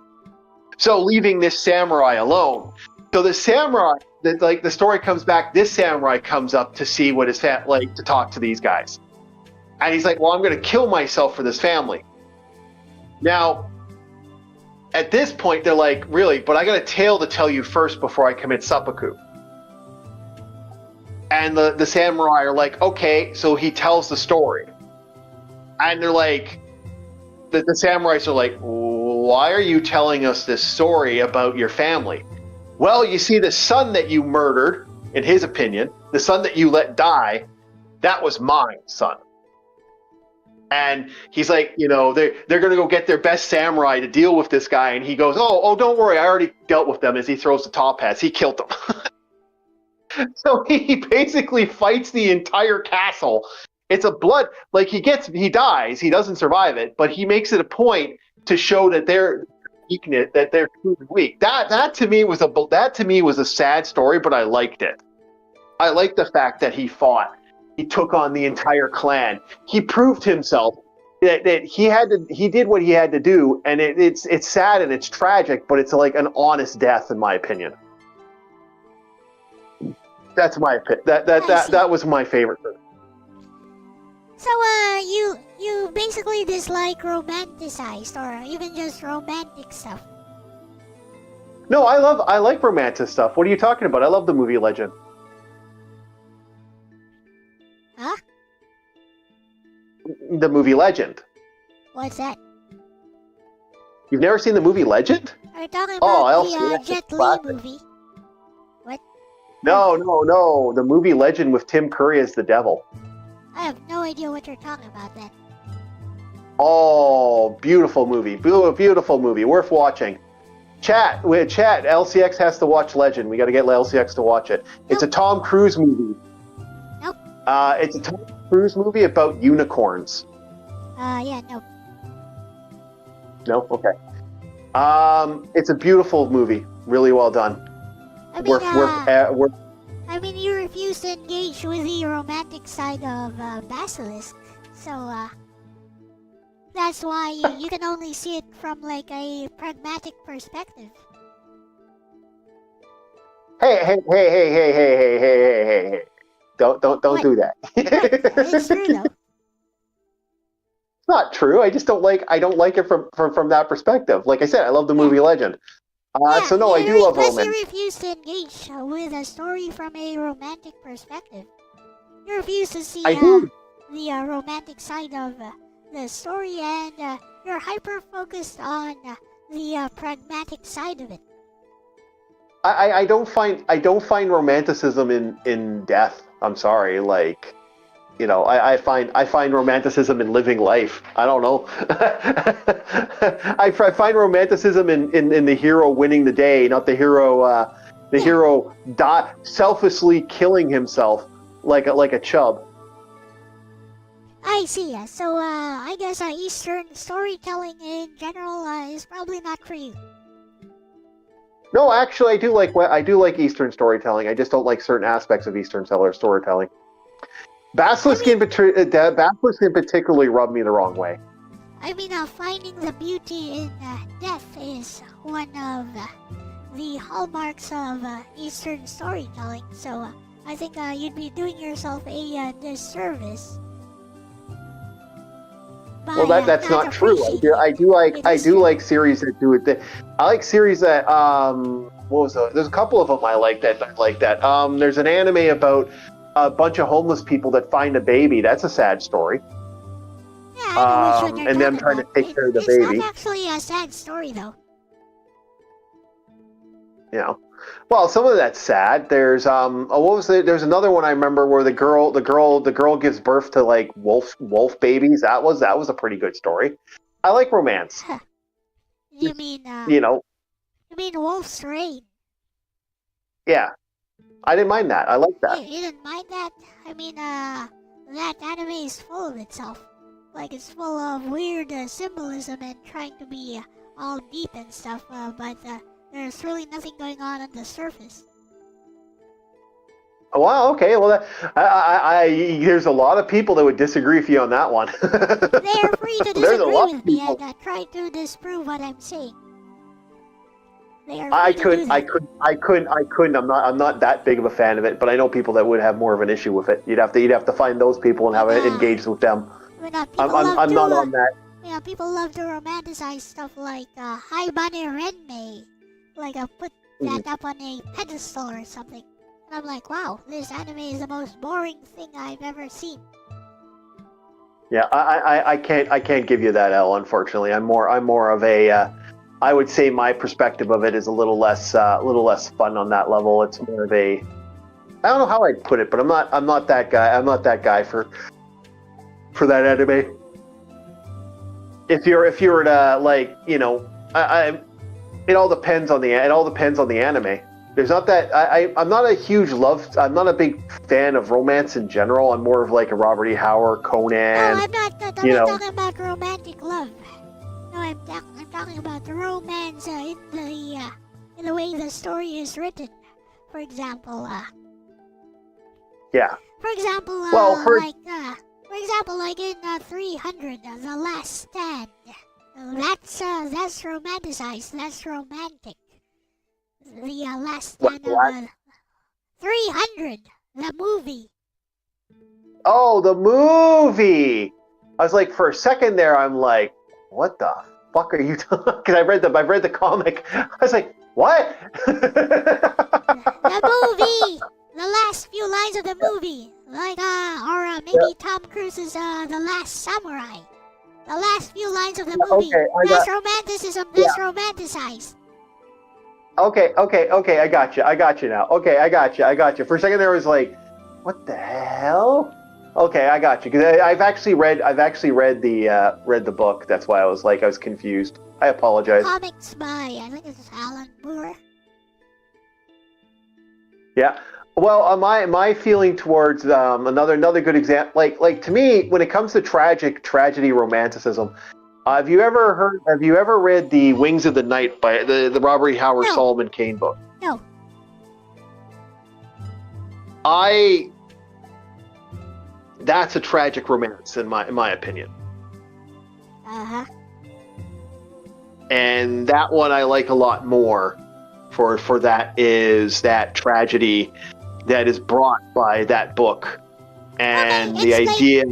[SPEAKER 3] So leaving this samurai alone. So the samurai, the story comes back. This samurai comes up to see what his to talk to these guys, and he's like, "Well, I'm going to kill myself for this family." Now, at this point, they're like, "Really? But I got a tale to tell you first before I commit seppuku." And the samurai are like, "Okay." So he tells the story, and they're like, the samurais are like, "Why are you telling us this story about your family?" "Well, you see, the son that you murdered, in his opinion, the son that you let die, that was my son." And he's like, they're going to go get their best samurai to deal with this guy. And he goes, oh, don't worry, I already dealt with them, as he throws the top hats. He killed them. So he basically fights the entire castle. It's a blood, he dies, he doesn't survive it, but he makes it a point to show that they're weakness, that they're truly weak. That to me was a sad story, but I liked it. I liked the fact that he fought. He took on the entire clan. He proved himself that he did what he had to do, and it's sad and it's tragic, but it's like an honest death, in my opinion. That's my opinion. That was my favorite.
[SPEAKER 2] So, you basically dislike romanticized or even just romantic stuff?
[SPEAKER 3] No, I like romantic stuff. What are you talking about? I love the movie Legend.
[SPEAKER 2] Huh?
[SPEAKER 3] The movie Legend.
[SPEAKER 2] What's that?
[SPEAKER 3] You've never seen the movie Legend?
[SPEAKER 2] Are you talking about
[SPEAKER 3] Elle-C,
[SPEAKER 2] the
[SPEAKER 3] that's
[SPEAKER 2] Jet Li
[SPEAKER 3] classic.
[SPEAKER 2] movie? What?
[SPEAKER 3] No. The movie Legend with Tim Curry as the devil.
[SPEAKER 2] I have no idea what you're talking about then.
[SPEAKER 3] Oh, beautiful movie. Beautiful movie. Worth watching. Chat. LCX has to watch Legend. We got to get LCX to watch it. Nope. It's a Tom Cruise movie.
[SPEAKER 2] Nope.
[SPEAKER 3] It's a Tom Cruise movie about unicorns.
[SPEAKER 2] Yeah, no.
[SPEAKER 3] No? Okay. It's a beautiful movie. Really well done.
[SPEAKER 2] I mean, you refuse to engage with the romantic side of Basilisk, so that's why you can only see it from a pragmatic perspective.
[SPEAKER 3] Hey! Don't do that.
[SPEAKER 2] It's true though.
[SPEAKER 3] It's not true. I don't like it from that perspective. Like I said, I love the movie Legend. So no, I do love romance.
[SPEAKER 2] You refuse to engage with a story from a romantic perspective. You refuse to see the romantic side of the story, and you're hyper focused on the pragmatic side of it.
[SPEAKER 3] I don't find romanticism in death. I'm sorry, I find romanticism in living life. I don't know. I find romanticism in the hero winning the day, not the hero selfishly killing himself like a chub.
[SPEAKER 2] I see. So I guess Eastern storytelling in general is probably not for you.
[SPEAKER 3] No, actually, I do like Eastern storytelling. I just don't like certain aspects of Eastern storytelling. Basilisk in particularly rubbed me the wrong way.
[SPEAKER 2] I mean, finding the beauty in death is one of the hallmarks of Eastern storytelling. So I think you'd be doing yourself a disservice.
[SPEAKER 3] Well, that's not true. I do like series that do it. I like series that there's a couple of them I like that. There's an anime about a bunch of homeless people that find a baby. That's a sad story.
[SPEAKER 2] Yeah, I know which one you're
[SPEAKER 3] and them trying to take care of the baby.
[SPEAKER 2] It's not actually a sad story, though.
[SPEAKER 3] Well, some of that's sad. There's there's another one I remember where the girl gives birth to wolf babies. That was a pretty good story. I like romance.
[SPEAKER 2] You mean Wolf's Rain?
[SPEAKER 3] Yeah. I didn't mind that. I like that.
[SPEAKER 2] You didn't mind that? I mean, that anime is full of itself. It's full of weird symbolism and trying to be all deep and stuff, but there's really nothing going on the surface.
[SPEAKER 3] Wow, okay. Well, there's a lot of people that would disagree with you on that one.
[SPEAKER 2] They're free to disagree with me and try to disprove what I'm saying. They are free to do that.
[SPEAKER 3] I couldn't. I'm not that big of a fan of it, but I know people that would have more of an issue with it. You'd have to find those people and have it engaged with them. I'm not on that.
[SPEAKER 2] Yeah, people love to romanticize stuff like Haibane Renmei. Like put that up on a pedestal or something. And I'm like, wow, this anime is the most boring thing I've ever seen.
[SPEAKER 3] Yeah, I can't give you that, Elle. Unfortunately, I'm more of a. I would say my perspective of it is a little less fun on that level. It's more of a. I don't know how I'd put it, but I'm not that guy. I'm not that guy for that anime. If you were to like, you know, it all depends on the anime. There's not that I'm not a big fan of romance in general. I'm more of like a Robert E. Howard, Conan.
[SPEAKER 2] No, I'm not talking about romantic love. No, I'm talking about the romance in the way the story is written. For example,
[SPEAKER 3] yeah.
[SPEAKER 2] For example, like in 300, The Last Stand. That's romanticized. That's romantic. The Last Stand of 300, the movie.
[SPEAKER 3] Oh, the movie! I was like, for a second there, I'm like, what the fuck are you talking? Because I read the comic. I was like, what?
[SPEAKER 2] The movie, the last few lines of the movie, like maybe Tom Cruise's The Last Samurai. The last few lines of the movie.
[SPEAKER 3] Okay,
[SPEAKER 2] that's romanticism. That's romanticized.
[SPEAKER 3] Okay, I got you now. Okay, I got you. For a second there was like, what the hell? Okay, I got you. Because I've actually read the book. That's why I was confused. I apologize.
[SPEAKER 2] Comics by, I think it's Alan Moore.
[SPEAKER 3] Yeah. Well, my feeling towards another good example, like to me, when it comes to tragedy romanticism, have you ever read the Wings of the Night by the Robert E. Howard Solomon Kane book?
[SPEAKER 2] No.
[SPEAKER 3] That's a tragic romance in my opinion.
[SPEAKER 2] Uh-huh.
[SPEAKER 3] And that one I like a lot more for that is that tragedy that is brought by that book. And the idea.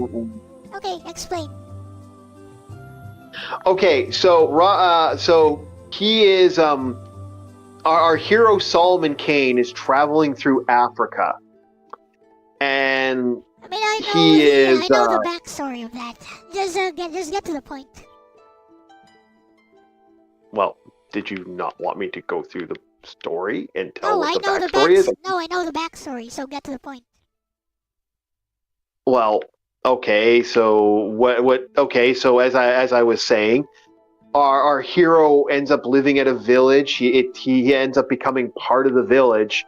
[SPEAKER 2] Okay, explain.
[SPEAKER 3] Okay, so he is our hero Solomon Kane is traveling through Africa, and
[SPEAKER 2] I know the backstory of that. Just get to the point.
[SPEAKER 3] Well, did you not want me to go through the story and tell what the backstory is?
[SPEAKER 2] No, I know the backstory, so get to the point.
[SPEAKER 3] Well, okay, so what? Okay, so as I was saying, our hero ends up living at a village. He ends up becoming part of the village,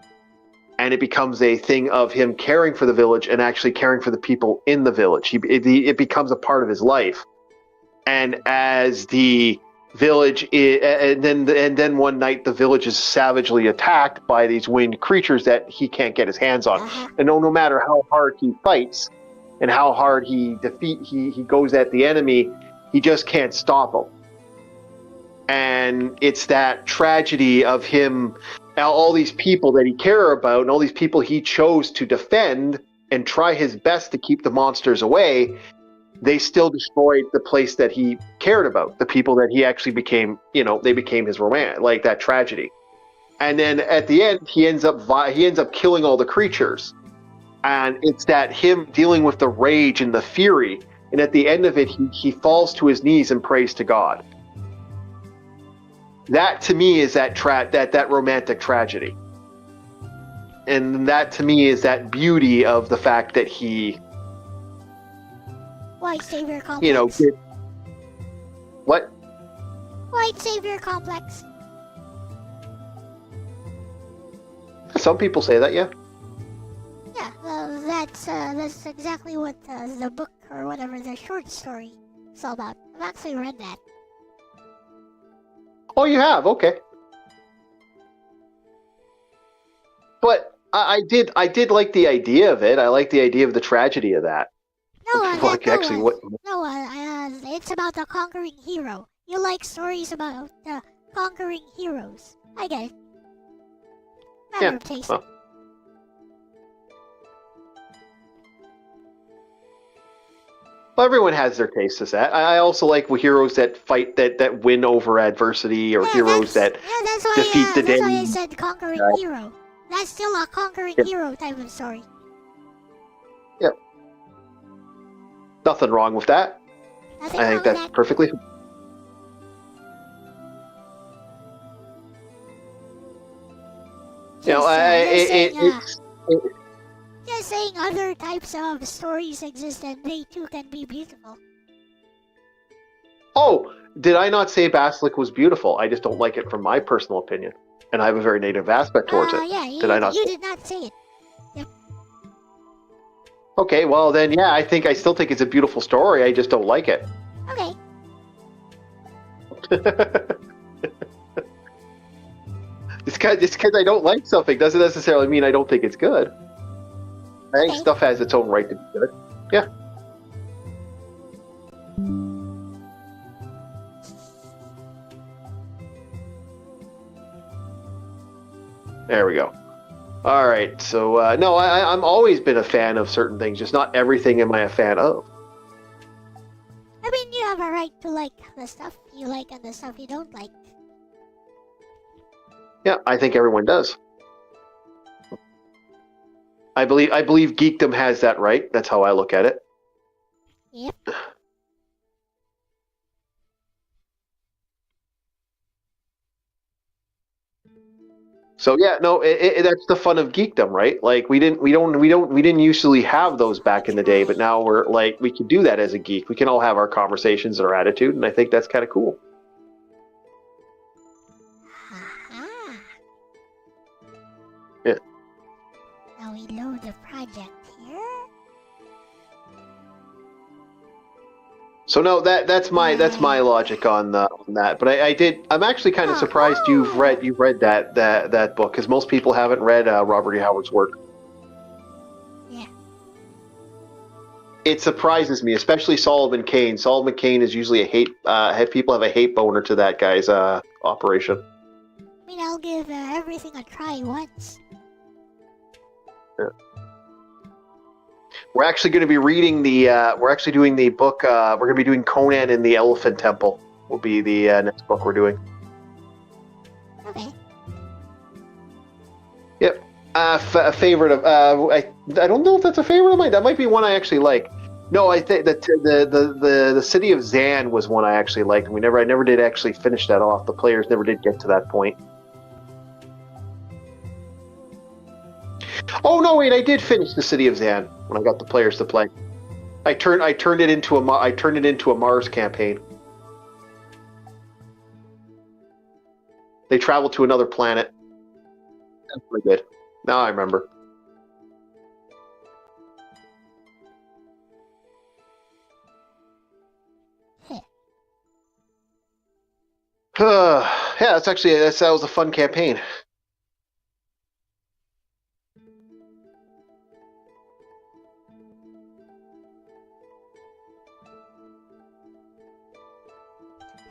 [SPEAKER 3] and it becomes a thing of him caring for the village and actually caring for the people in the village. It becomes a part of his life, and as the village and then one night the village is savagely attacked by these winged creatures that he can't get his hands on.
[SPEAKER 2] Uh-huh.
[SPEAKER 3] And no matter how hard he fights and how hard he goes at the enemy, he just can't stop them. And it's that tragedy of him, all these people that he cares about and all these people he chose to defend and try his best to keep the monsters away, they still destroyed the place that he cared about, the people that he actually became, they became his romance, like that tragedy. And then at the end, he ends up killing all the creatures. And it's that him dealing with the rage and the fury. And at the end of it, he falls to his knees and prays to God. That to me is that romantic tragedy. And that to me is that beauty of the fact that he,
[SPEAKER 2] White savior complex.
[SPEAKER 3] What?
[SPEAKER 2] White savior complex.
[SPEAKER 3] Some people say that, yeah.
[SPEAKER 2] Yeah, that's exactly what the book or whatever, the short story is all about. I've actually read that.
[SPEAKER 3] Oh, you have? Okay. But I did like the idea of it. I like the idea of the tragedy of that.
[SPEAKER 2] It's about the conquering hero. You like stories about conquering heroes. I get it.
[SPEAKER 3] Yeah,
[SPEAKER 2] Matter of taste.
[SPEAKER 3] well. Well, everyone has their taste as that. I also like heroes that fight, that win over adversity, or heroes that defeat the day.
[SPEAKER 2] That's why I said conquering hero. That's still a conquering hero type of story.
[SPEAKER 3] Yep. Nothing wrong with that.
[SPEAKER 2] Nothing
[SPEAKER 3] I
[SPEAKER 2] wrong
[SPEAKER 3] think
[SPEAKER 2] with
[SPEAKER 3] that's
[SPEAKER 2] that.
[SPEAKER 3] perfectly.
[SPEAKER 2] Just saying other types of stories exist and they too can be beautiful.
[SPEAKER 3] Oh, did I not say Basilisk was beautiful? I just don't like it from my personal opinion, and I have a very negative aspect towards it.
[SPEAKER 2] Yeah,
[SPEAKER 3] did I not?
[SPEAKER 2] You did not say it. Yep.
[SPEAKER 3] Okay, well then, yeah, I still think it's a beautiful story. I just don't like it.
[SPEAKER 2] Okay.
[SPEAKER 3] Just because I don't like something doesn't necessarily mean I don't think it's good. I think stuff has its own right to be good. Yeah. There we go. All right. So no, I'm always been a fan of certain things. Just not everything am I a fan of.
[SPEAKER 2] I mean, you have a right to like the stuff you like and the stuff you don't like.
[SPEAKER 3] Yeah, I think everyone does. I believe geekdom has that right. That's how I look at it.
[SPEAKER 2] Yep.
[SPEAKER 3] So yeah, no, that's the fun of geekdom, right? Like we didn't usually have those back in the day, but now we're like we can do that as a geek. We can all have our conversations and our attitude, and I think that's kind of cool. Yeah.
[SPEAKER 2] Now we load the project here.
[SPEAKER 3] So no, that's my logic on that. But I'm actually kind of surprised you've read that book, because most people haven't read Robert E. Howard's work.
[SPEAKER 2] Yeah.
[SPEAKER 3] It surprises me, especially Solomon Kane. Solomon Kane is usually people have a hate boner to that guy's operation.
[SPEAKER 2] I mean, I'll give everything a try once.
[SPEAKER 3] Yeah. We're actually going to be reading we're actually doing the book. We're going to be doing Conan in the Elephant Temple. Will be the next book we're doing.
[SPEAKER 2] Okay.
[SPEAKER 3] Yep. A favorite of I don't know if that's a favorite of mine. That might be one I actually like. No, I think that the City of Zan was one I actually liked. I never did actually finish that off. The players never did get to that point. Oh no! Wait, I did finish the City of Zan when I got the players to play. I turned it into a Mars campaign. They traveled to another planet. That's pretty good. Now I remember. Yeah, that was a fun campaign.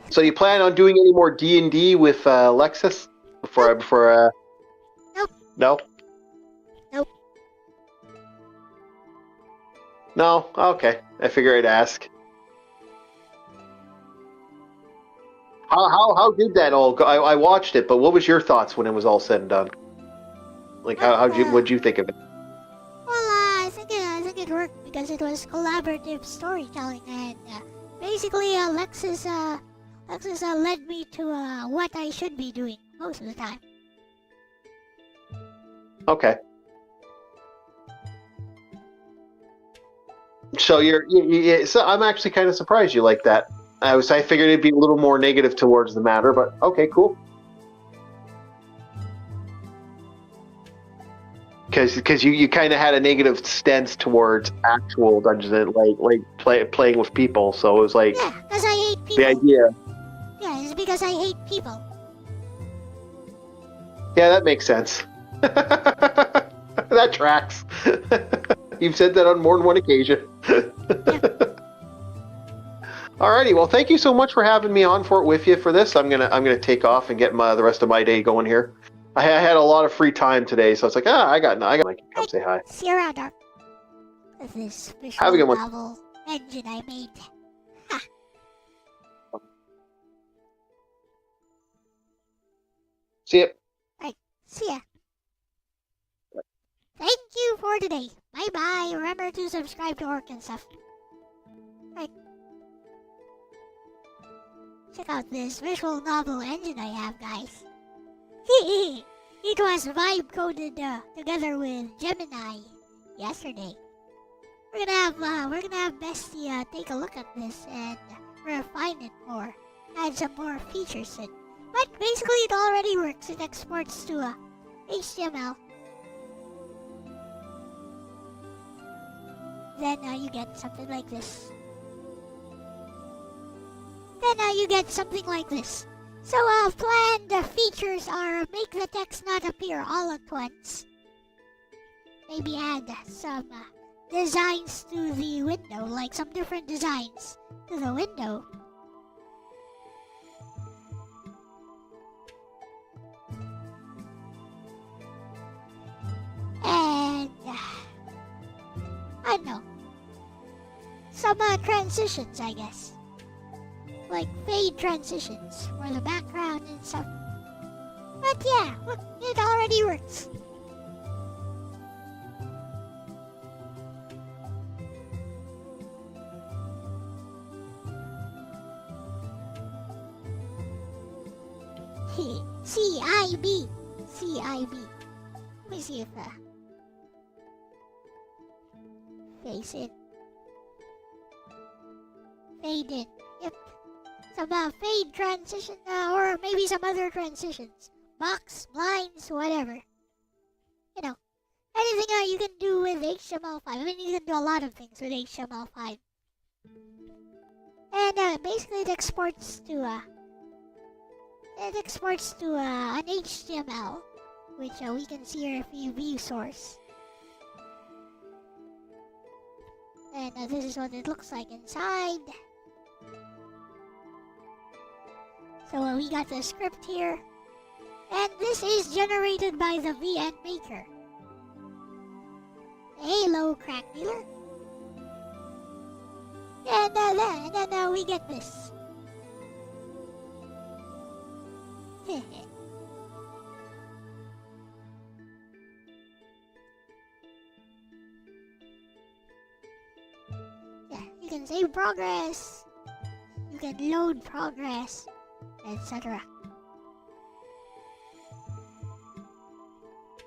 [SPEAKER 3] So you plan on doing any more D&D with Lexus before?
[SPEAKER 2] Nope.
[SPEAKER 3] No.
[SPEAKER 2] Nope.
[SPEAKER 3] No. Okay. I figure I'd ask. How did that all go? I watched it, but what was your thoughts when it was all said and done? Like what'd you think of it?
[SPEAKER 2] Well, I think it worked because it was collaborative storytelling, and basically, Alexis led me to what I should be doing most of the time.
[SPEAKER 3] Okay. So so I'm actually kind of surprised you like that. I figured it'd be a little more negative towards the matter, but okay, cool. Because you kind of had a negative stance towards actual Dungeons and playing with people, so it was like
[SPEAKER 2] because I hate people.
[SPEAKER 3] The idea.
[SPEAKER 2] Yeah, it's because I hate people.
[SPEAKER 3] Yeah, that makes sense. That tracks. You've said that on more than one occasion. Alrighty, well, thank you so much for having me on for it with you for this. I'm gonna take off and get the rest of my day going here. I had a lot of free time today, so it's like, I got come say hi.
[SPEAKER 2] See you around, Dark. This
[SPEAKER 3] Have a
[SPEAKER 2] visual
[SPEAKER 3] good one.
[SPEAKER 2] novel engine I made. Ha!
[SPEAKER 3] See ya.
[SPEAKER 2] See ya. Thank you for today. Bye bye. Remember to subscribe to Orc and stuff. Right. Check out this visual novel engine I have, guys. It was vibe coded together with Gemini yesterday. We're gonna have Bestie take a look at this and refine it more, add some more features in. But basically, it already works. It exports to HTML. Then you get something like this. So planned features are make the text not appear all at once. Maybe add some designs to the window, like some different designs to the window. And I don't know, some transitions, I guess. Like fade transitions for the background and stuff. But yeah, look, it already works. CIB. Let me see if face in. Fade in. Yep. Some fade transition, or maybe some other transitions. Box, blinds, whatever. You know, anything you can do with HTML5. I mean, you can do a lot of things with HTML5. And basically it exports to an HTML, which we can see here if you view source. And this is what it looks like inside. So we got the script here. And this is generated by the VN Maker. Hello, crack dealer. And then we get this. Yeah, you can save progress. You can load progress, etc.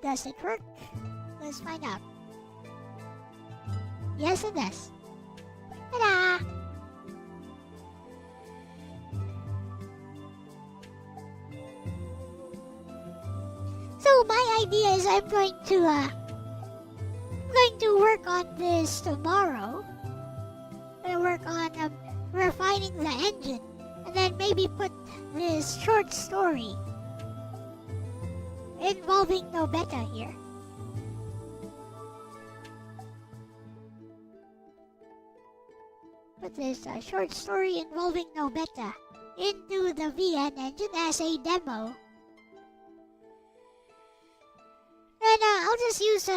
[SPEAKER 2] Does it work? Let's find out. Yes, it does. Ta-da! So my idea is I'm going to work on this tomorrow. I'm gonna work on refining the engine, and then maybe put this short story involving no beta here. Put this short story involving no beta into the VN engine as a demo. And I'll just use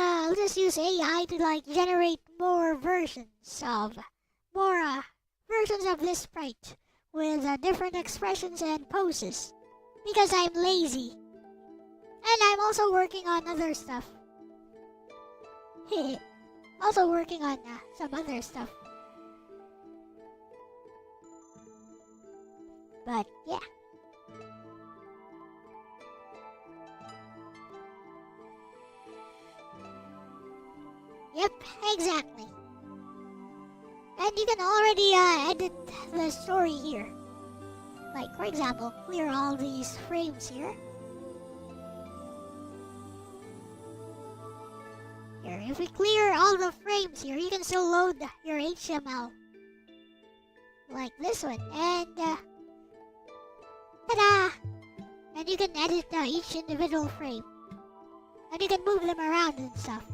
[SPEAKER 2] AI to like generate more versions of this sprite with different expressions and poses, because I'm lazy. And I'm also working on other stuff. Also working on some other stuff. But yeah. Yep, exactly. And you can already edit the story here. Like, for example, clear all these frames here. Here, if we clear all the frames here, you can still load your HTML. Like this one. And, ta-da! And you can edit each individual frame. And you can move them around and stuff.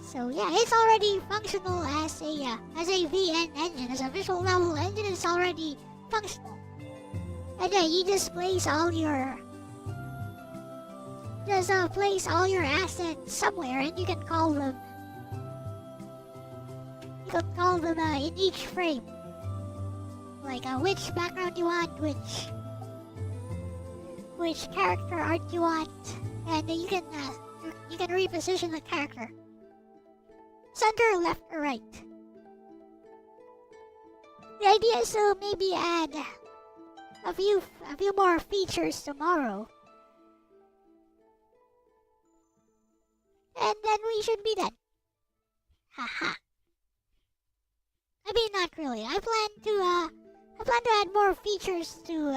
[SPEAKER 2] So yeah, it's already functional as a VN engine, as a visual novel engine. It's already functional. And yeah, you just place all your assets somewhere, and you can call them. You can call them in each frame, like which background you want, which character art you want, and you can reposition the character. Center, left, or right. The idea is to maybe add a few more features tomorrow. And then we should be done. Haha. I mean, not really. I plan to add more features to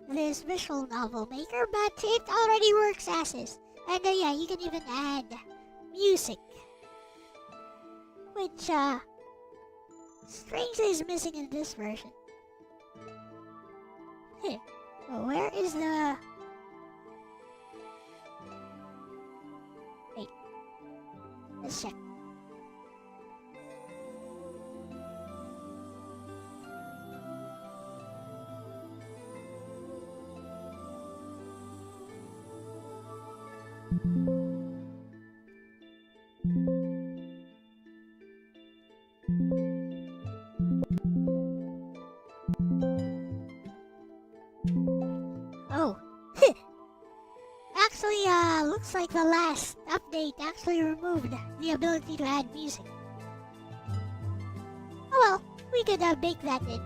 [SPEAKER 2] this visual novel maker, but it already works as is. And yeah, you can even add music, which strangely is missing in this version. So where is the... Wait. Let's check. Oh. Actually, looks like the last update actually removed the ability to add music. Oh well, we could bake that in.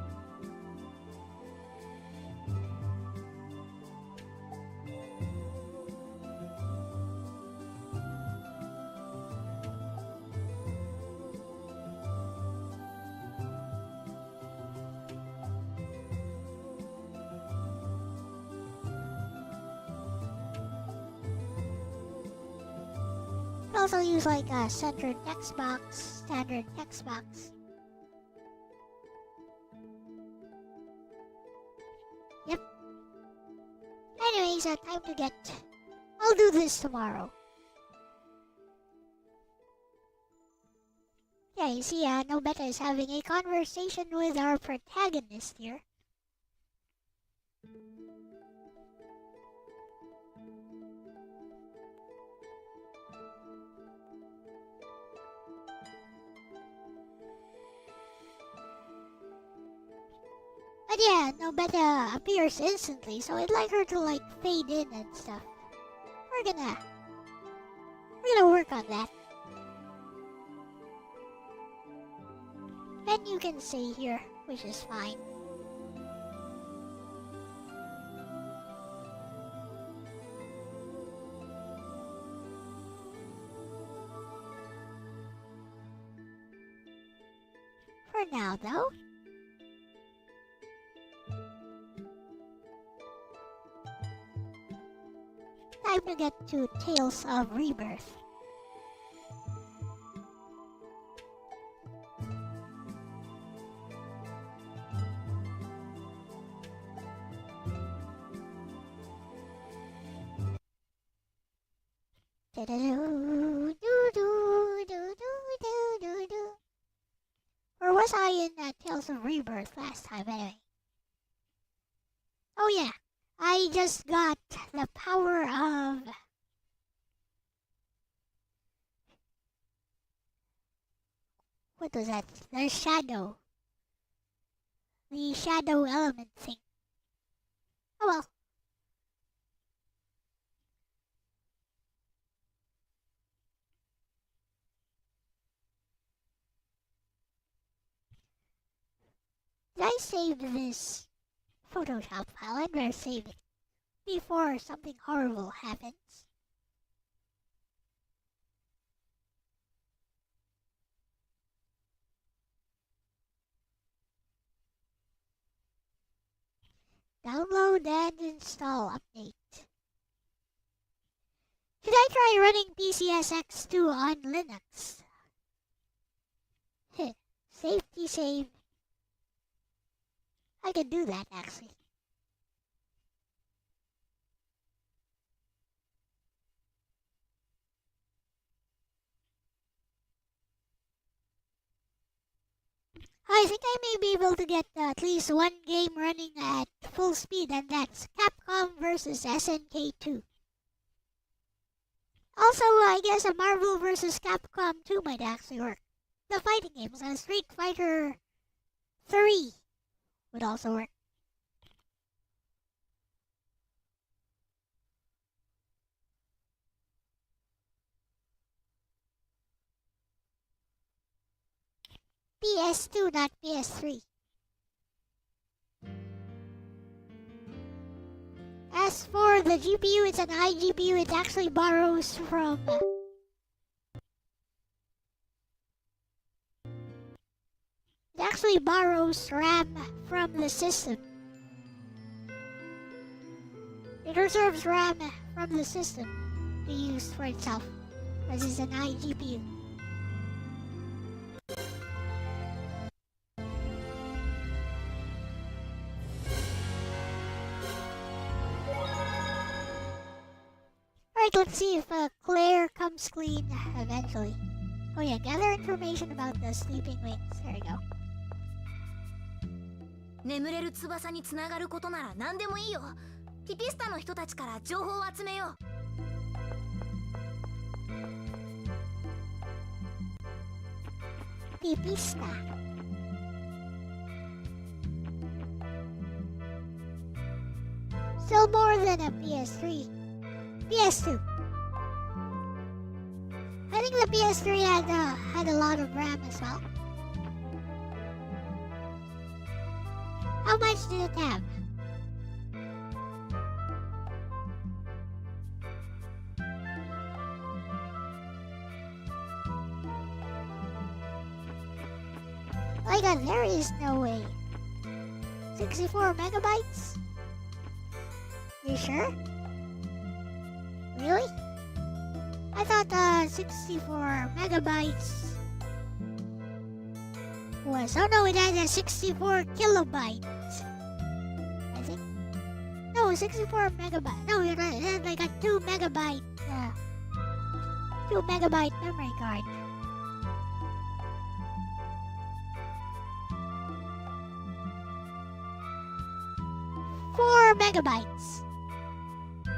[SPEAKER 2] Also use like a centered text box, standard text box. Yep. Anyways, time to get... I'll do this tomorrow. Yeah, you see, Nobeta is having a conversation with our protagonist here. But yeah, Nobeta appears instantly, so I'd like her to like fade in and stuff. We're gonna work on that. And you can stay here, which is fine. For now, though. Time to get to Tales of Rebirth. Or was I in Tales of Rebirth last time anyway? Oh yeah, I just got the power of... What was that? The shadow. The shadow element thing. Oh well. Did I save this Photoshop file? I'd better save it before something horrible happens. Download and install update. Should I try running PCSX2 on Linux? Safety save. I can do that actually. I think I may be able to get at least one game running at full speed, and that's Capcom vs. SNK2. Also, I guess a Marvel vs. Capcom 2 might actually work. The fighting games, Street Fighter 3 would also work. PS2, not PS3. As for the GPU, it's an iGPU. It actually borrows from... It actually borrows RAM from the system. It reserves RAM from the system to use for itself, as it's an iGPU. Alright, let's see if Claire comes clean eventually. Oh yeah, gather information about the sleeping wings. There you go.
[SPEAKER 4] 眠れる翼につながることなら何でもいいよ。ピピスタの人たちから情報を集めよう。
[SPEAKER 2] ピピスタ。Still more than a PS3. PS2. I think the PS3 had a lot of RAM as well. How much did it have? My god, there is no way. 64 megabytes? You sure? Really? I thought 64 megabytes was... Oh no, it had a 64 kilobytes. I think. No, 64 megabytes. No, it had like a 2 megabyte... 2 megabyte memory card. Four megabytes.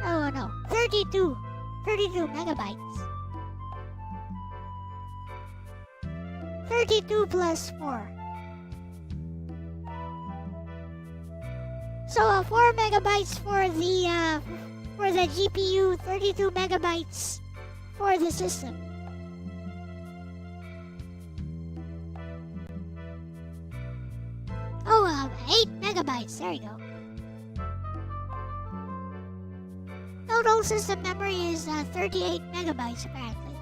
[SPEAKER 2] Oh no, 32 megabytes. 32 plus 4. So 4 megabytes for the GPU, 32 megabytes for the system. Oh, 8 megabytes. There you go. Total system memory is 38 megabytes apparently.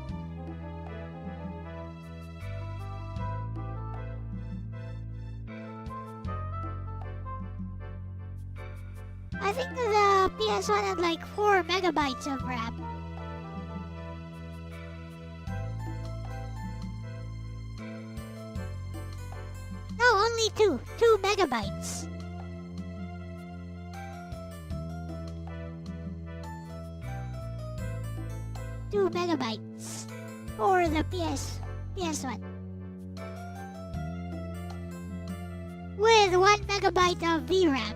[SPEAKER 2] I think the PS1 had like 4 megabytes of RAM. No, only 2 megabytes. Two megabytes for the PS1 with 1 megabyte of VRAM.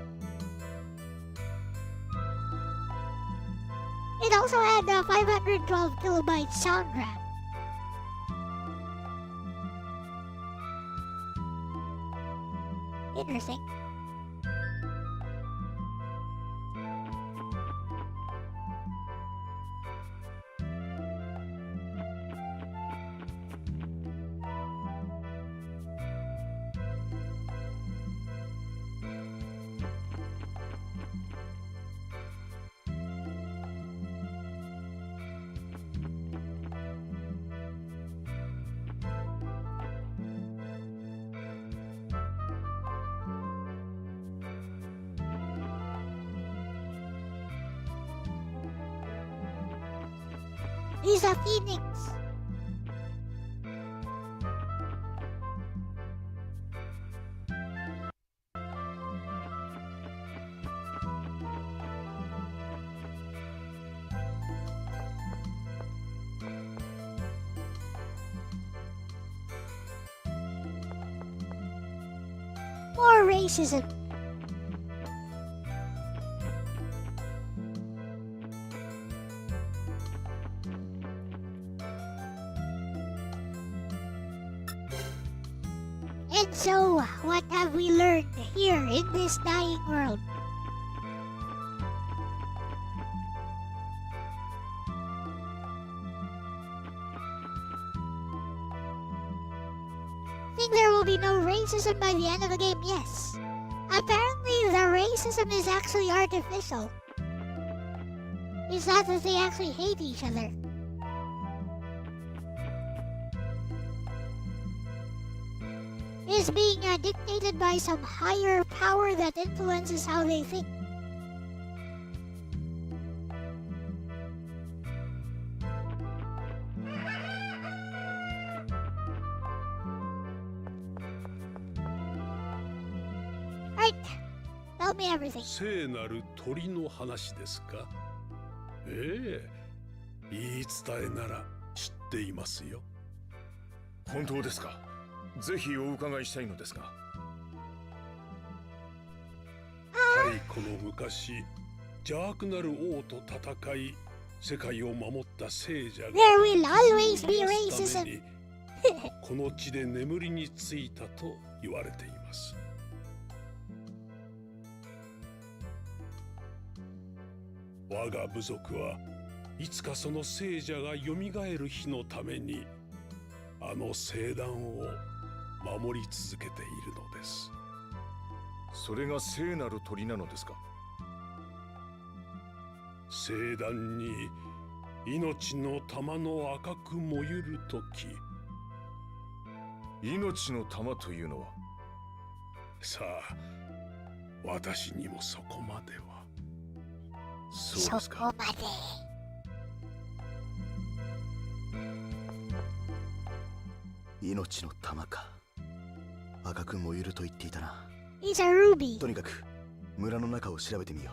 [SPEAKER 2] It also had 512 kilobyte sound RAM. Interesting. He's a phoenix. racism. And so, what have we learned here in this dying world? Think there will be no racism by the end of the game? Yes. Apparently, the racism is actually artificial. It's not that they actually hate each other. Is being dictated by some higher power that influences how they think. Right, tell me everything.
[SPEAKER 5] 聖なる鳥の話ですか。ええ、言い伝えなら知っていますよ。
[SPEAKER 6] 本当ですか。ぜひお伺いしたいのですが。
[SPEAKER 5] 太古の昔、邪悪なる王と戦い、世界を守った聖者が
[SPEAKER 2] There will always be racism.
[SPEAKER 5] この地で眠りについたと言われています。我が部族はいつかその聖者がよみがえる日のためにあの聖壇を守り続けているのです。
[SPEAKER 6] それが聖なる鳥なのですか。
[SPEAKER 5] 聖壇に命の玉の赤く燃ゆるとき、
[SPEAKER 6] 命の玉というのは。
[SPEAKER 5] さあ、私にもそこまでは。
[SPEAKER 6] そうですか。
[SPEAKER 2] そこまで。
[SPEAKER 7] 命の玉か。赤く燃ゆると言っていたな。
[SPEAKER 2] He's a ruby.
[SPEAKER 7] とにかく村の中を調べてみよ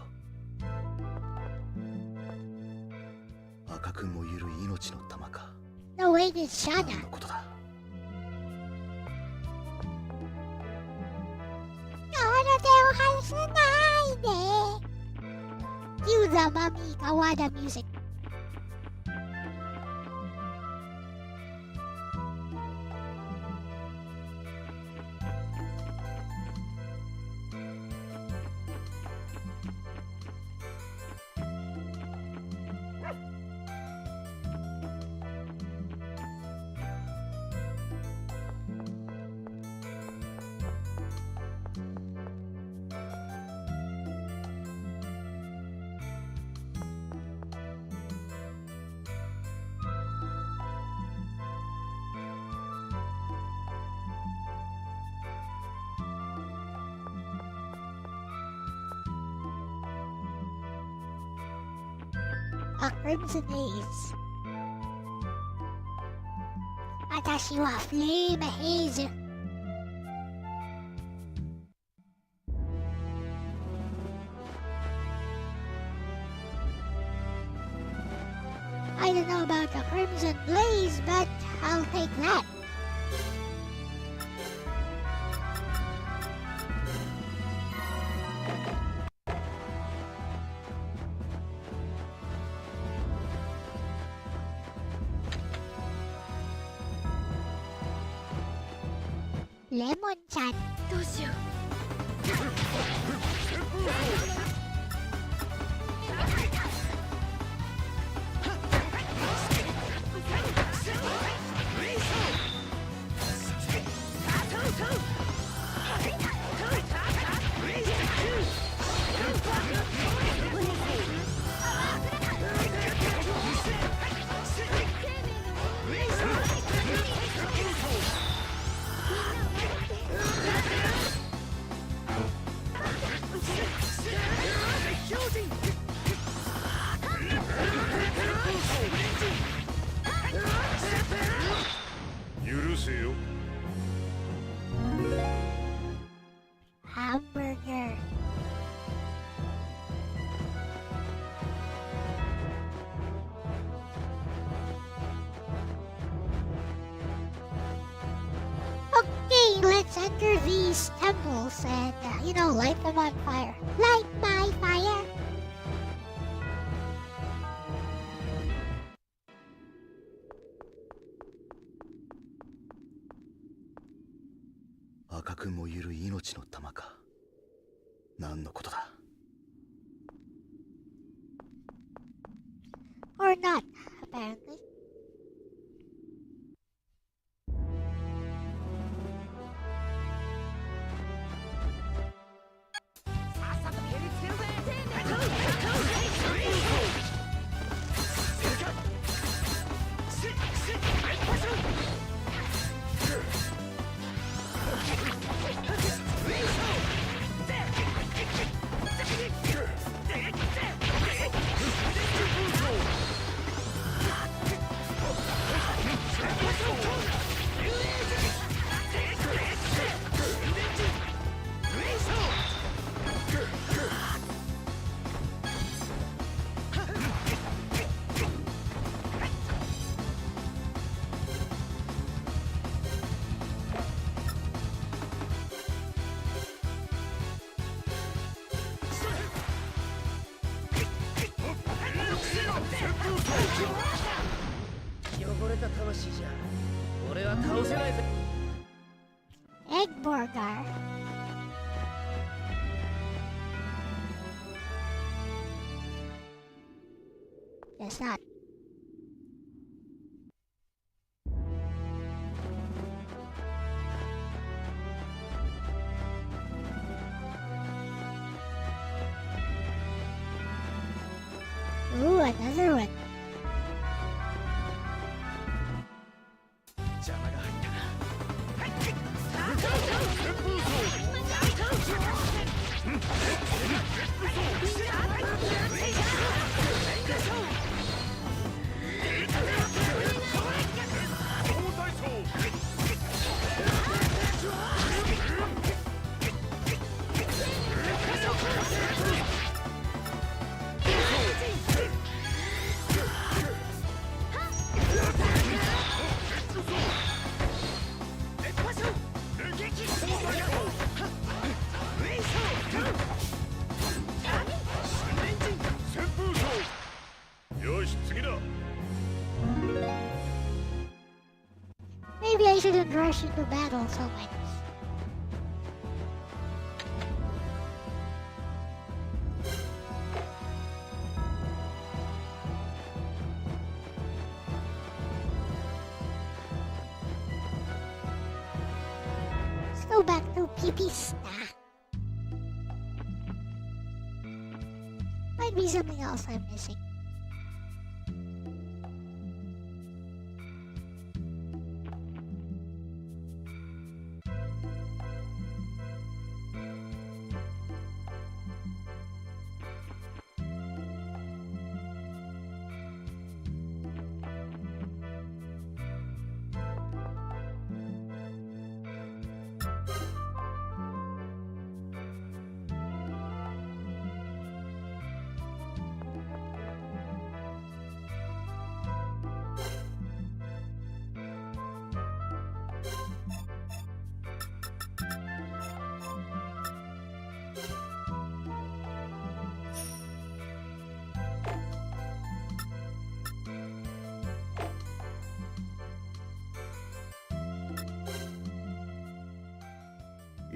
[SPEAKER 7] う。赤く燃ゆる命の玉か。
[SPEAKER 2] No, wait, it's
[SPEAKER 7] 何
[SPEAKER 2] Shana.
[SPEAKER 7] のことだ。
[SPEAKER 2] の手を外さないで。Cue the Mami Kawada music. A crimson haze. 私はフレームヘイズ。I don't know about the crimson blaze, but I'll take that. Lemon chan.
[SPEAKER 4] どうしよ
[SPEAKER 6] 許せよ。
[SPEAKER 2] Hamburger. Okay, let's let's enter these temples and, light them on fire. Light my fire!
[SPEAKER 7] 赤く燃ゆる命の玉か。何のことだ。
[SPEAKER 2] Or not, apparently. Egg burger. Guess not. Ooh, another one. Maybe I shouldn't rush into battle so much. Let's go back to PP Snack. Might be something else I'm missing.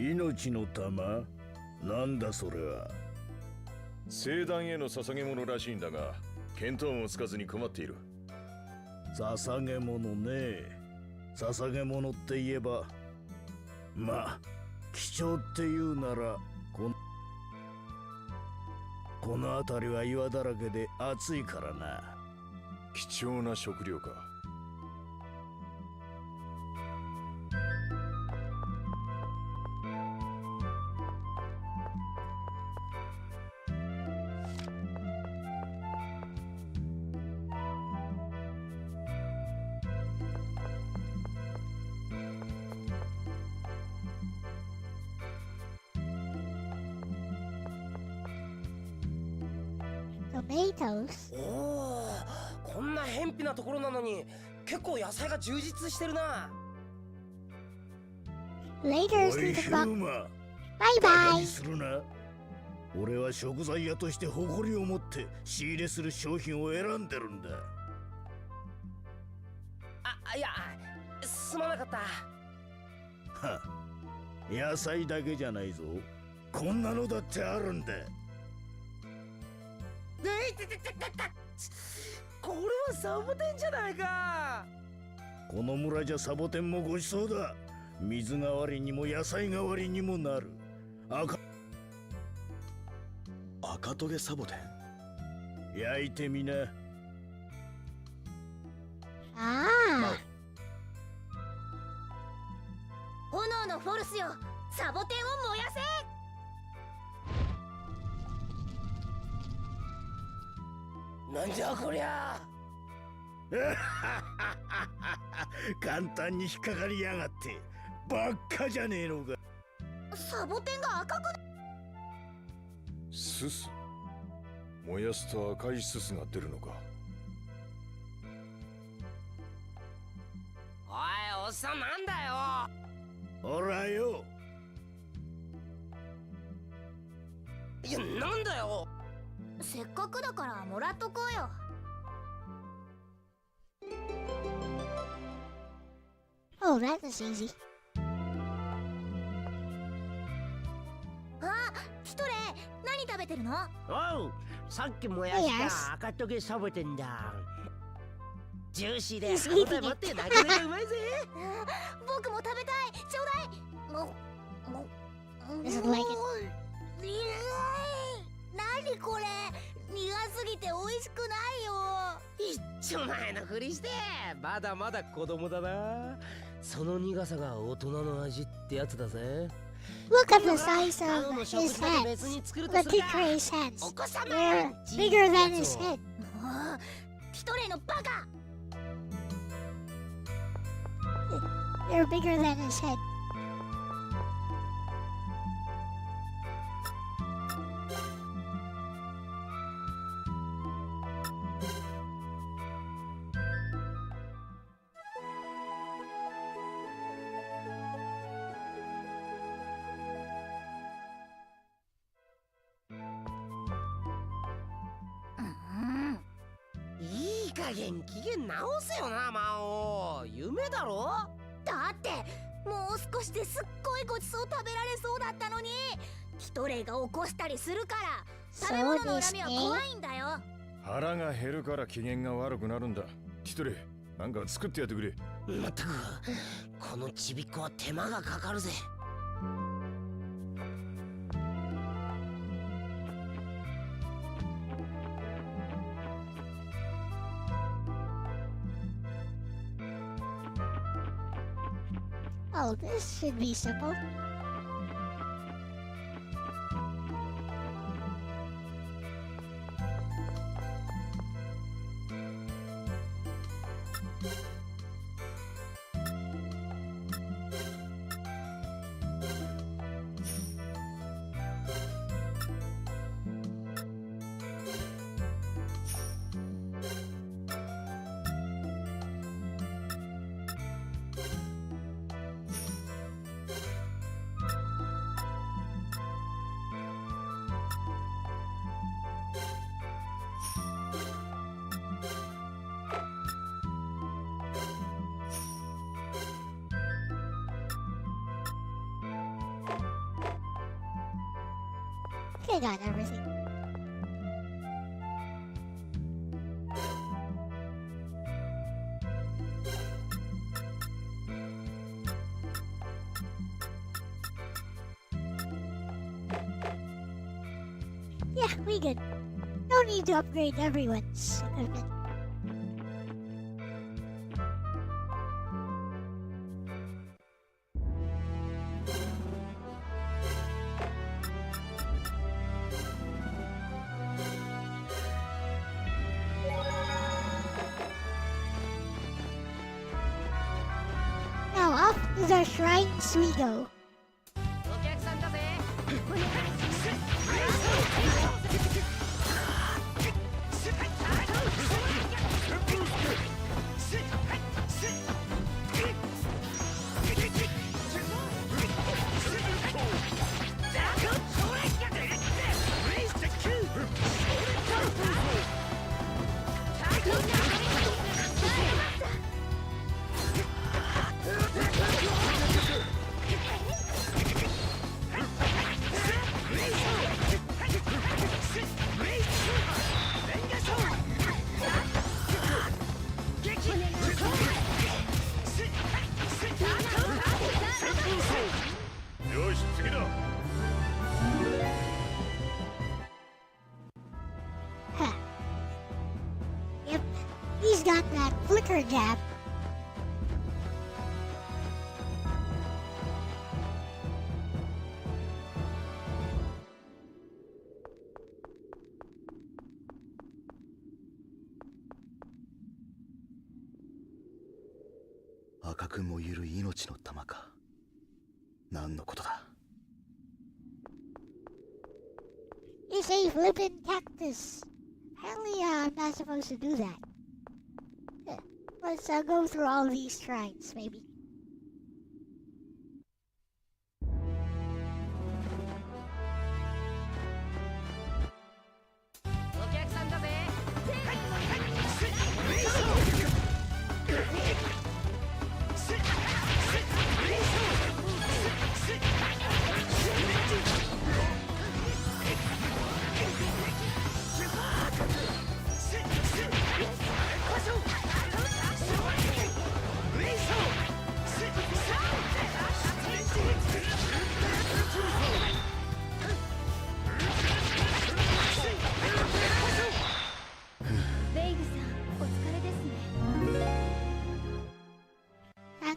[SPEAKER 8] 命の玉？なんだそれは。
[SPEAKER 6] 聖壇への捧げ物らしいんだが、見当もつかずに困っている。
[SPEAKER 8] 捧げ物ね。捧げ物って言えば、まあ貴重って言うならこの辺りは岩だらけで暑いからな。
[SPEAKER 6] 貴重な食料か。
[SPEAKER 2] Tomatoes?
[SPEAKER 9] おお、こんな偏僻なところなのに結構野菜が充実してるな。
[SPEAKER 2] Later,
[SPEAKER 8] おい
[SPEAKER 2] Sweet
[SPEAKER 8] ヒュ
[SPEAKER 2] Buck.
[SPEAKER 8] ーマ
[SPEAKER 2] Bye
[SPEAKER 8] バカ
[SPEAKER 2] bye.
[SPEAKER 8] にするな。俺は食材屋として誇りを持って仕入れする商品を選んでるんだ。
[SPEAKER 9] いや、すまなかった。
[SPEAKER 8] は野菜だけじゃないぞ。こんなのだってあるんだ。
[SPEAKER 9] これはサボテンじゃないか。
[SPEAKER 8] この村じゃサボテンもごちそうだ。水代わりにも野菜代わりにもなる。
[SPEAKER 7] 赤トゲサボテン。
[SPEAKER 8] 焼いてみな。
[SPEAKER 2] Ah.
[SPEAKER 4] 炎のフォルスよ、サボテンを燃やせ。
[SPEAKER 9] なんじゃこりゃ。
[SPEAKER 8] 簡単に引っかかりやがってばっかじゃねえのか。
[SPEAKER 4] サボテンが赤くな。
[SPEAKER 6] すす燃やすと赤いすすが出るのか。
[SPEAKER 9] おい、おっさんなんだよ。
[SPEAKER 8] ほらよ。
[SPEAKER 9] いや、なんだよ。
[SPEAKER 4] せっかくだからもらっとこうよ。
[SPEAKER 2] Oh, that is easy.
[SPEAKER 4] あ、ヒトレ何食べてるの？
[SPEAKER 9] おう、さっき燃やした赤トゲサボテンだ。ジューシーで歯応え持ってなかなかうまいぜ。
[SPEAKER 4] 僕も食べたい。ちょうだい。
[SPEAKER 2] Doesn't like it.
[SPEAKER 4] 何これ、苦すぎて美味しくないよ。
[SPEAKER 9] 一丁前のふりしてまだまだ子供だな。その苦さが大人の味ってやつだぜ。
[SPEAKER 2] Look at the size of his hands. The picture his hands. They're bigger than his head.
[SPEAKER 4] もうヒトレのバカ。
[SPEAKER 2] They're bigger than his head.
[SPEAKER 9] いい加減機嫌直せよな、魔王。夢だろ。
[SPEAKER 4] だってもう少しですっごいごちそう食べられそうだったのに、ヒトレが起こしたりするから食べ物の恨みは怖いんだよ。
[SPEAKER 6] 腹が減るから機嫌が悪くなるんだ。ティトレ、なんか作ってやってくれ。
[SPEAKER 9] まったくこのちびっこは手間がかかるぜ。
[SPEAKER 2] Oh, this should be simple. I got everything. Yeah, we good. No need to upgrade everyone's equipment. Now off to the shrines we go.
[SPEAKER 9] お客さんだぜ。
[SPEAKER 2] flicker jab.
[SPEAKER 7] 赤く燃ゆる命の玉か。何のことだ。
[SPEAKER 2] It's a flippin' cactus. Apparently, I'm not supposed to do that. Let's go through all these shrines, maybe.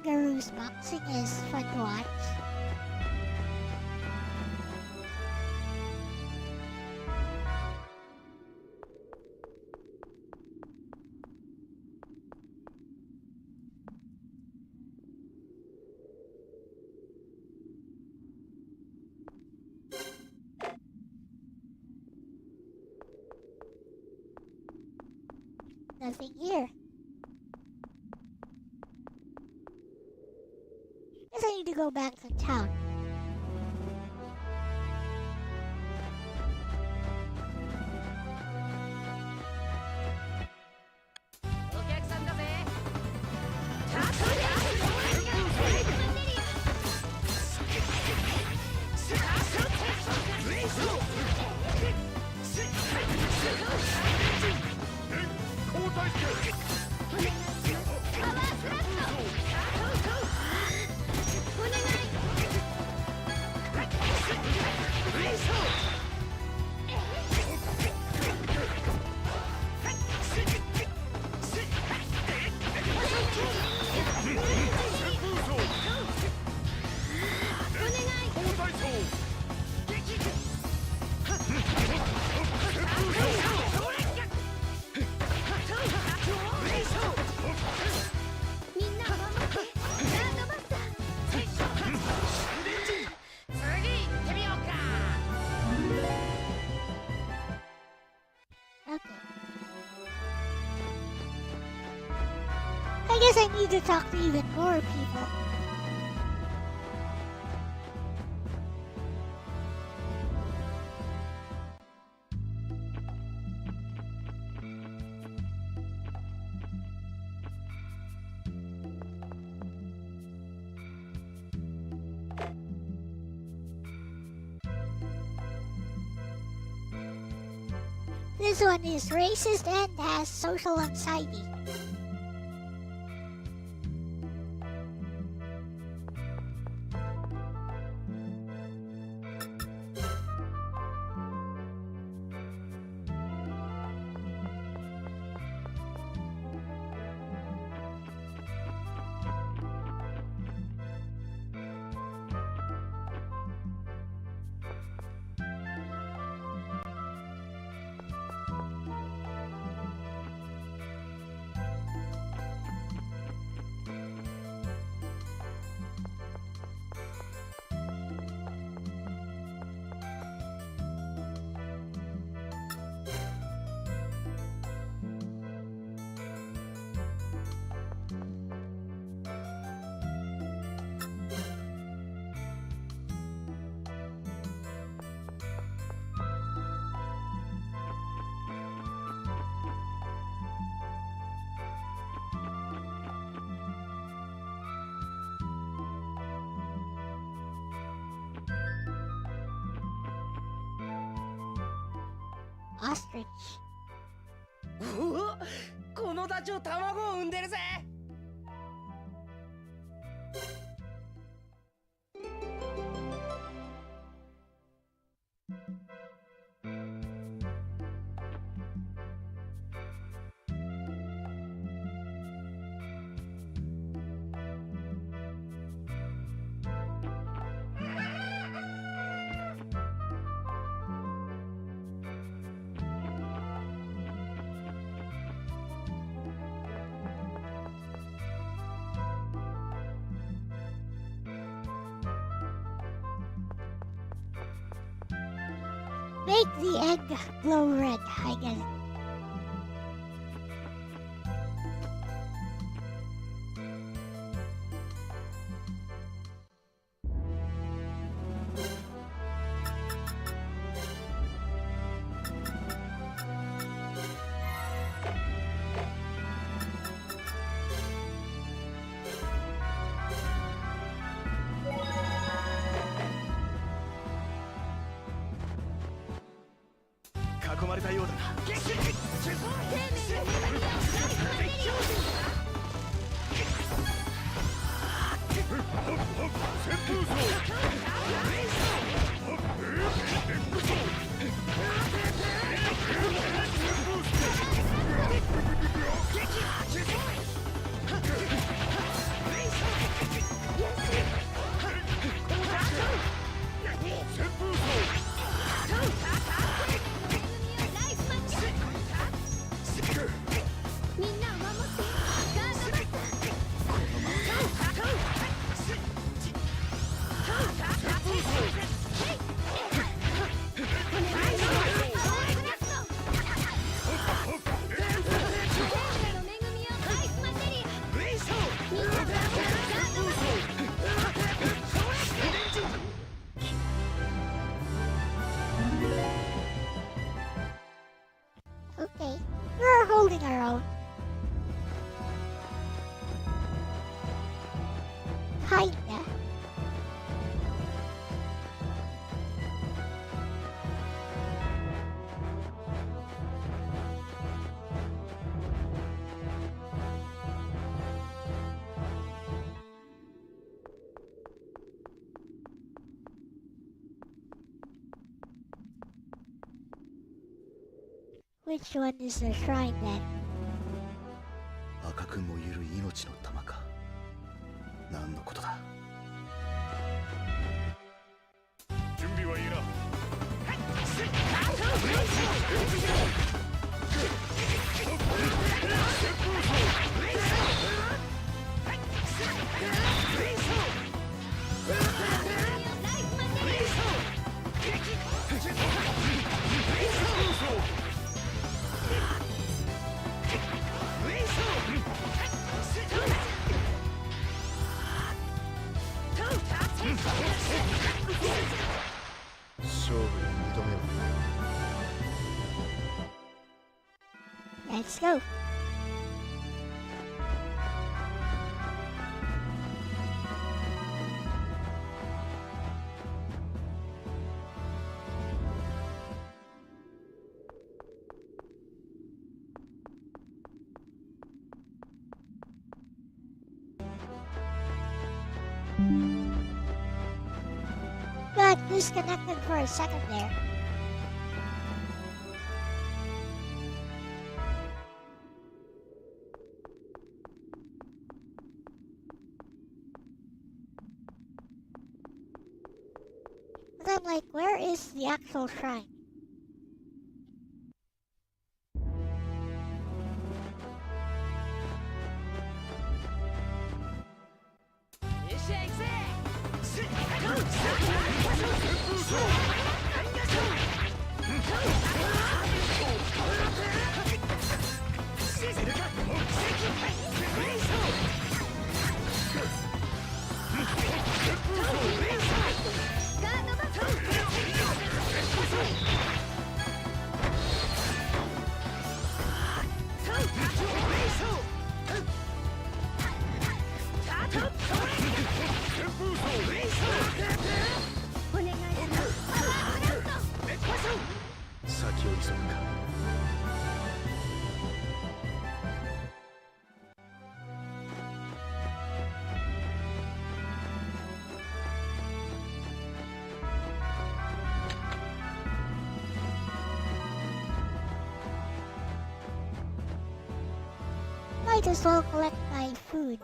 [SPEAKER 2] Kangaroo's boxing is fun to watch. Nothing here. Guess I need to go back to town. I guess I need to talk to even more people. This one is racist and has social anxiety. Ostrich.
[SPEAKER 9] このダチョウ卵を産んでるぜ。
[SPEAKER 2] Make the egg glow red. I get it. Okay, we're holding our own. Kinda. Which one is the shrine then?
[SPEAKER 7] 赤く燃ゆる命の玉か。何のことだ。
[SPEAKER 6] 準備はいいな。
[SPEAKER 7] 勝負に挑めよ。
[SPEAKER 2] Let's go. Got disconnected for a second there. But I'm like, where is the actual shrine? Might as well collect my food.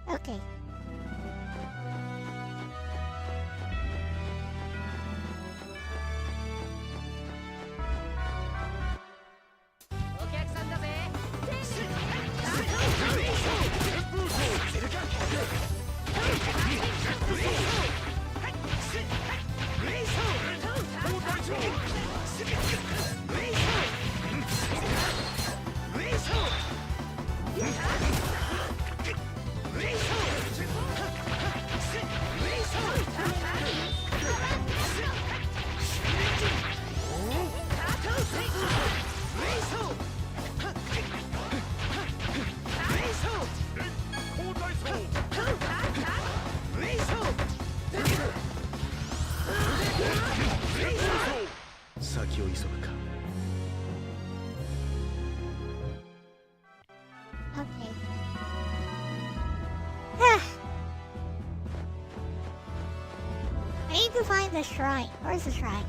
[SPEAKER 2] Okay. Okay. I need to find the shrine. Where's the shrine?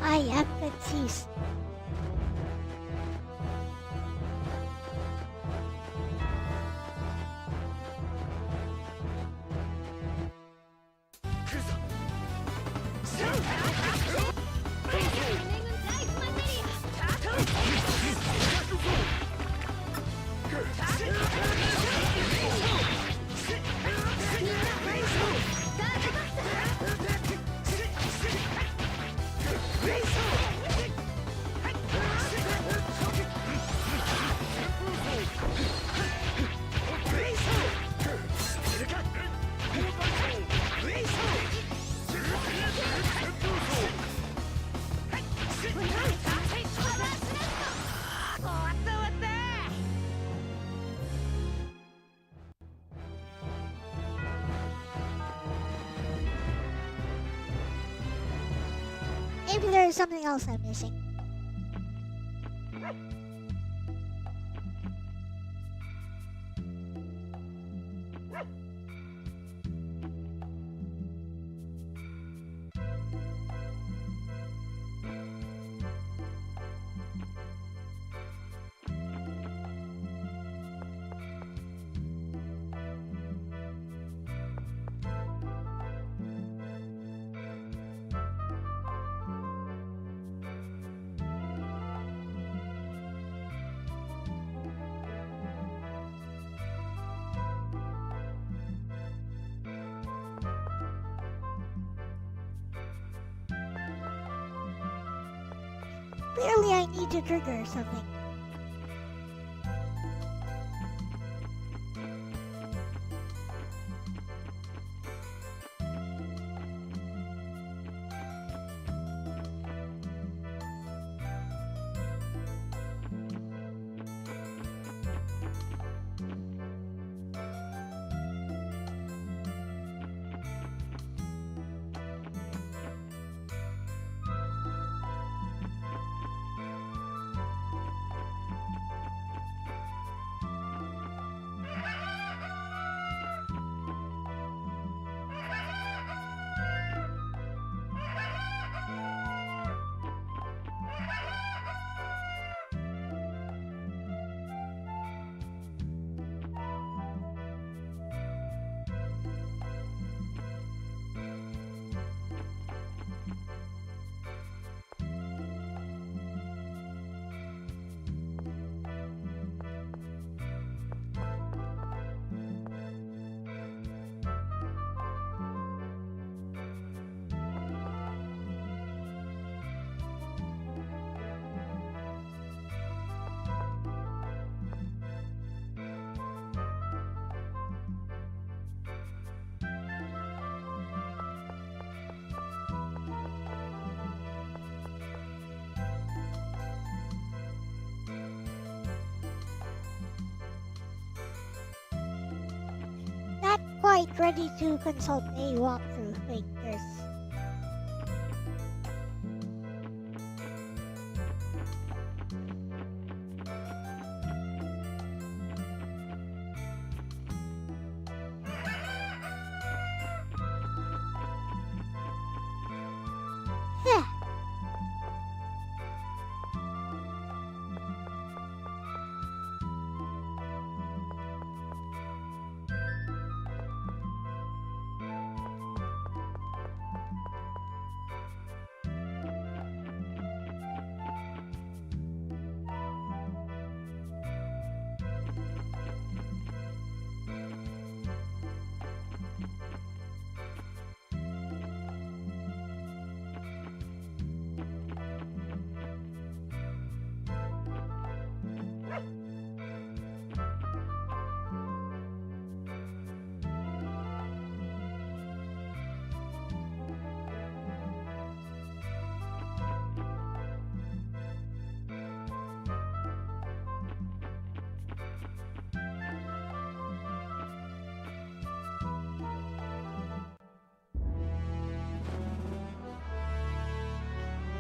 [SPEAKER 2] I am Baptiste. Maybe there's something else I'm missing. Clearly I need to trigger something. quite ready to consult a walkthrough. Wait, there's...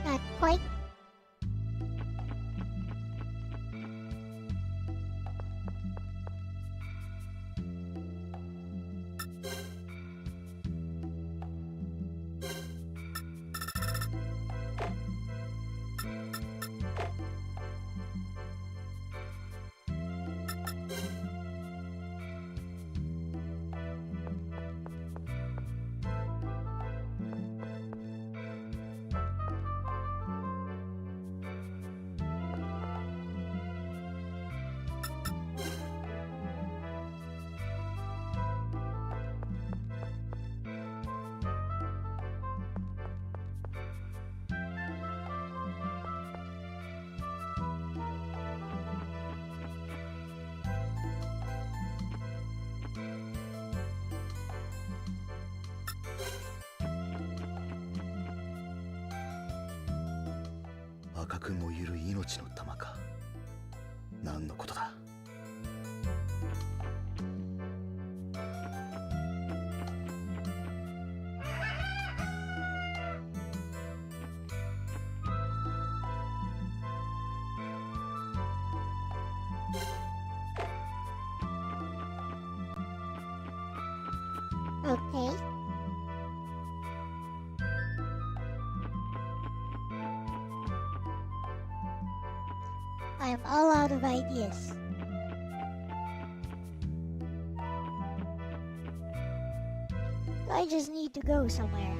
[SPEAKER 2] Not quite.
[SPEAKER 7] 「赤く燃ゆる命の玉」か。何のことだ。
[SPEAKER 2] Okay. I'm all out of ideas. I just need to go somewhere.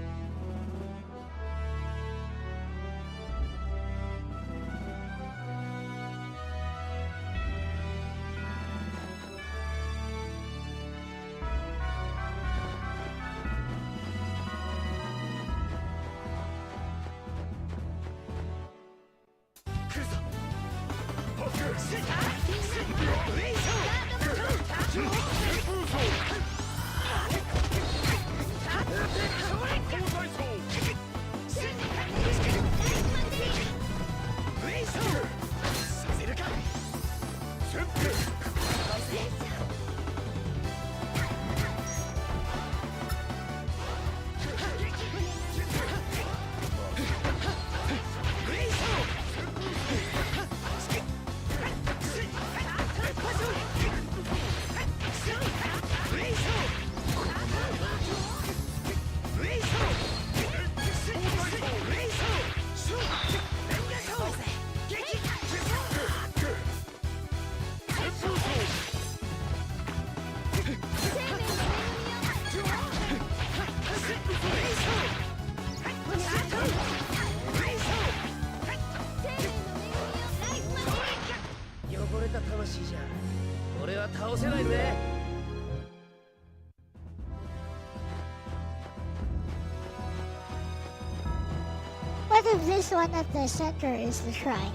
[SPEAKER 2] What if this one at the center is the shrine?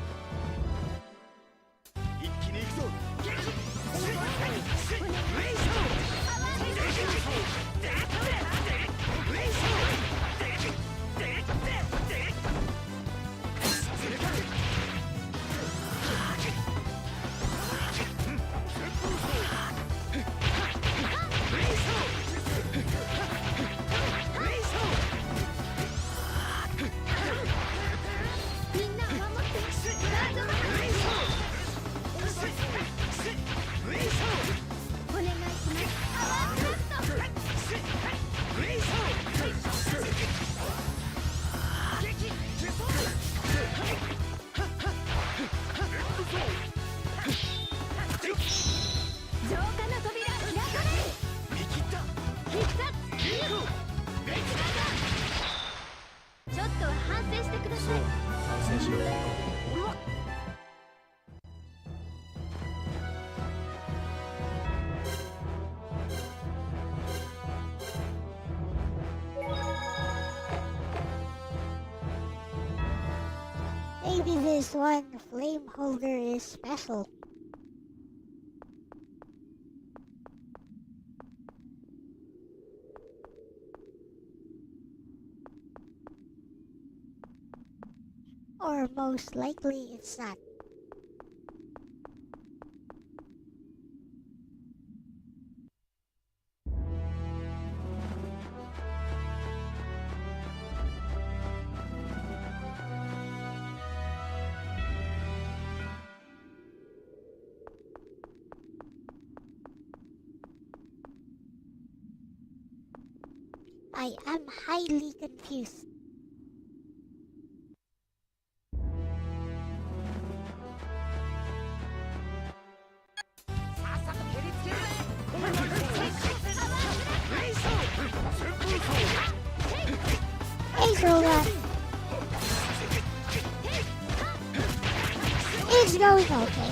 [SPEAKER 8] そう反省しろ。
[SPEAKER 2] Maybe this one flame holder is special. Or most likely it's not. I am highly confused. Hey, Droga! It's going okay.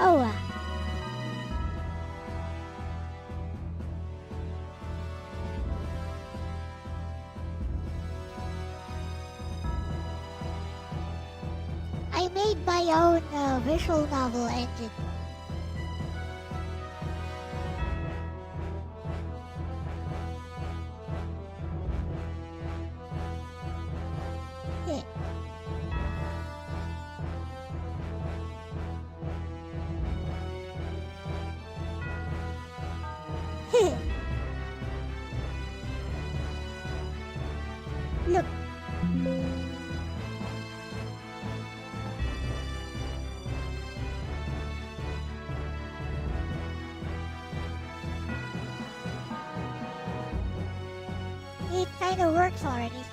[SPEAKER 2] Oh, I made my own visual novel engine. Heh. Heh. Look. It kind of works already.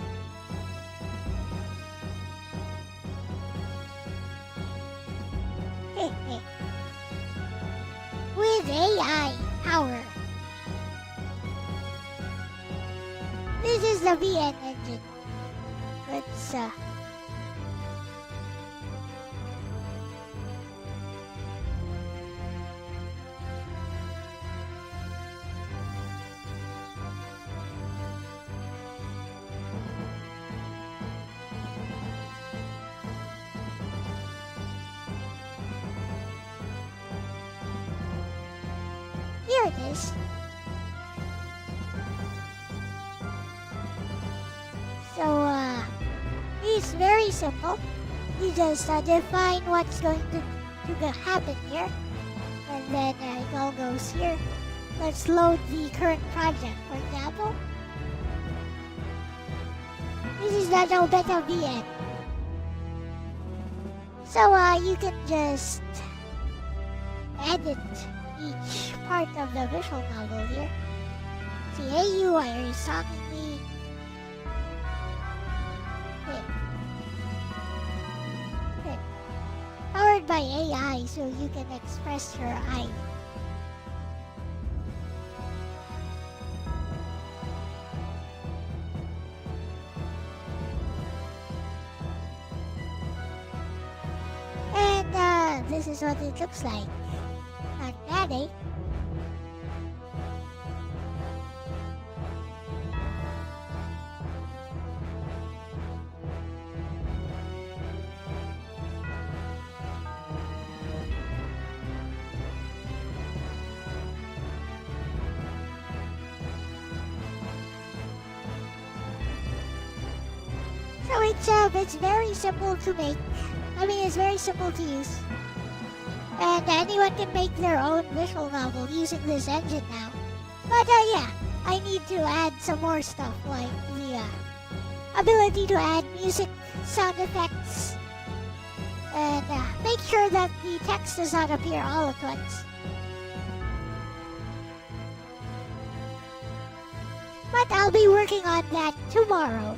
[SPEAKER 2] With AI power. This is the VN engine. Let's here it is. So, it's very simple. You just define what's going to happen here. And then it all goes here. Let's load the current project, for example. This is the no beta VN. So, you can just edit each part of the visual novel here. See, hey you, why are you stalking me? Powered by AI, so you can express your eye. And this is what it looks like. Not bad, eh? So it's very simple to make. I mean, it's very simple to use. And anyone can make their own visual novel using this engine now. But yeah, I need to add some more stuff like the ability to add music, sound effects, and make sure that the text does not appear all at once. But I'll be working on that tomorrow.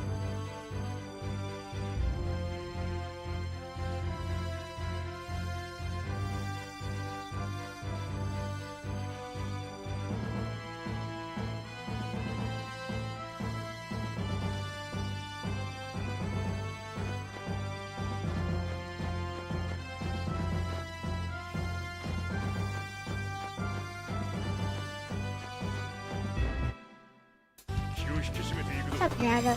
[SPEAKER 2] Dragon.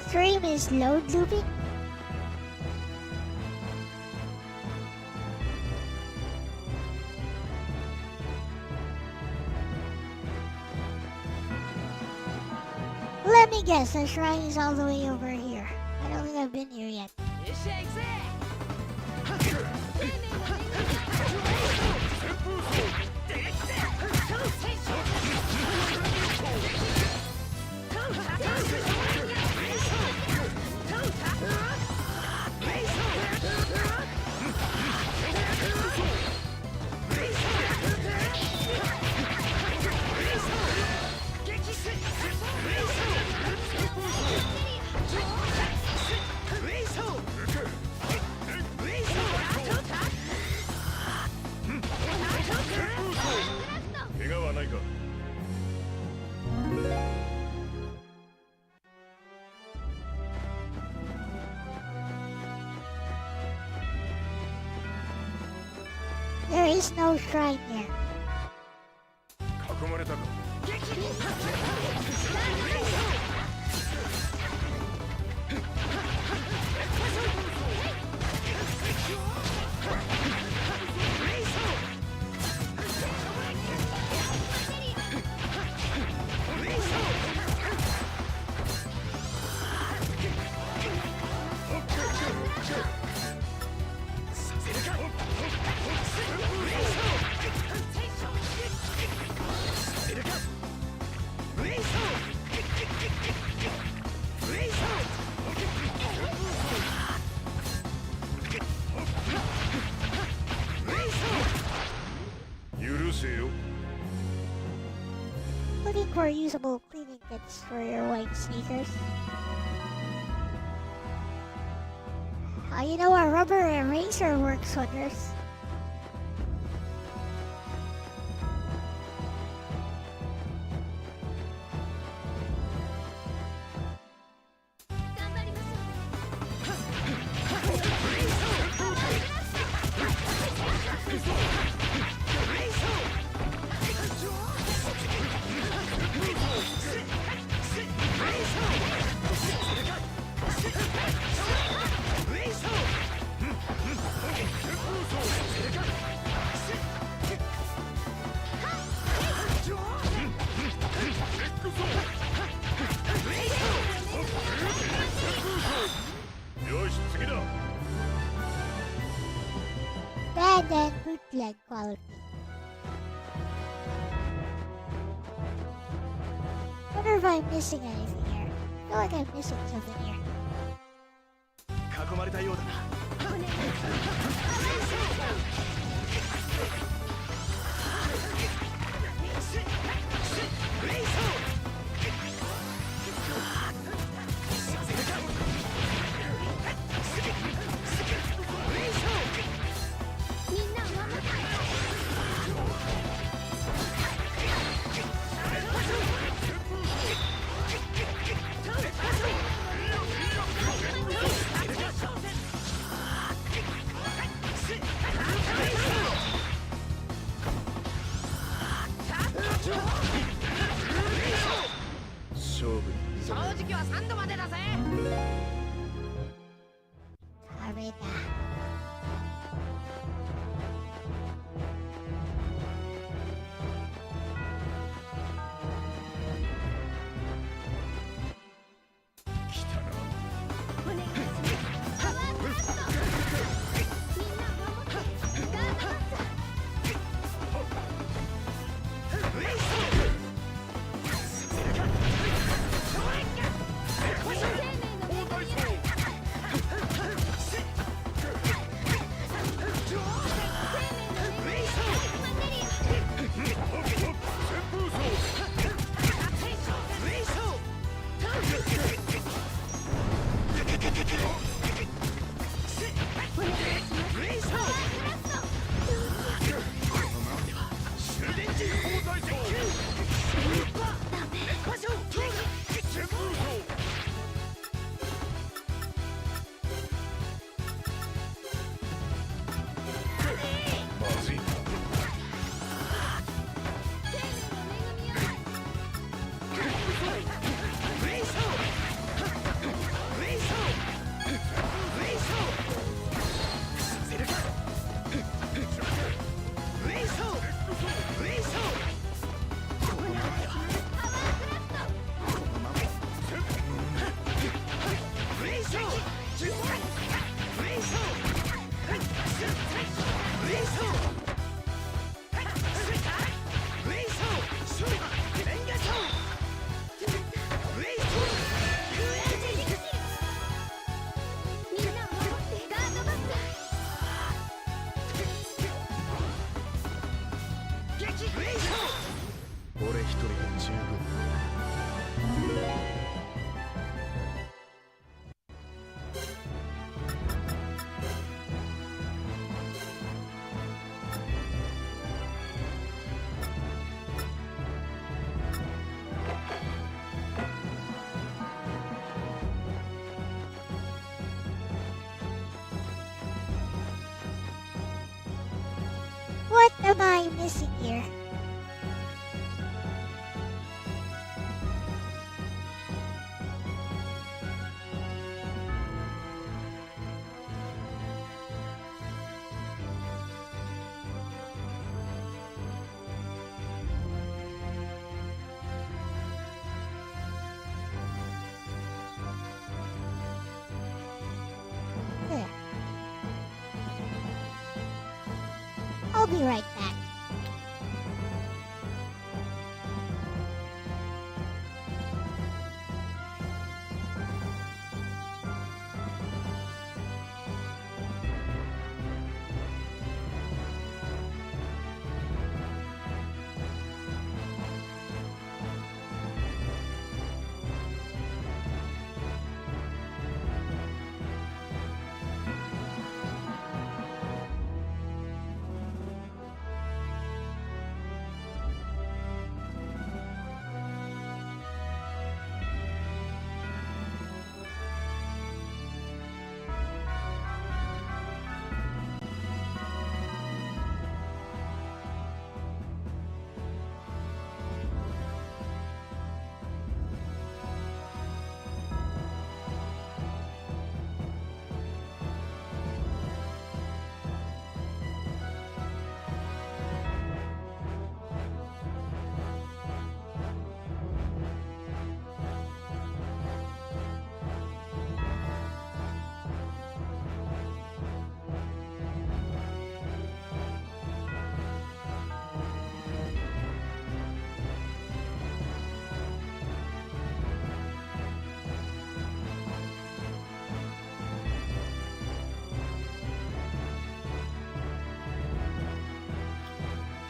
[SPEAKER 2] Stream is load looping? Let me guess, the shrine is all the way over here. I don't think I've been here yet. There is no shrine there. Looking for usable cleaning kits for your white sneakers. You know, a rubber eraser works wonders. Bad and bootleg quality. Wonder if I'm missing anything here. I feel like I'm missing something here. am I missing here? There. I'll be right back.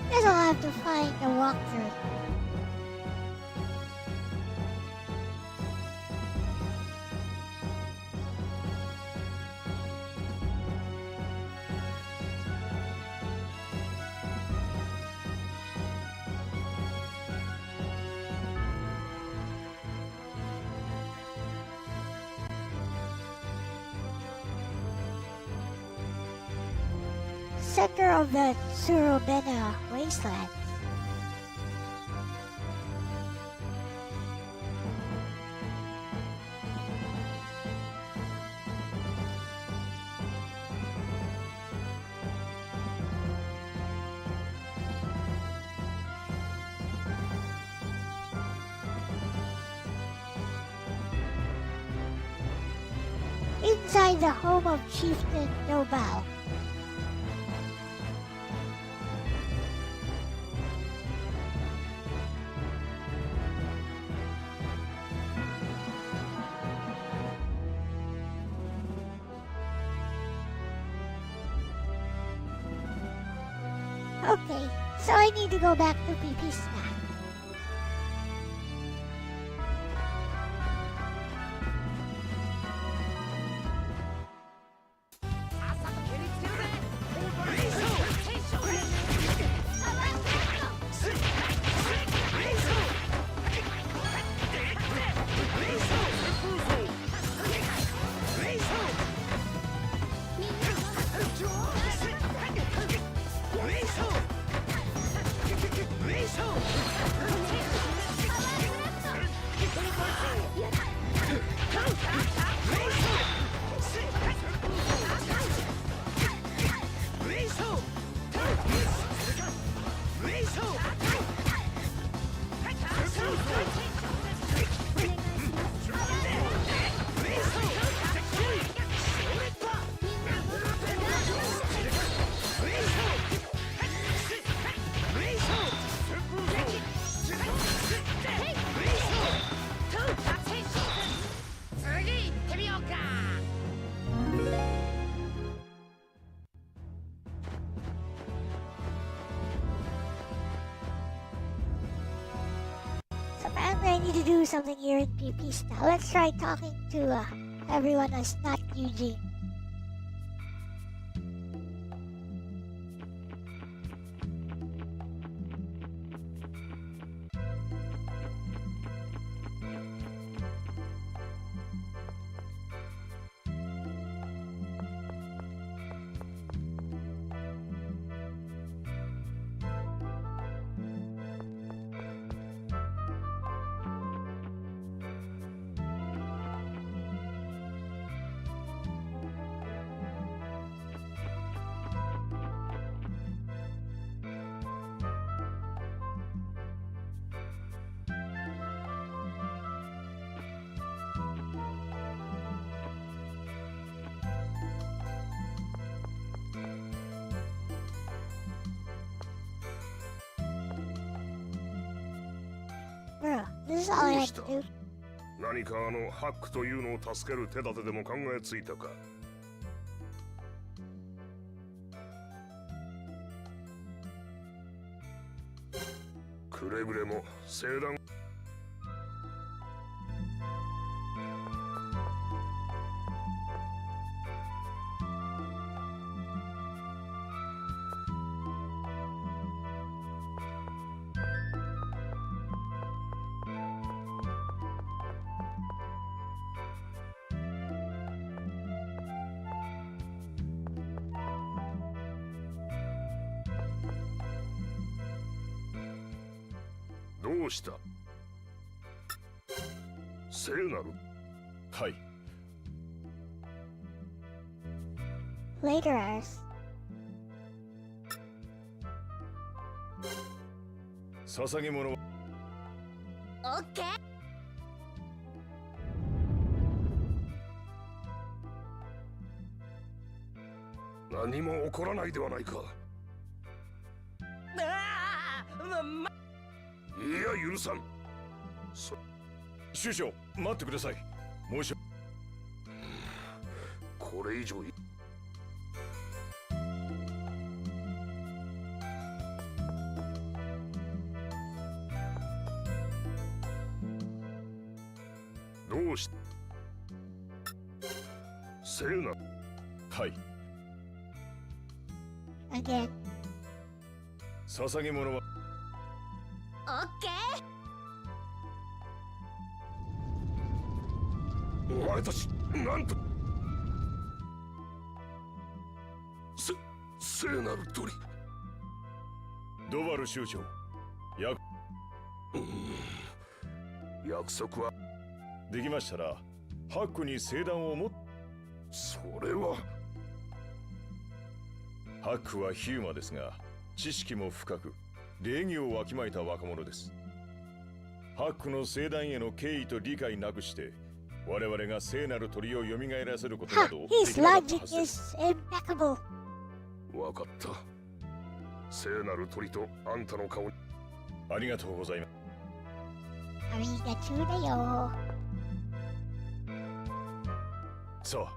[SPEAKER 2] Guess I'll have to find a walkthrough. Center of the Surubena wasteland. Inside the home of Chieftain Nobal. Okay, so I need to go back to Pipista. Apparently I need to do something here in Pipista. Let's try talking to everyone that's not Eugene. This is all I have to do.
[SPEAKER 5] 何かハックというのを助ける手立てでも考えついたか。くれぐれも聖断どうした？聖なる？
[SPEAKER 6] はい。
[SPEAKER 2] Later, Earth.
[SPEAKER 6] 捧げ物は
[SPEAKER 4] オッケー。
[SPEAKER 5] 何も起こらないではないか。いや許さん。
[SPEAKER 6] 首相、待ってください。申し
[SPEAKER 5] これ以上どうし聖な。
[SPEAKER 6] はい。
[SPEAKER 2] Again.
[SPEAKER 6] 捧げ物は
[SPEAKER 4] オッケ
[SPEAKER 5] お前たちなんと聖なる鳥。
[SPEAKER 6] ドバル首長、
[SPEAKER 5] 約束は
[SPEAKER 6] できましたらハックに聖断を
[SPEAKER 5] それは
[SPEAKER 6] ハックはヒューマですが知識も深く礼儀をわきまえた若者です。ハックの聖断への敬意と理解なくして我々が聖なる鳥を蘇らせることなどで
[SPEAKER 2] His
[SPEAKER 6] きなかった
[SPEAKER 2] logic
[SPEAKER 6] はずで
[SPEAKER 2] is
[SPEAKER 6] す。
[SPEAKER 2] impeccable.
[SPEAKER 5] わかった。聖なる鳥とあんたの顔に
[SPEAKER 6] ありがとうございます。
[SPEAKER 2] Arigatou da yo.
[SPEAKER 6] さあ、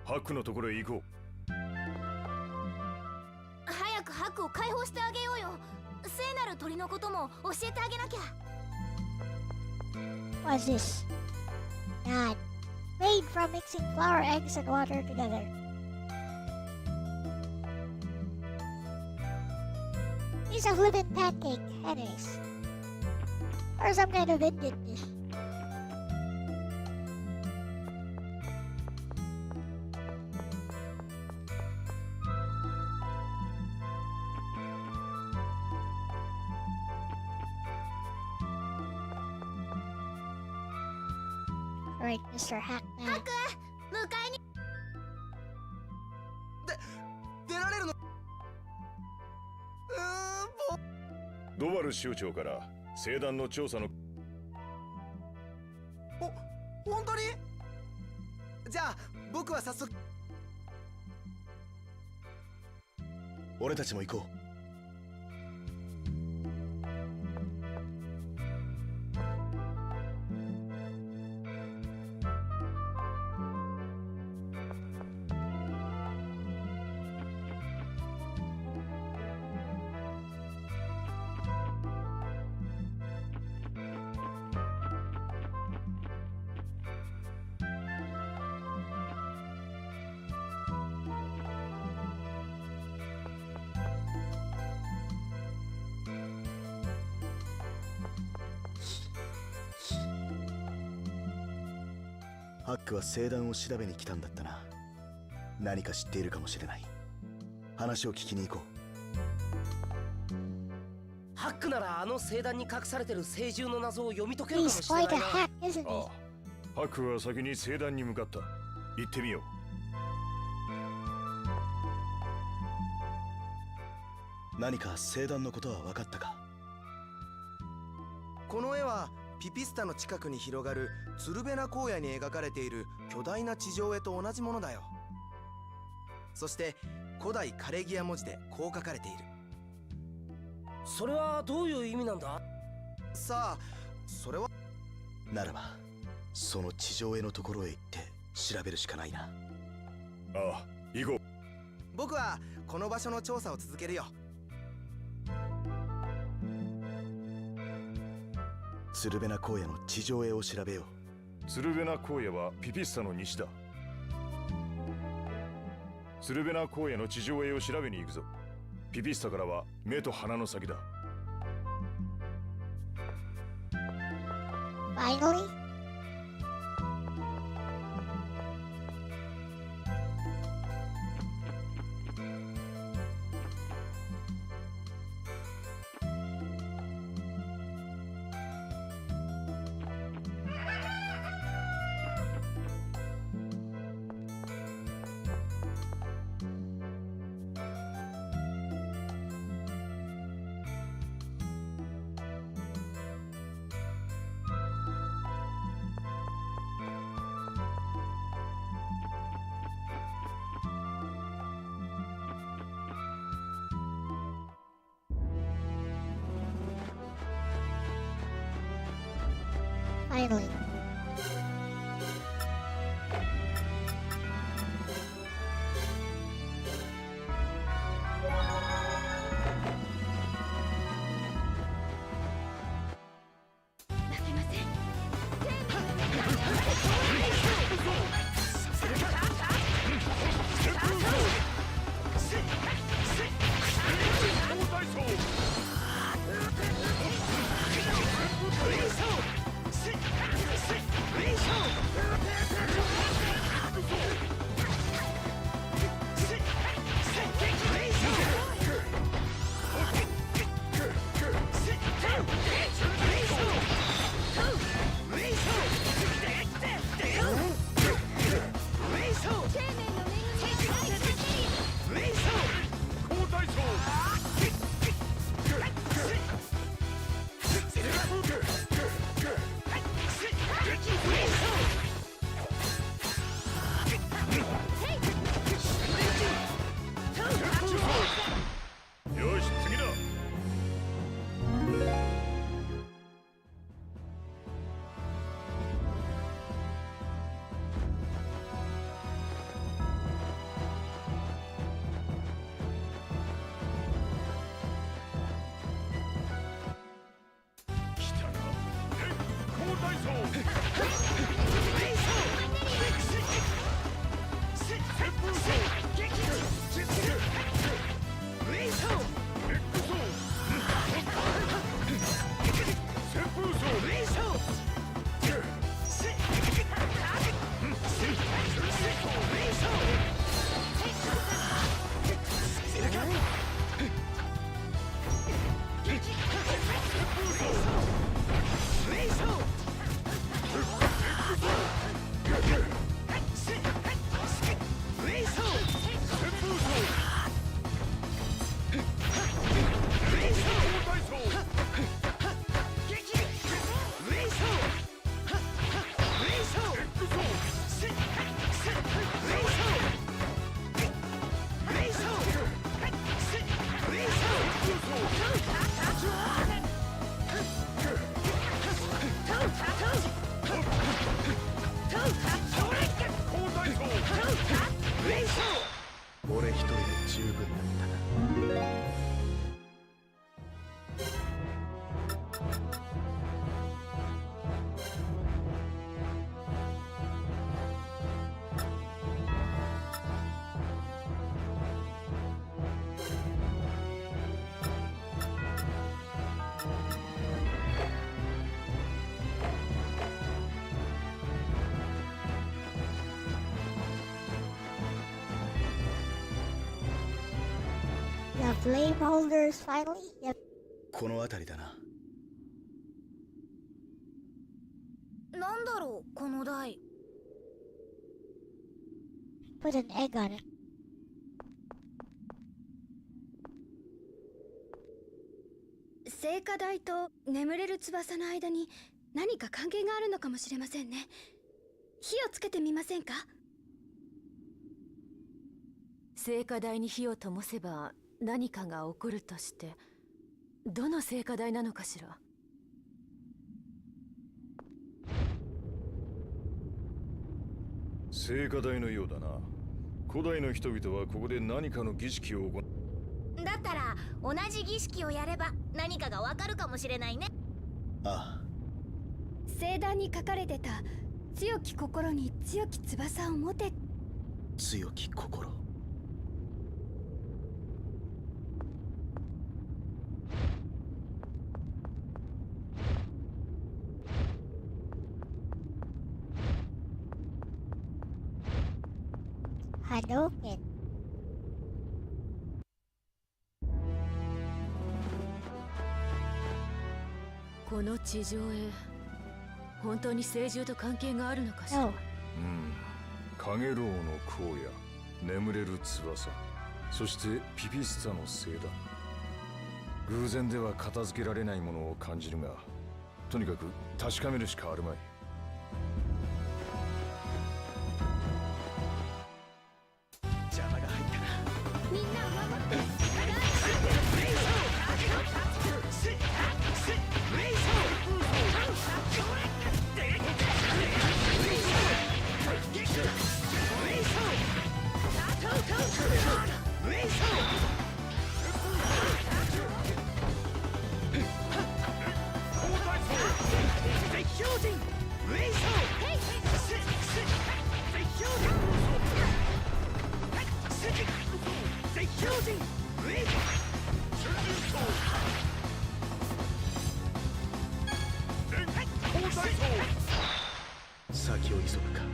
[SPEAKER 6] ハックのところへ行こう。
[SPEAKER 4] 早くハックを解放してあげようよ。聖なる鳥のことも教えてあげなきゃ。
[SPEAKER 2] What's this? Not made from mixing flour, eggs, and water together. Piece of living pancake, anyways. Or some kind of Indian dish. Alright, Mr. Hackman.
[SPEAKER 4] ハック、迎えに。
[SPEAKER 10] 出られるの？
[SPEAKER 6] ドバル首長から聖断の調査の
[SPEAKER 10] 本当に？じゃあ僕は早速。
[SPEAKER 7] 俺たちも行こう。ハックは聖断を調べに来たんだったな。何か知っているかもしれない。話を聞きに行こう。
[SPEAKER 9] ハックならあの聖壇に隠されてる聖獣の謎を読み解けるかも
[SPEAKER 2] He's
[SPEAKER 9] しれ
[SPEAKER 2] quite
[SPEAKER 9] ない
[SPEAKER 2] a
[SPEAKER 9] な。
[SPEAKER 2] hack, isn't he?
[SPEAKER 6] ああ、ハックは先に聖壇に向かった。行ってみよ
[SPEAKER 7] う。何か聖断のことは分かったか？
[SPEAKER 10] この絵はピピスタの近くに広がるツルベナ荒野に描かれている巨大な地上絵と同じものだよ。そして古代カレギア文字でこう書かれている。
[SPEAKER 9] それはどういう意味なんだ？
[SPEAKER 10] さあ、それは
[SPEAKER 7] ならばその地上絵のところへ行って調べるしかないな。
[SPEAKER 6] ああ、行こう。
[SPEAKER 10] 僕はこの場所の調査を続けるよ。
[SPEAKER 7] 鶴瓶荒野の地上絵を調べよう。
[SPEAKER 6] 鶴瓶荒野はピピッサの西だ。鶴瓶荒野の地上絵を調べに行くぞ。ピピッサからは目と鼻の先だ。
[SPEAKER 2] Finally? Finally. The flame holders finally? Yep.
[SPEAKER 7] この辺りだな。
[SPEAKER 4] なんだろうこの台。
[SPEAKER 2] Put an egg on it.
[SPEAKER 4] 聖火台と眠れる翼の間に何か関係があるのかもしれませんね。火をつけてみませんか？
[SPEAKER 11] 聖火台に火を灯せば何かが起こるとして、どの聖火台なのかしら。
[SPEAKER 6] 聖火台のようだな。古代の人々はここで何かの儀式を行う。
[SPEAKER 4] だったら同じ儀式をやれば何かがわかるかもしれないね。
[SPEAKER 7] ああ、
[SPEAKER 12] 聖壇に書かれてた強き心に強き翼を持て。
[SPEAKER 7] 強き心。
[SPEAKER 2] 波動拳。
[SPEAKER 11] この地上へ本当に聖獣と関係があるのかしら。
[SPEAKER 6] 影牢の荒野、眠れる翼、そしてピピスタの聖壇。偶然では片付けられないものを感じるが、とにかく確かめるしかあるまい。
[SPEAKER 7] 邪魔が入ったな。
[SPEAKER 12] みんなを守って。
[SPEAKER 7] 先を急ぐか。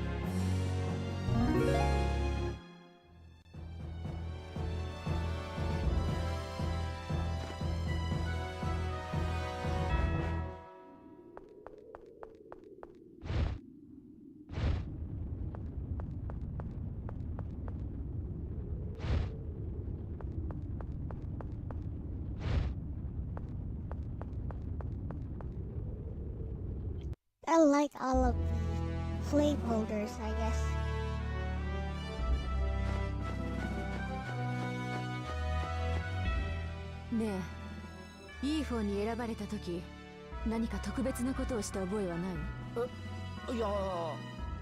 [SPEAKER 2] I like all of the flame holders, I guess.
[SPEAKER 11] ねえ、いい方に選ばれた時何か特別なことをした覚えはない？
[SPEAKER 9] いや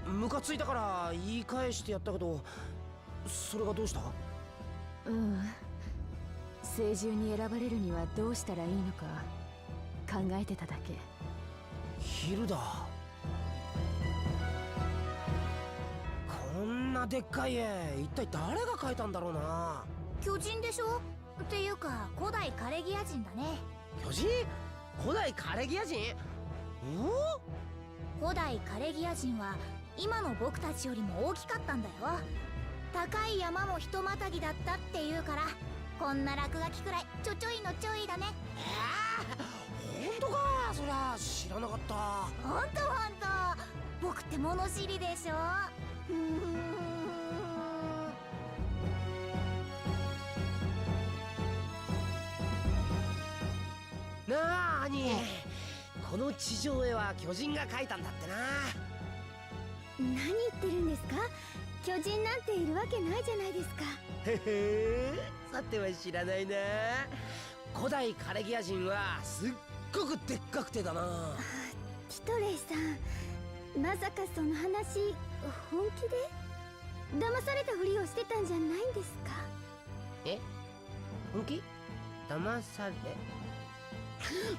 [SPEAKER 9] ムカついたから言い返してやったけど、それがどうした？
[SPEAKER 11] 聖獣に選ばれるにはどうしたらいいのか考えてただけ。
[SPEAKER 9] ヒルダ、こんなでっかい絵一体誰が描いたんだろうな。
[SPEAKER 4] 巨人でしょ？っていうか古代カレギア人だね。
[SPEAKER 9] 巨人？古代カレギア人？
[SPEAKER 4] 古代カレギア人は今の僕たちよりも大きかったんだよ。高い山もひとまたぎだったっていうから、こんな落書きくらいちょちょいのちょいだね。
[SPEAKER 9] 本当か？そりゃ知らなかった。
[SPEAKER 4] ほんと僕って物知りでしょ。
[SPEAKER 9] なあ兄、この地上絵は巨人が描いたんだってな。
[SPEAKER 12] 何言ってるんですか？巨人なんているわけないじゃないですか。
[SPEAKER 9] へへー、さては知らないな。古代カレギア人はすっごくでっかくてだな。
[SPEAKER 12] ティトレイさん、まさかその話本気で騙されたふりをしてたんじゃないんですか？
[SPEAKER 9] え？本気？騙され？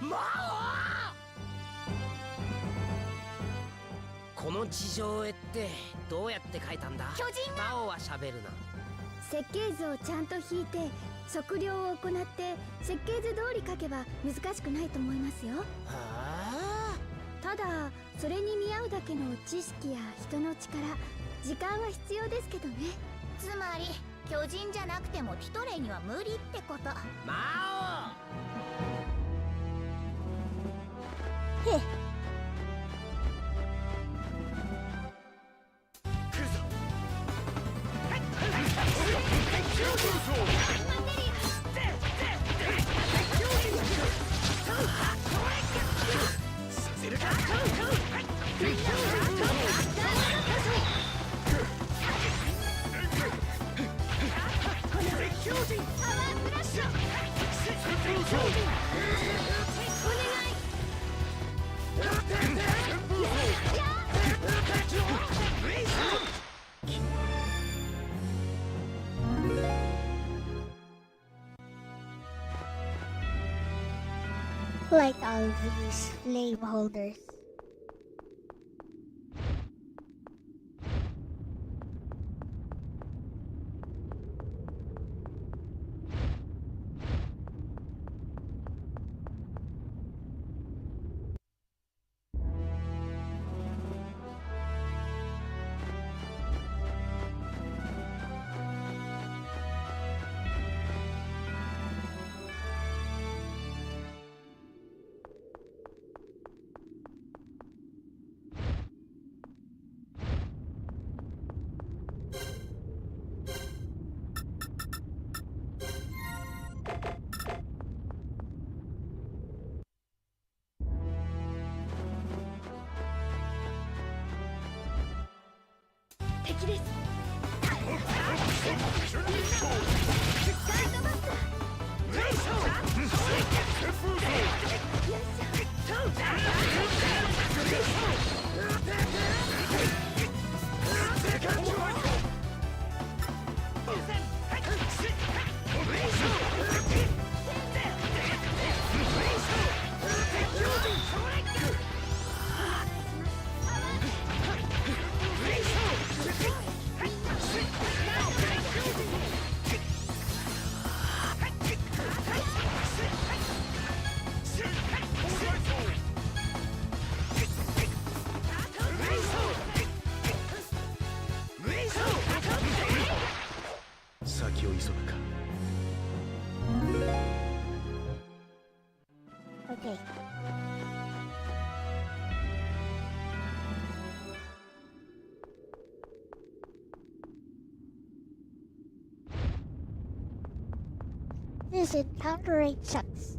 [SPEAKER 9] 魔王！この地上絵ってどうやって描いたんだ？
[SPEAKER 4] 巨人が。
[SPEAKER 9] 魔王は喋るな。
[SPEAKER 12] 設計図をちゃんと引いて測量を行って設計図通り描けば難しくないと思いますよ。ただそれに見合うだけの知識や人の力、時間は必要ですけどね。
[SPEAKER 4] つまり巨人じゃなくてもティトレイには無理ってこと。
[SPEAKER 9] 魔
[SPEAKER 2] へっ。Like all these flame holders. Okay. This encounter rate sucks.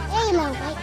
[SPEAKER 2] Halo, mate.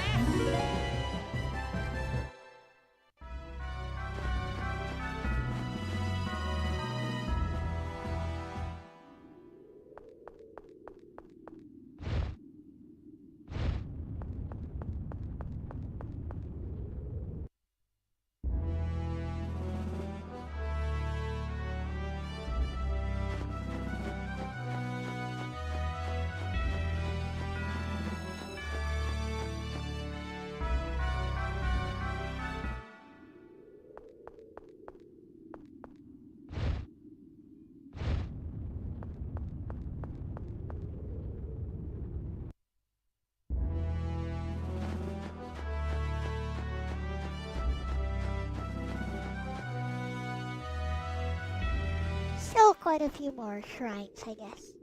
[SPEAKER 2] Still quite a few more shrines, I guess.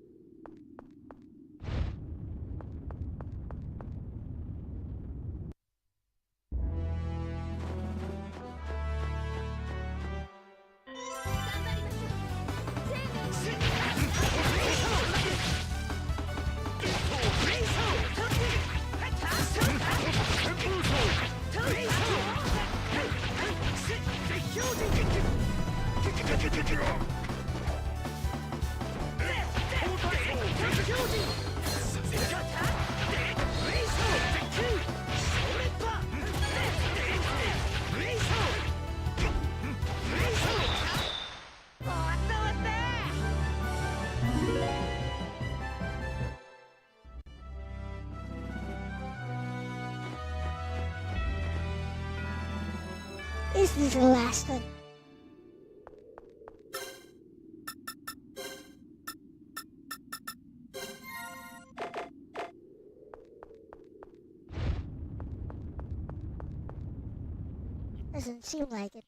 [SPEAKER 2] Is this the last one? Doesn't seem like it.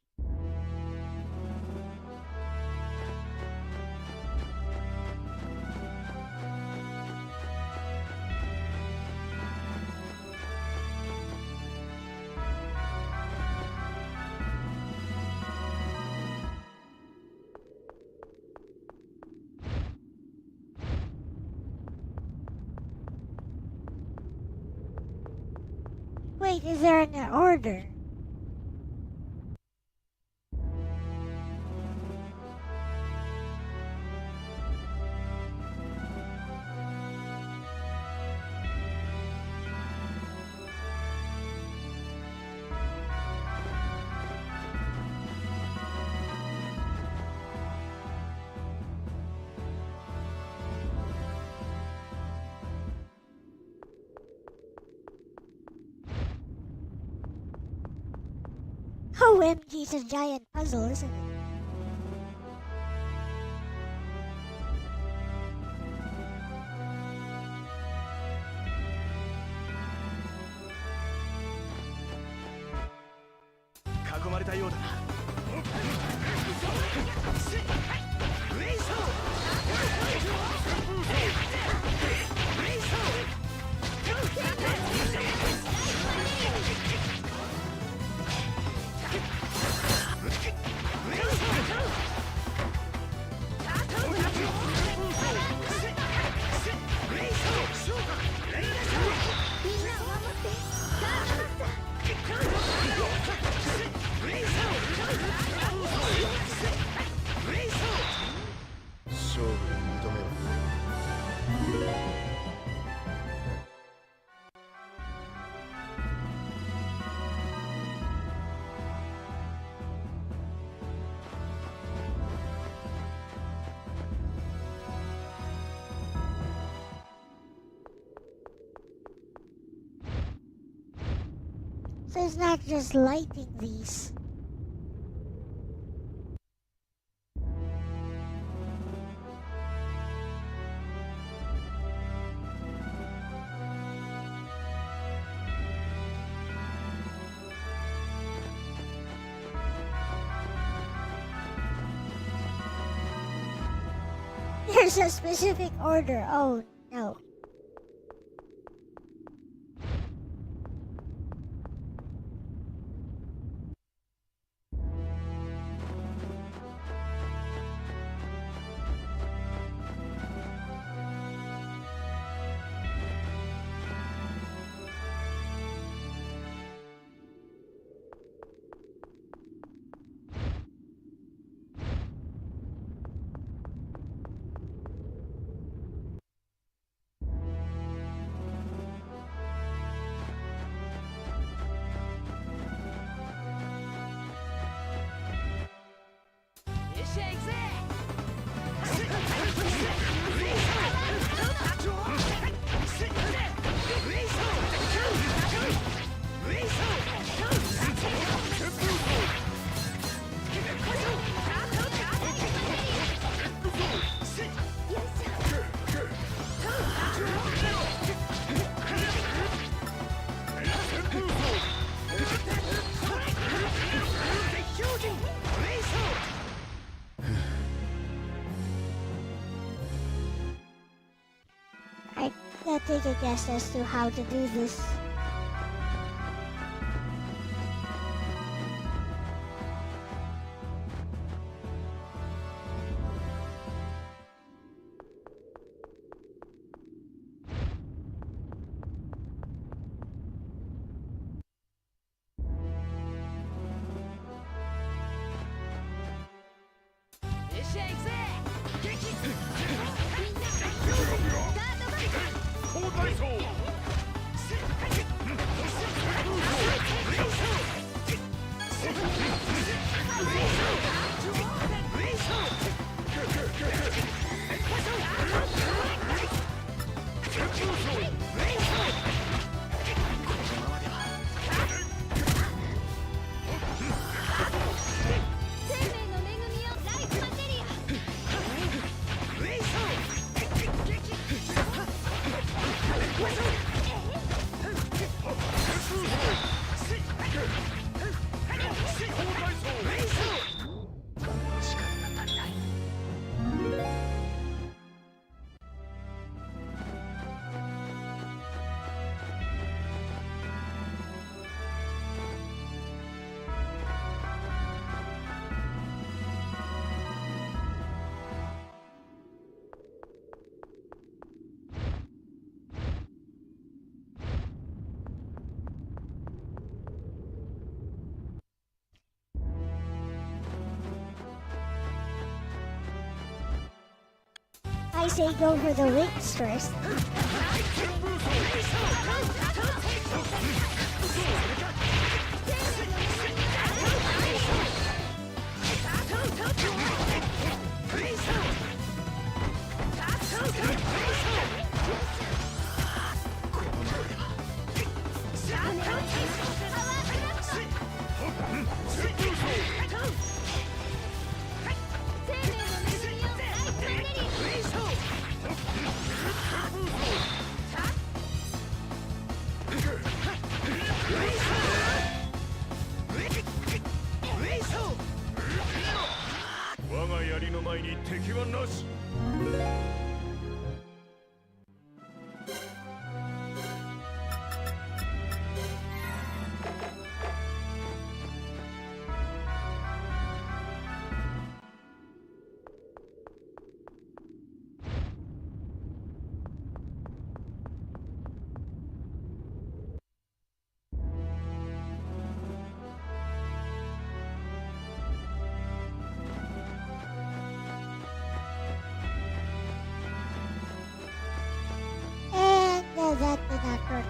[SPEAKER 2] Wait, is there an order? OMG, it's a giant puzzle, isn't it? So it's not just lighting these. There's a specific order. Oh no. Take a guess as to how to do this. I say go for the wings first. That did not work.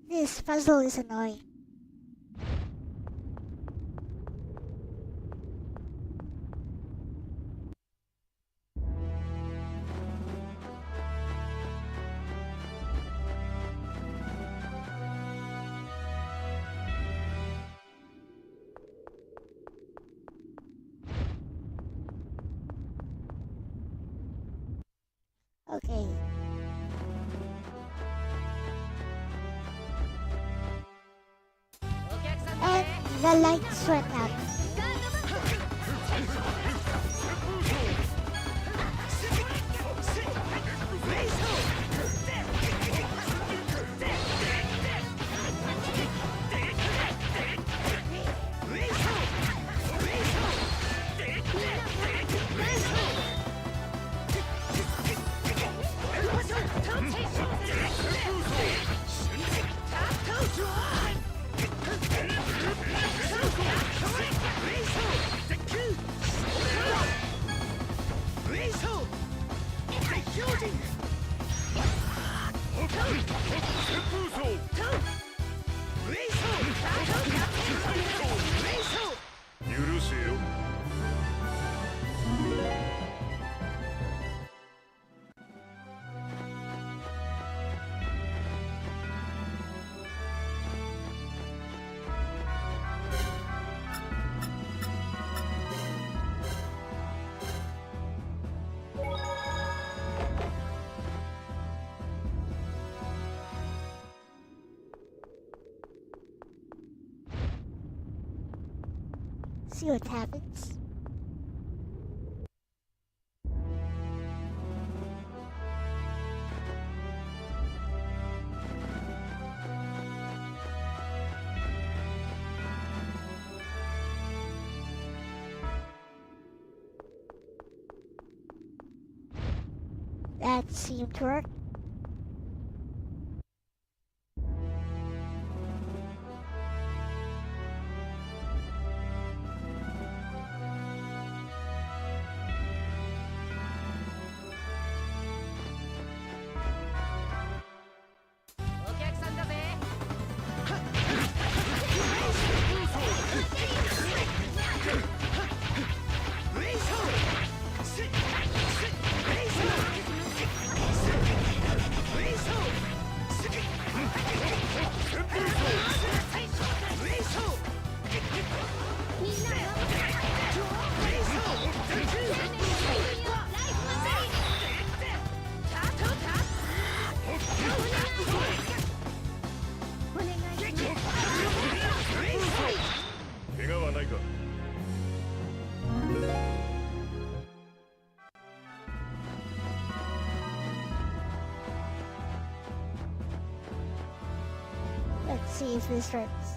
[SPEAKER 2] This puzzle is annoying. Okay. And the lights went out.
[SPEAKER 6] 許せよ。
[SPEAKER 2] See what happens. That seemed to work. Let's see if this works.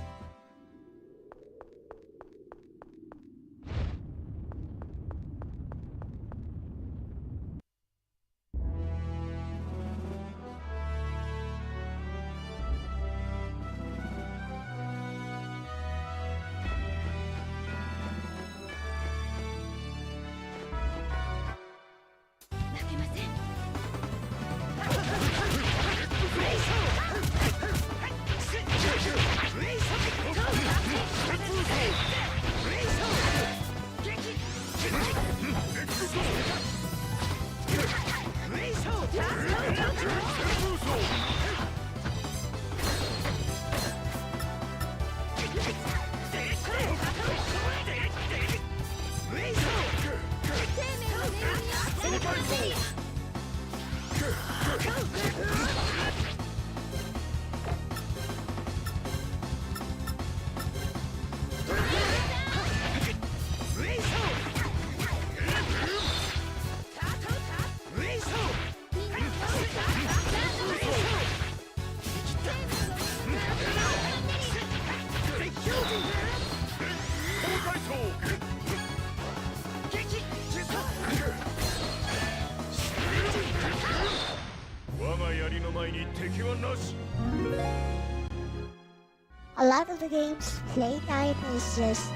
[SPEAKER 2] A lot of the game's playtime is just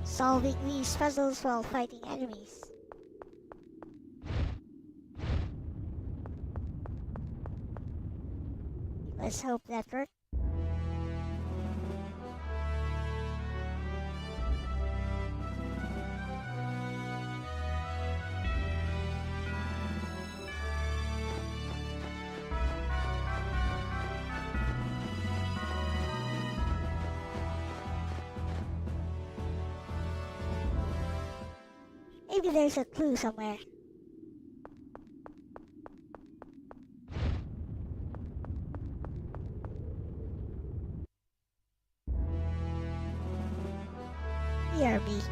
[SPEAKER 2] solving these puzzles while fighting enemies. Let's hope that works. Maybe there's a clue somewhere. BRB.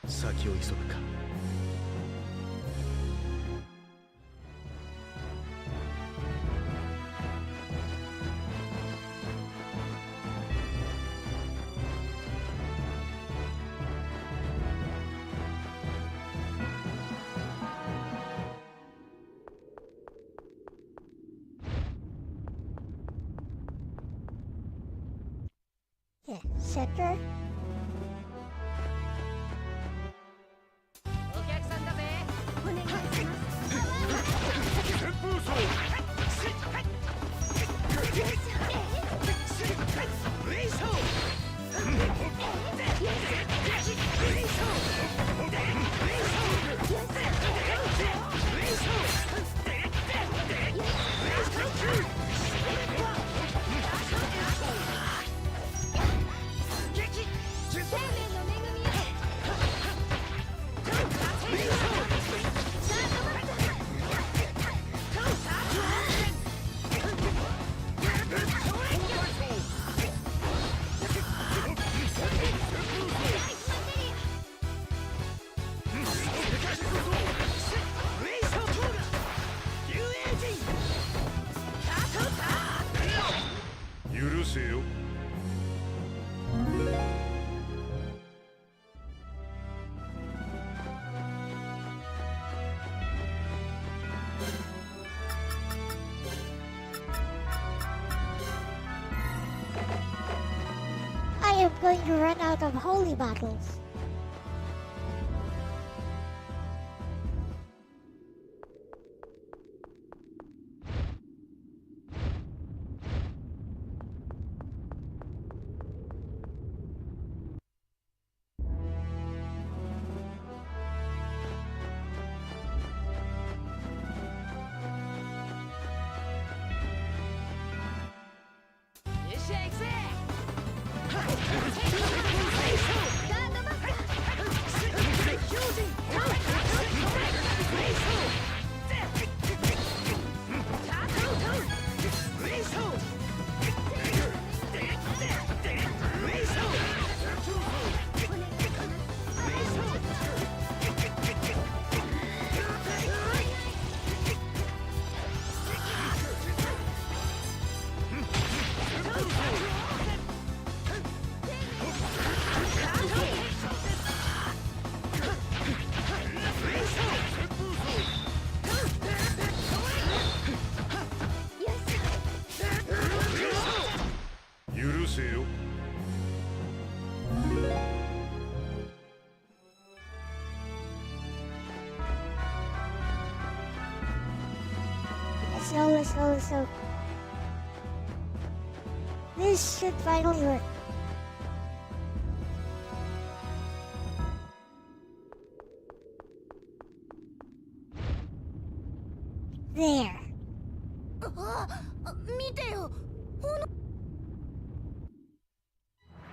[SPEAKER 7] 先を急ぐか。
[SPEAKER 2] Yeah, center.
[SPEAKER 9] お客さんだぜ。
[SPEAKER 12] お願いします。
[SPEAKER 5] 旋風走。許せよ。
[SPEAKER 2] I am going to run out of holy bottles.
[SPEAKER 5] 許せよ。
[SPEAKER 2] Let's go. This should finally work. There.
[SPEAKER 4] 見てよ。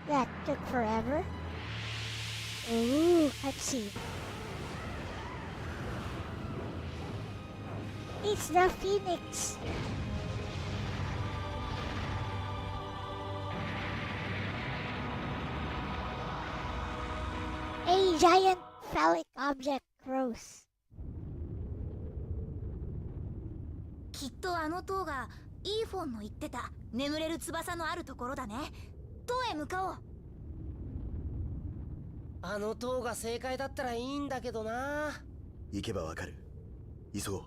[SPEAKER 2] That took forever. Ooh, let's see. It's the Phoenix. A giant phallic object grows.
[SPEAKER 4] きっとあの塔がイーフォンの言ってた眠れる翼のあるところだね。塔へ向かおう。
[SPEAKER 9] あの塔が正解だったらいいんだけどな。
[SPEAKER 7] 行けばわかる。急ごう。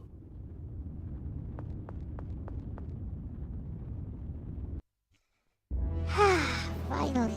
[SPEAKER 2] Finally.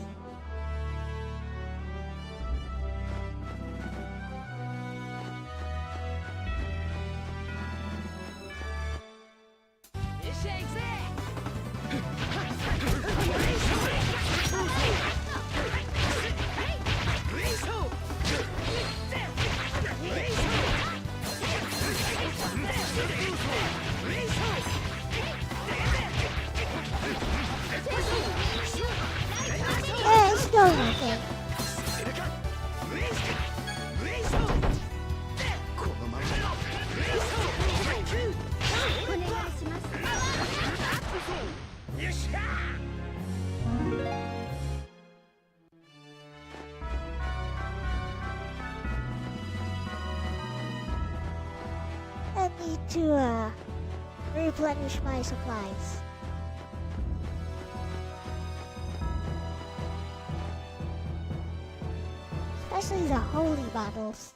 [SPEAKER 2] to replenish my supplies. Especially the holy bottles.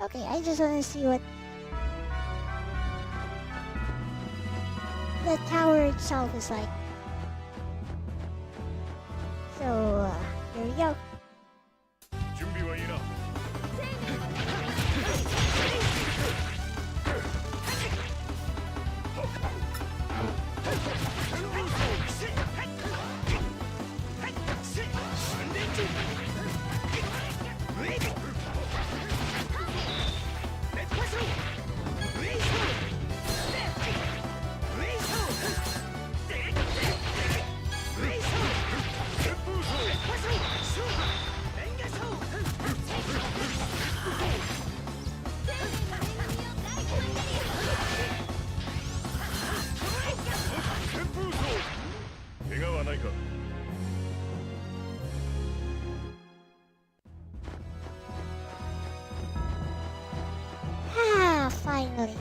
[SPEAKER 2] Okay, I just want to see what the tower itself is like. So, here we go. Ah, finally.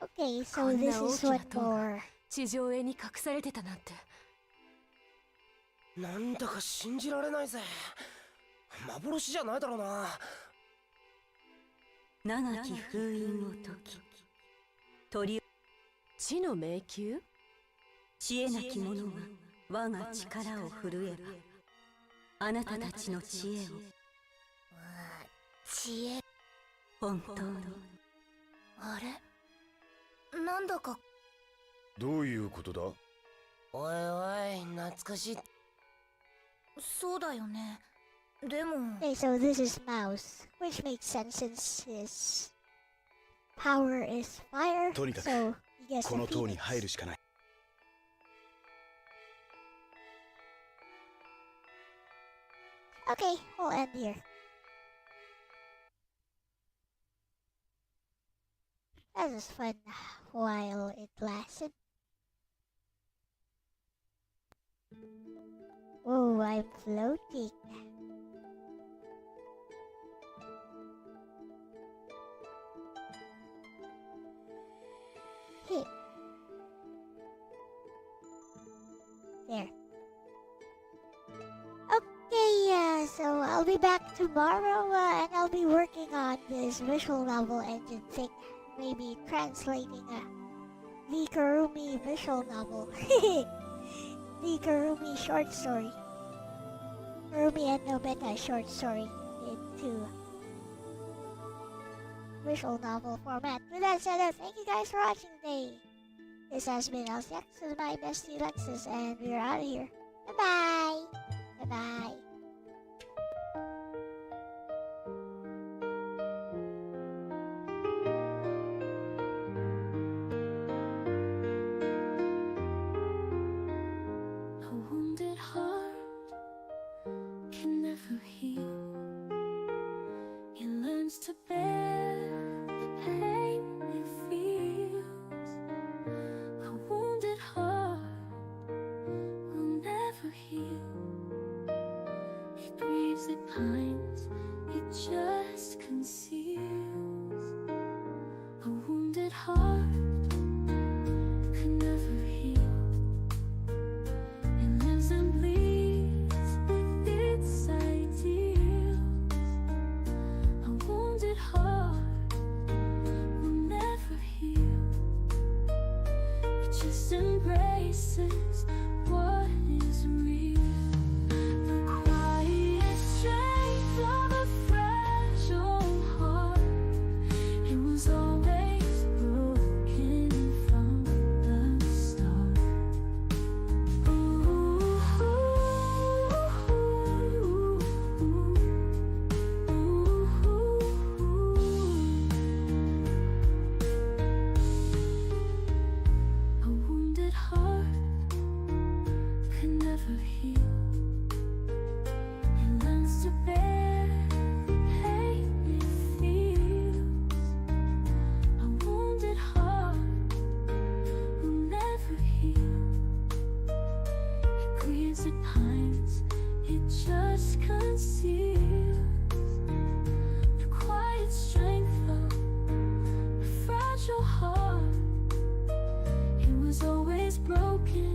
[SPEAKER 2] Okay, so this is what more.
[SPEAKER 11] 地上絵に隠されてたなんて。
[SPEAKER 9] なんだか信じられないぜ。幻じゃないだろうな。
[SPEAKER 13] 長き封印を解き、鳥
[SPEAKER 11] 地の迷宮？
[SPEAKER 13] 知恵なき者は我が力を震えば、あなたたちの知恵を。
[SPEAKER 4] 知恵。
[SPEAKER 13] 本当に。
[SPEAKER 4] あれ？なんだか。
[SPEAKER 6] どういうことだ？
[SPEAKER 9] おいおい、懐かしい。
[SPEAKER 4] そうだよね。でも。
[SPEAKER 2] Okay, so this is mouse, which makes sense since his power is fire.
[SPEAKER 7] とにかく
[SPEAKER 2] So he gets
[SPEAKER 7] この塔に
[SPEAKER 2] defeated.
[SPEAKER 7] 入るしかない。
[SPEAKER 2] Okay, we'll end here. That was fun while it lasted. Whoa, I'm floating. Hey. There. Okay, so I'll be back tomorrow and I'll be working on this visual novel engine thing. Maybe translating the Kurumi visual novel. The Kurumi short story. Kurumi and Nobeta short story into visual novel format. With that said, thank you guys for watching today. This has been Elle-C, this is my bestie Lexus, and we're out of here. Bye-bye! Bye-bye!
[SPEAKER 14] A wounded heart can never heal. It learns to bear the pain it feels. A wounded heart will never heal. It grieves, it pines, it just conceals. A wounded heart can never heal. It lives and bleeds with its ideals. A wounded heart will never heal. It just embraces what is real. The quiet strength of a fragile heart. It was always broken from the start. A wounded heart can never heal. It learns to bear the pain it feels. A wounded heart will never heal. It grieves, it pines, it just conceals. The quiet strength of a fragile heart. It was always broken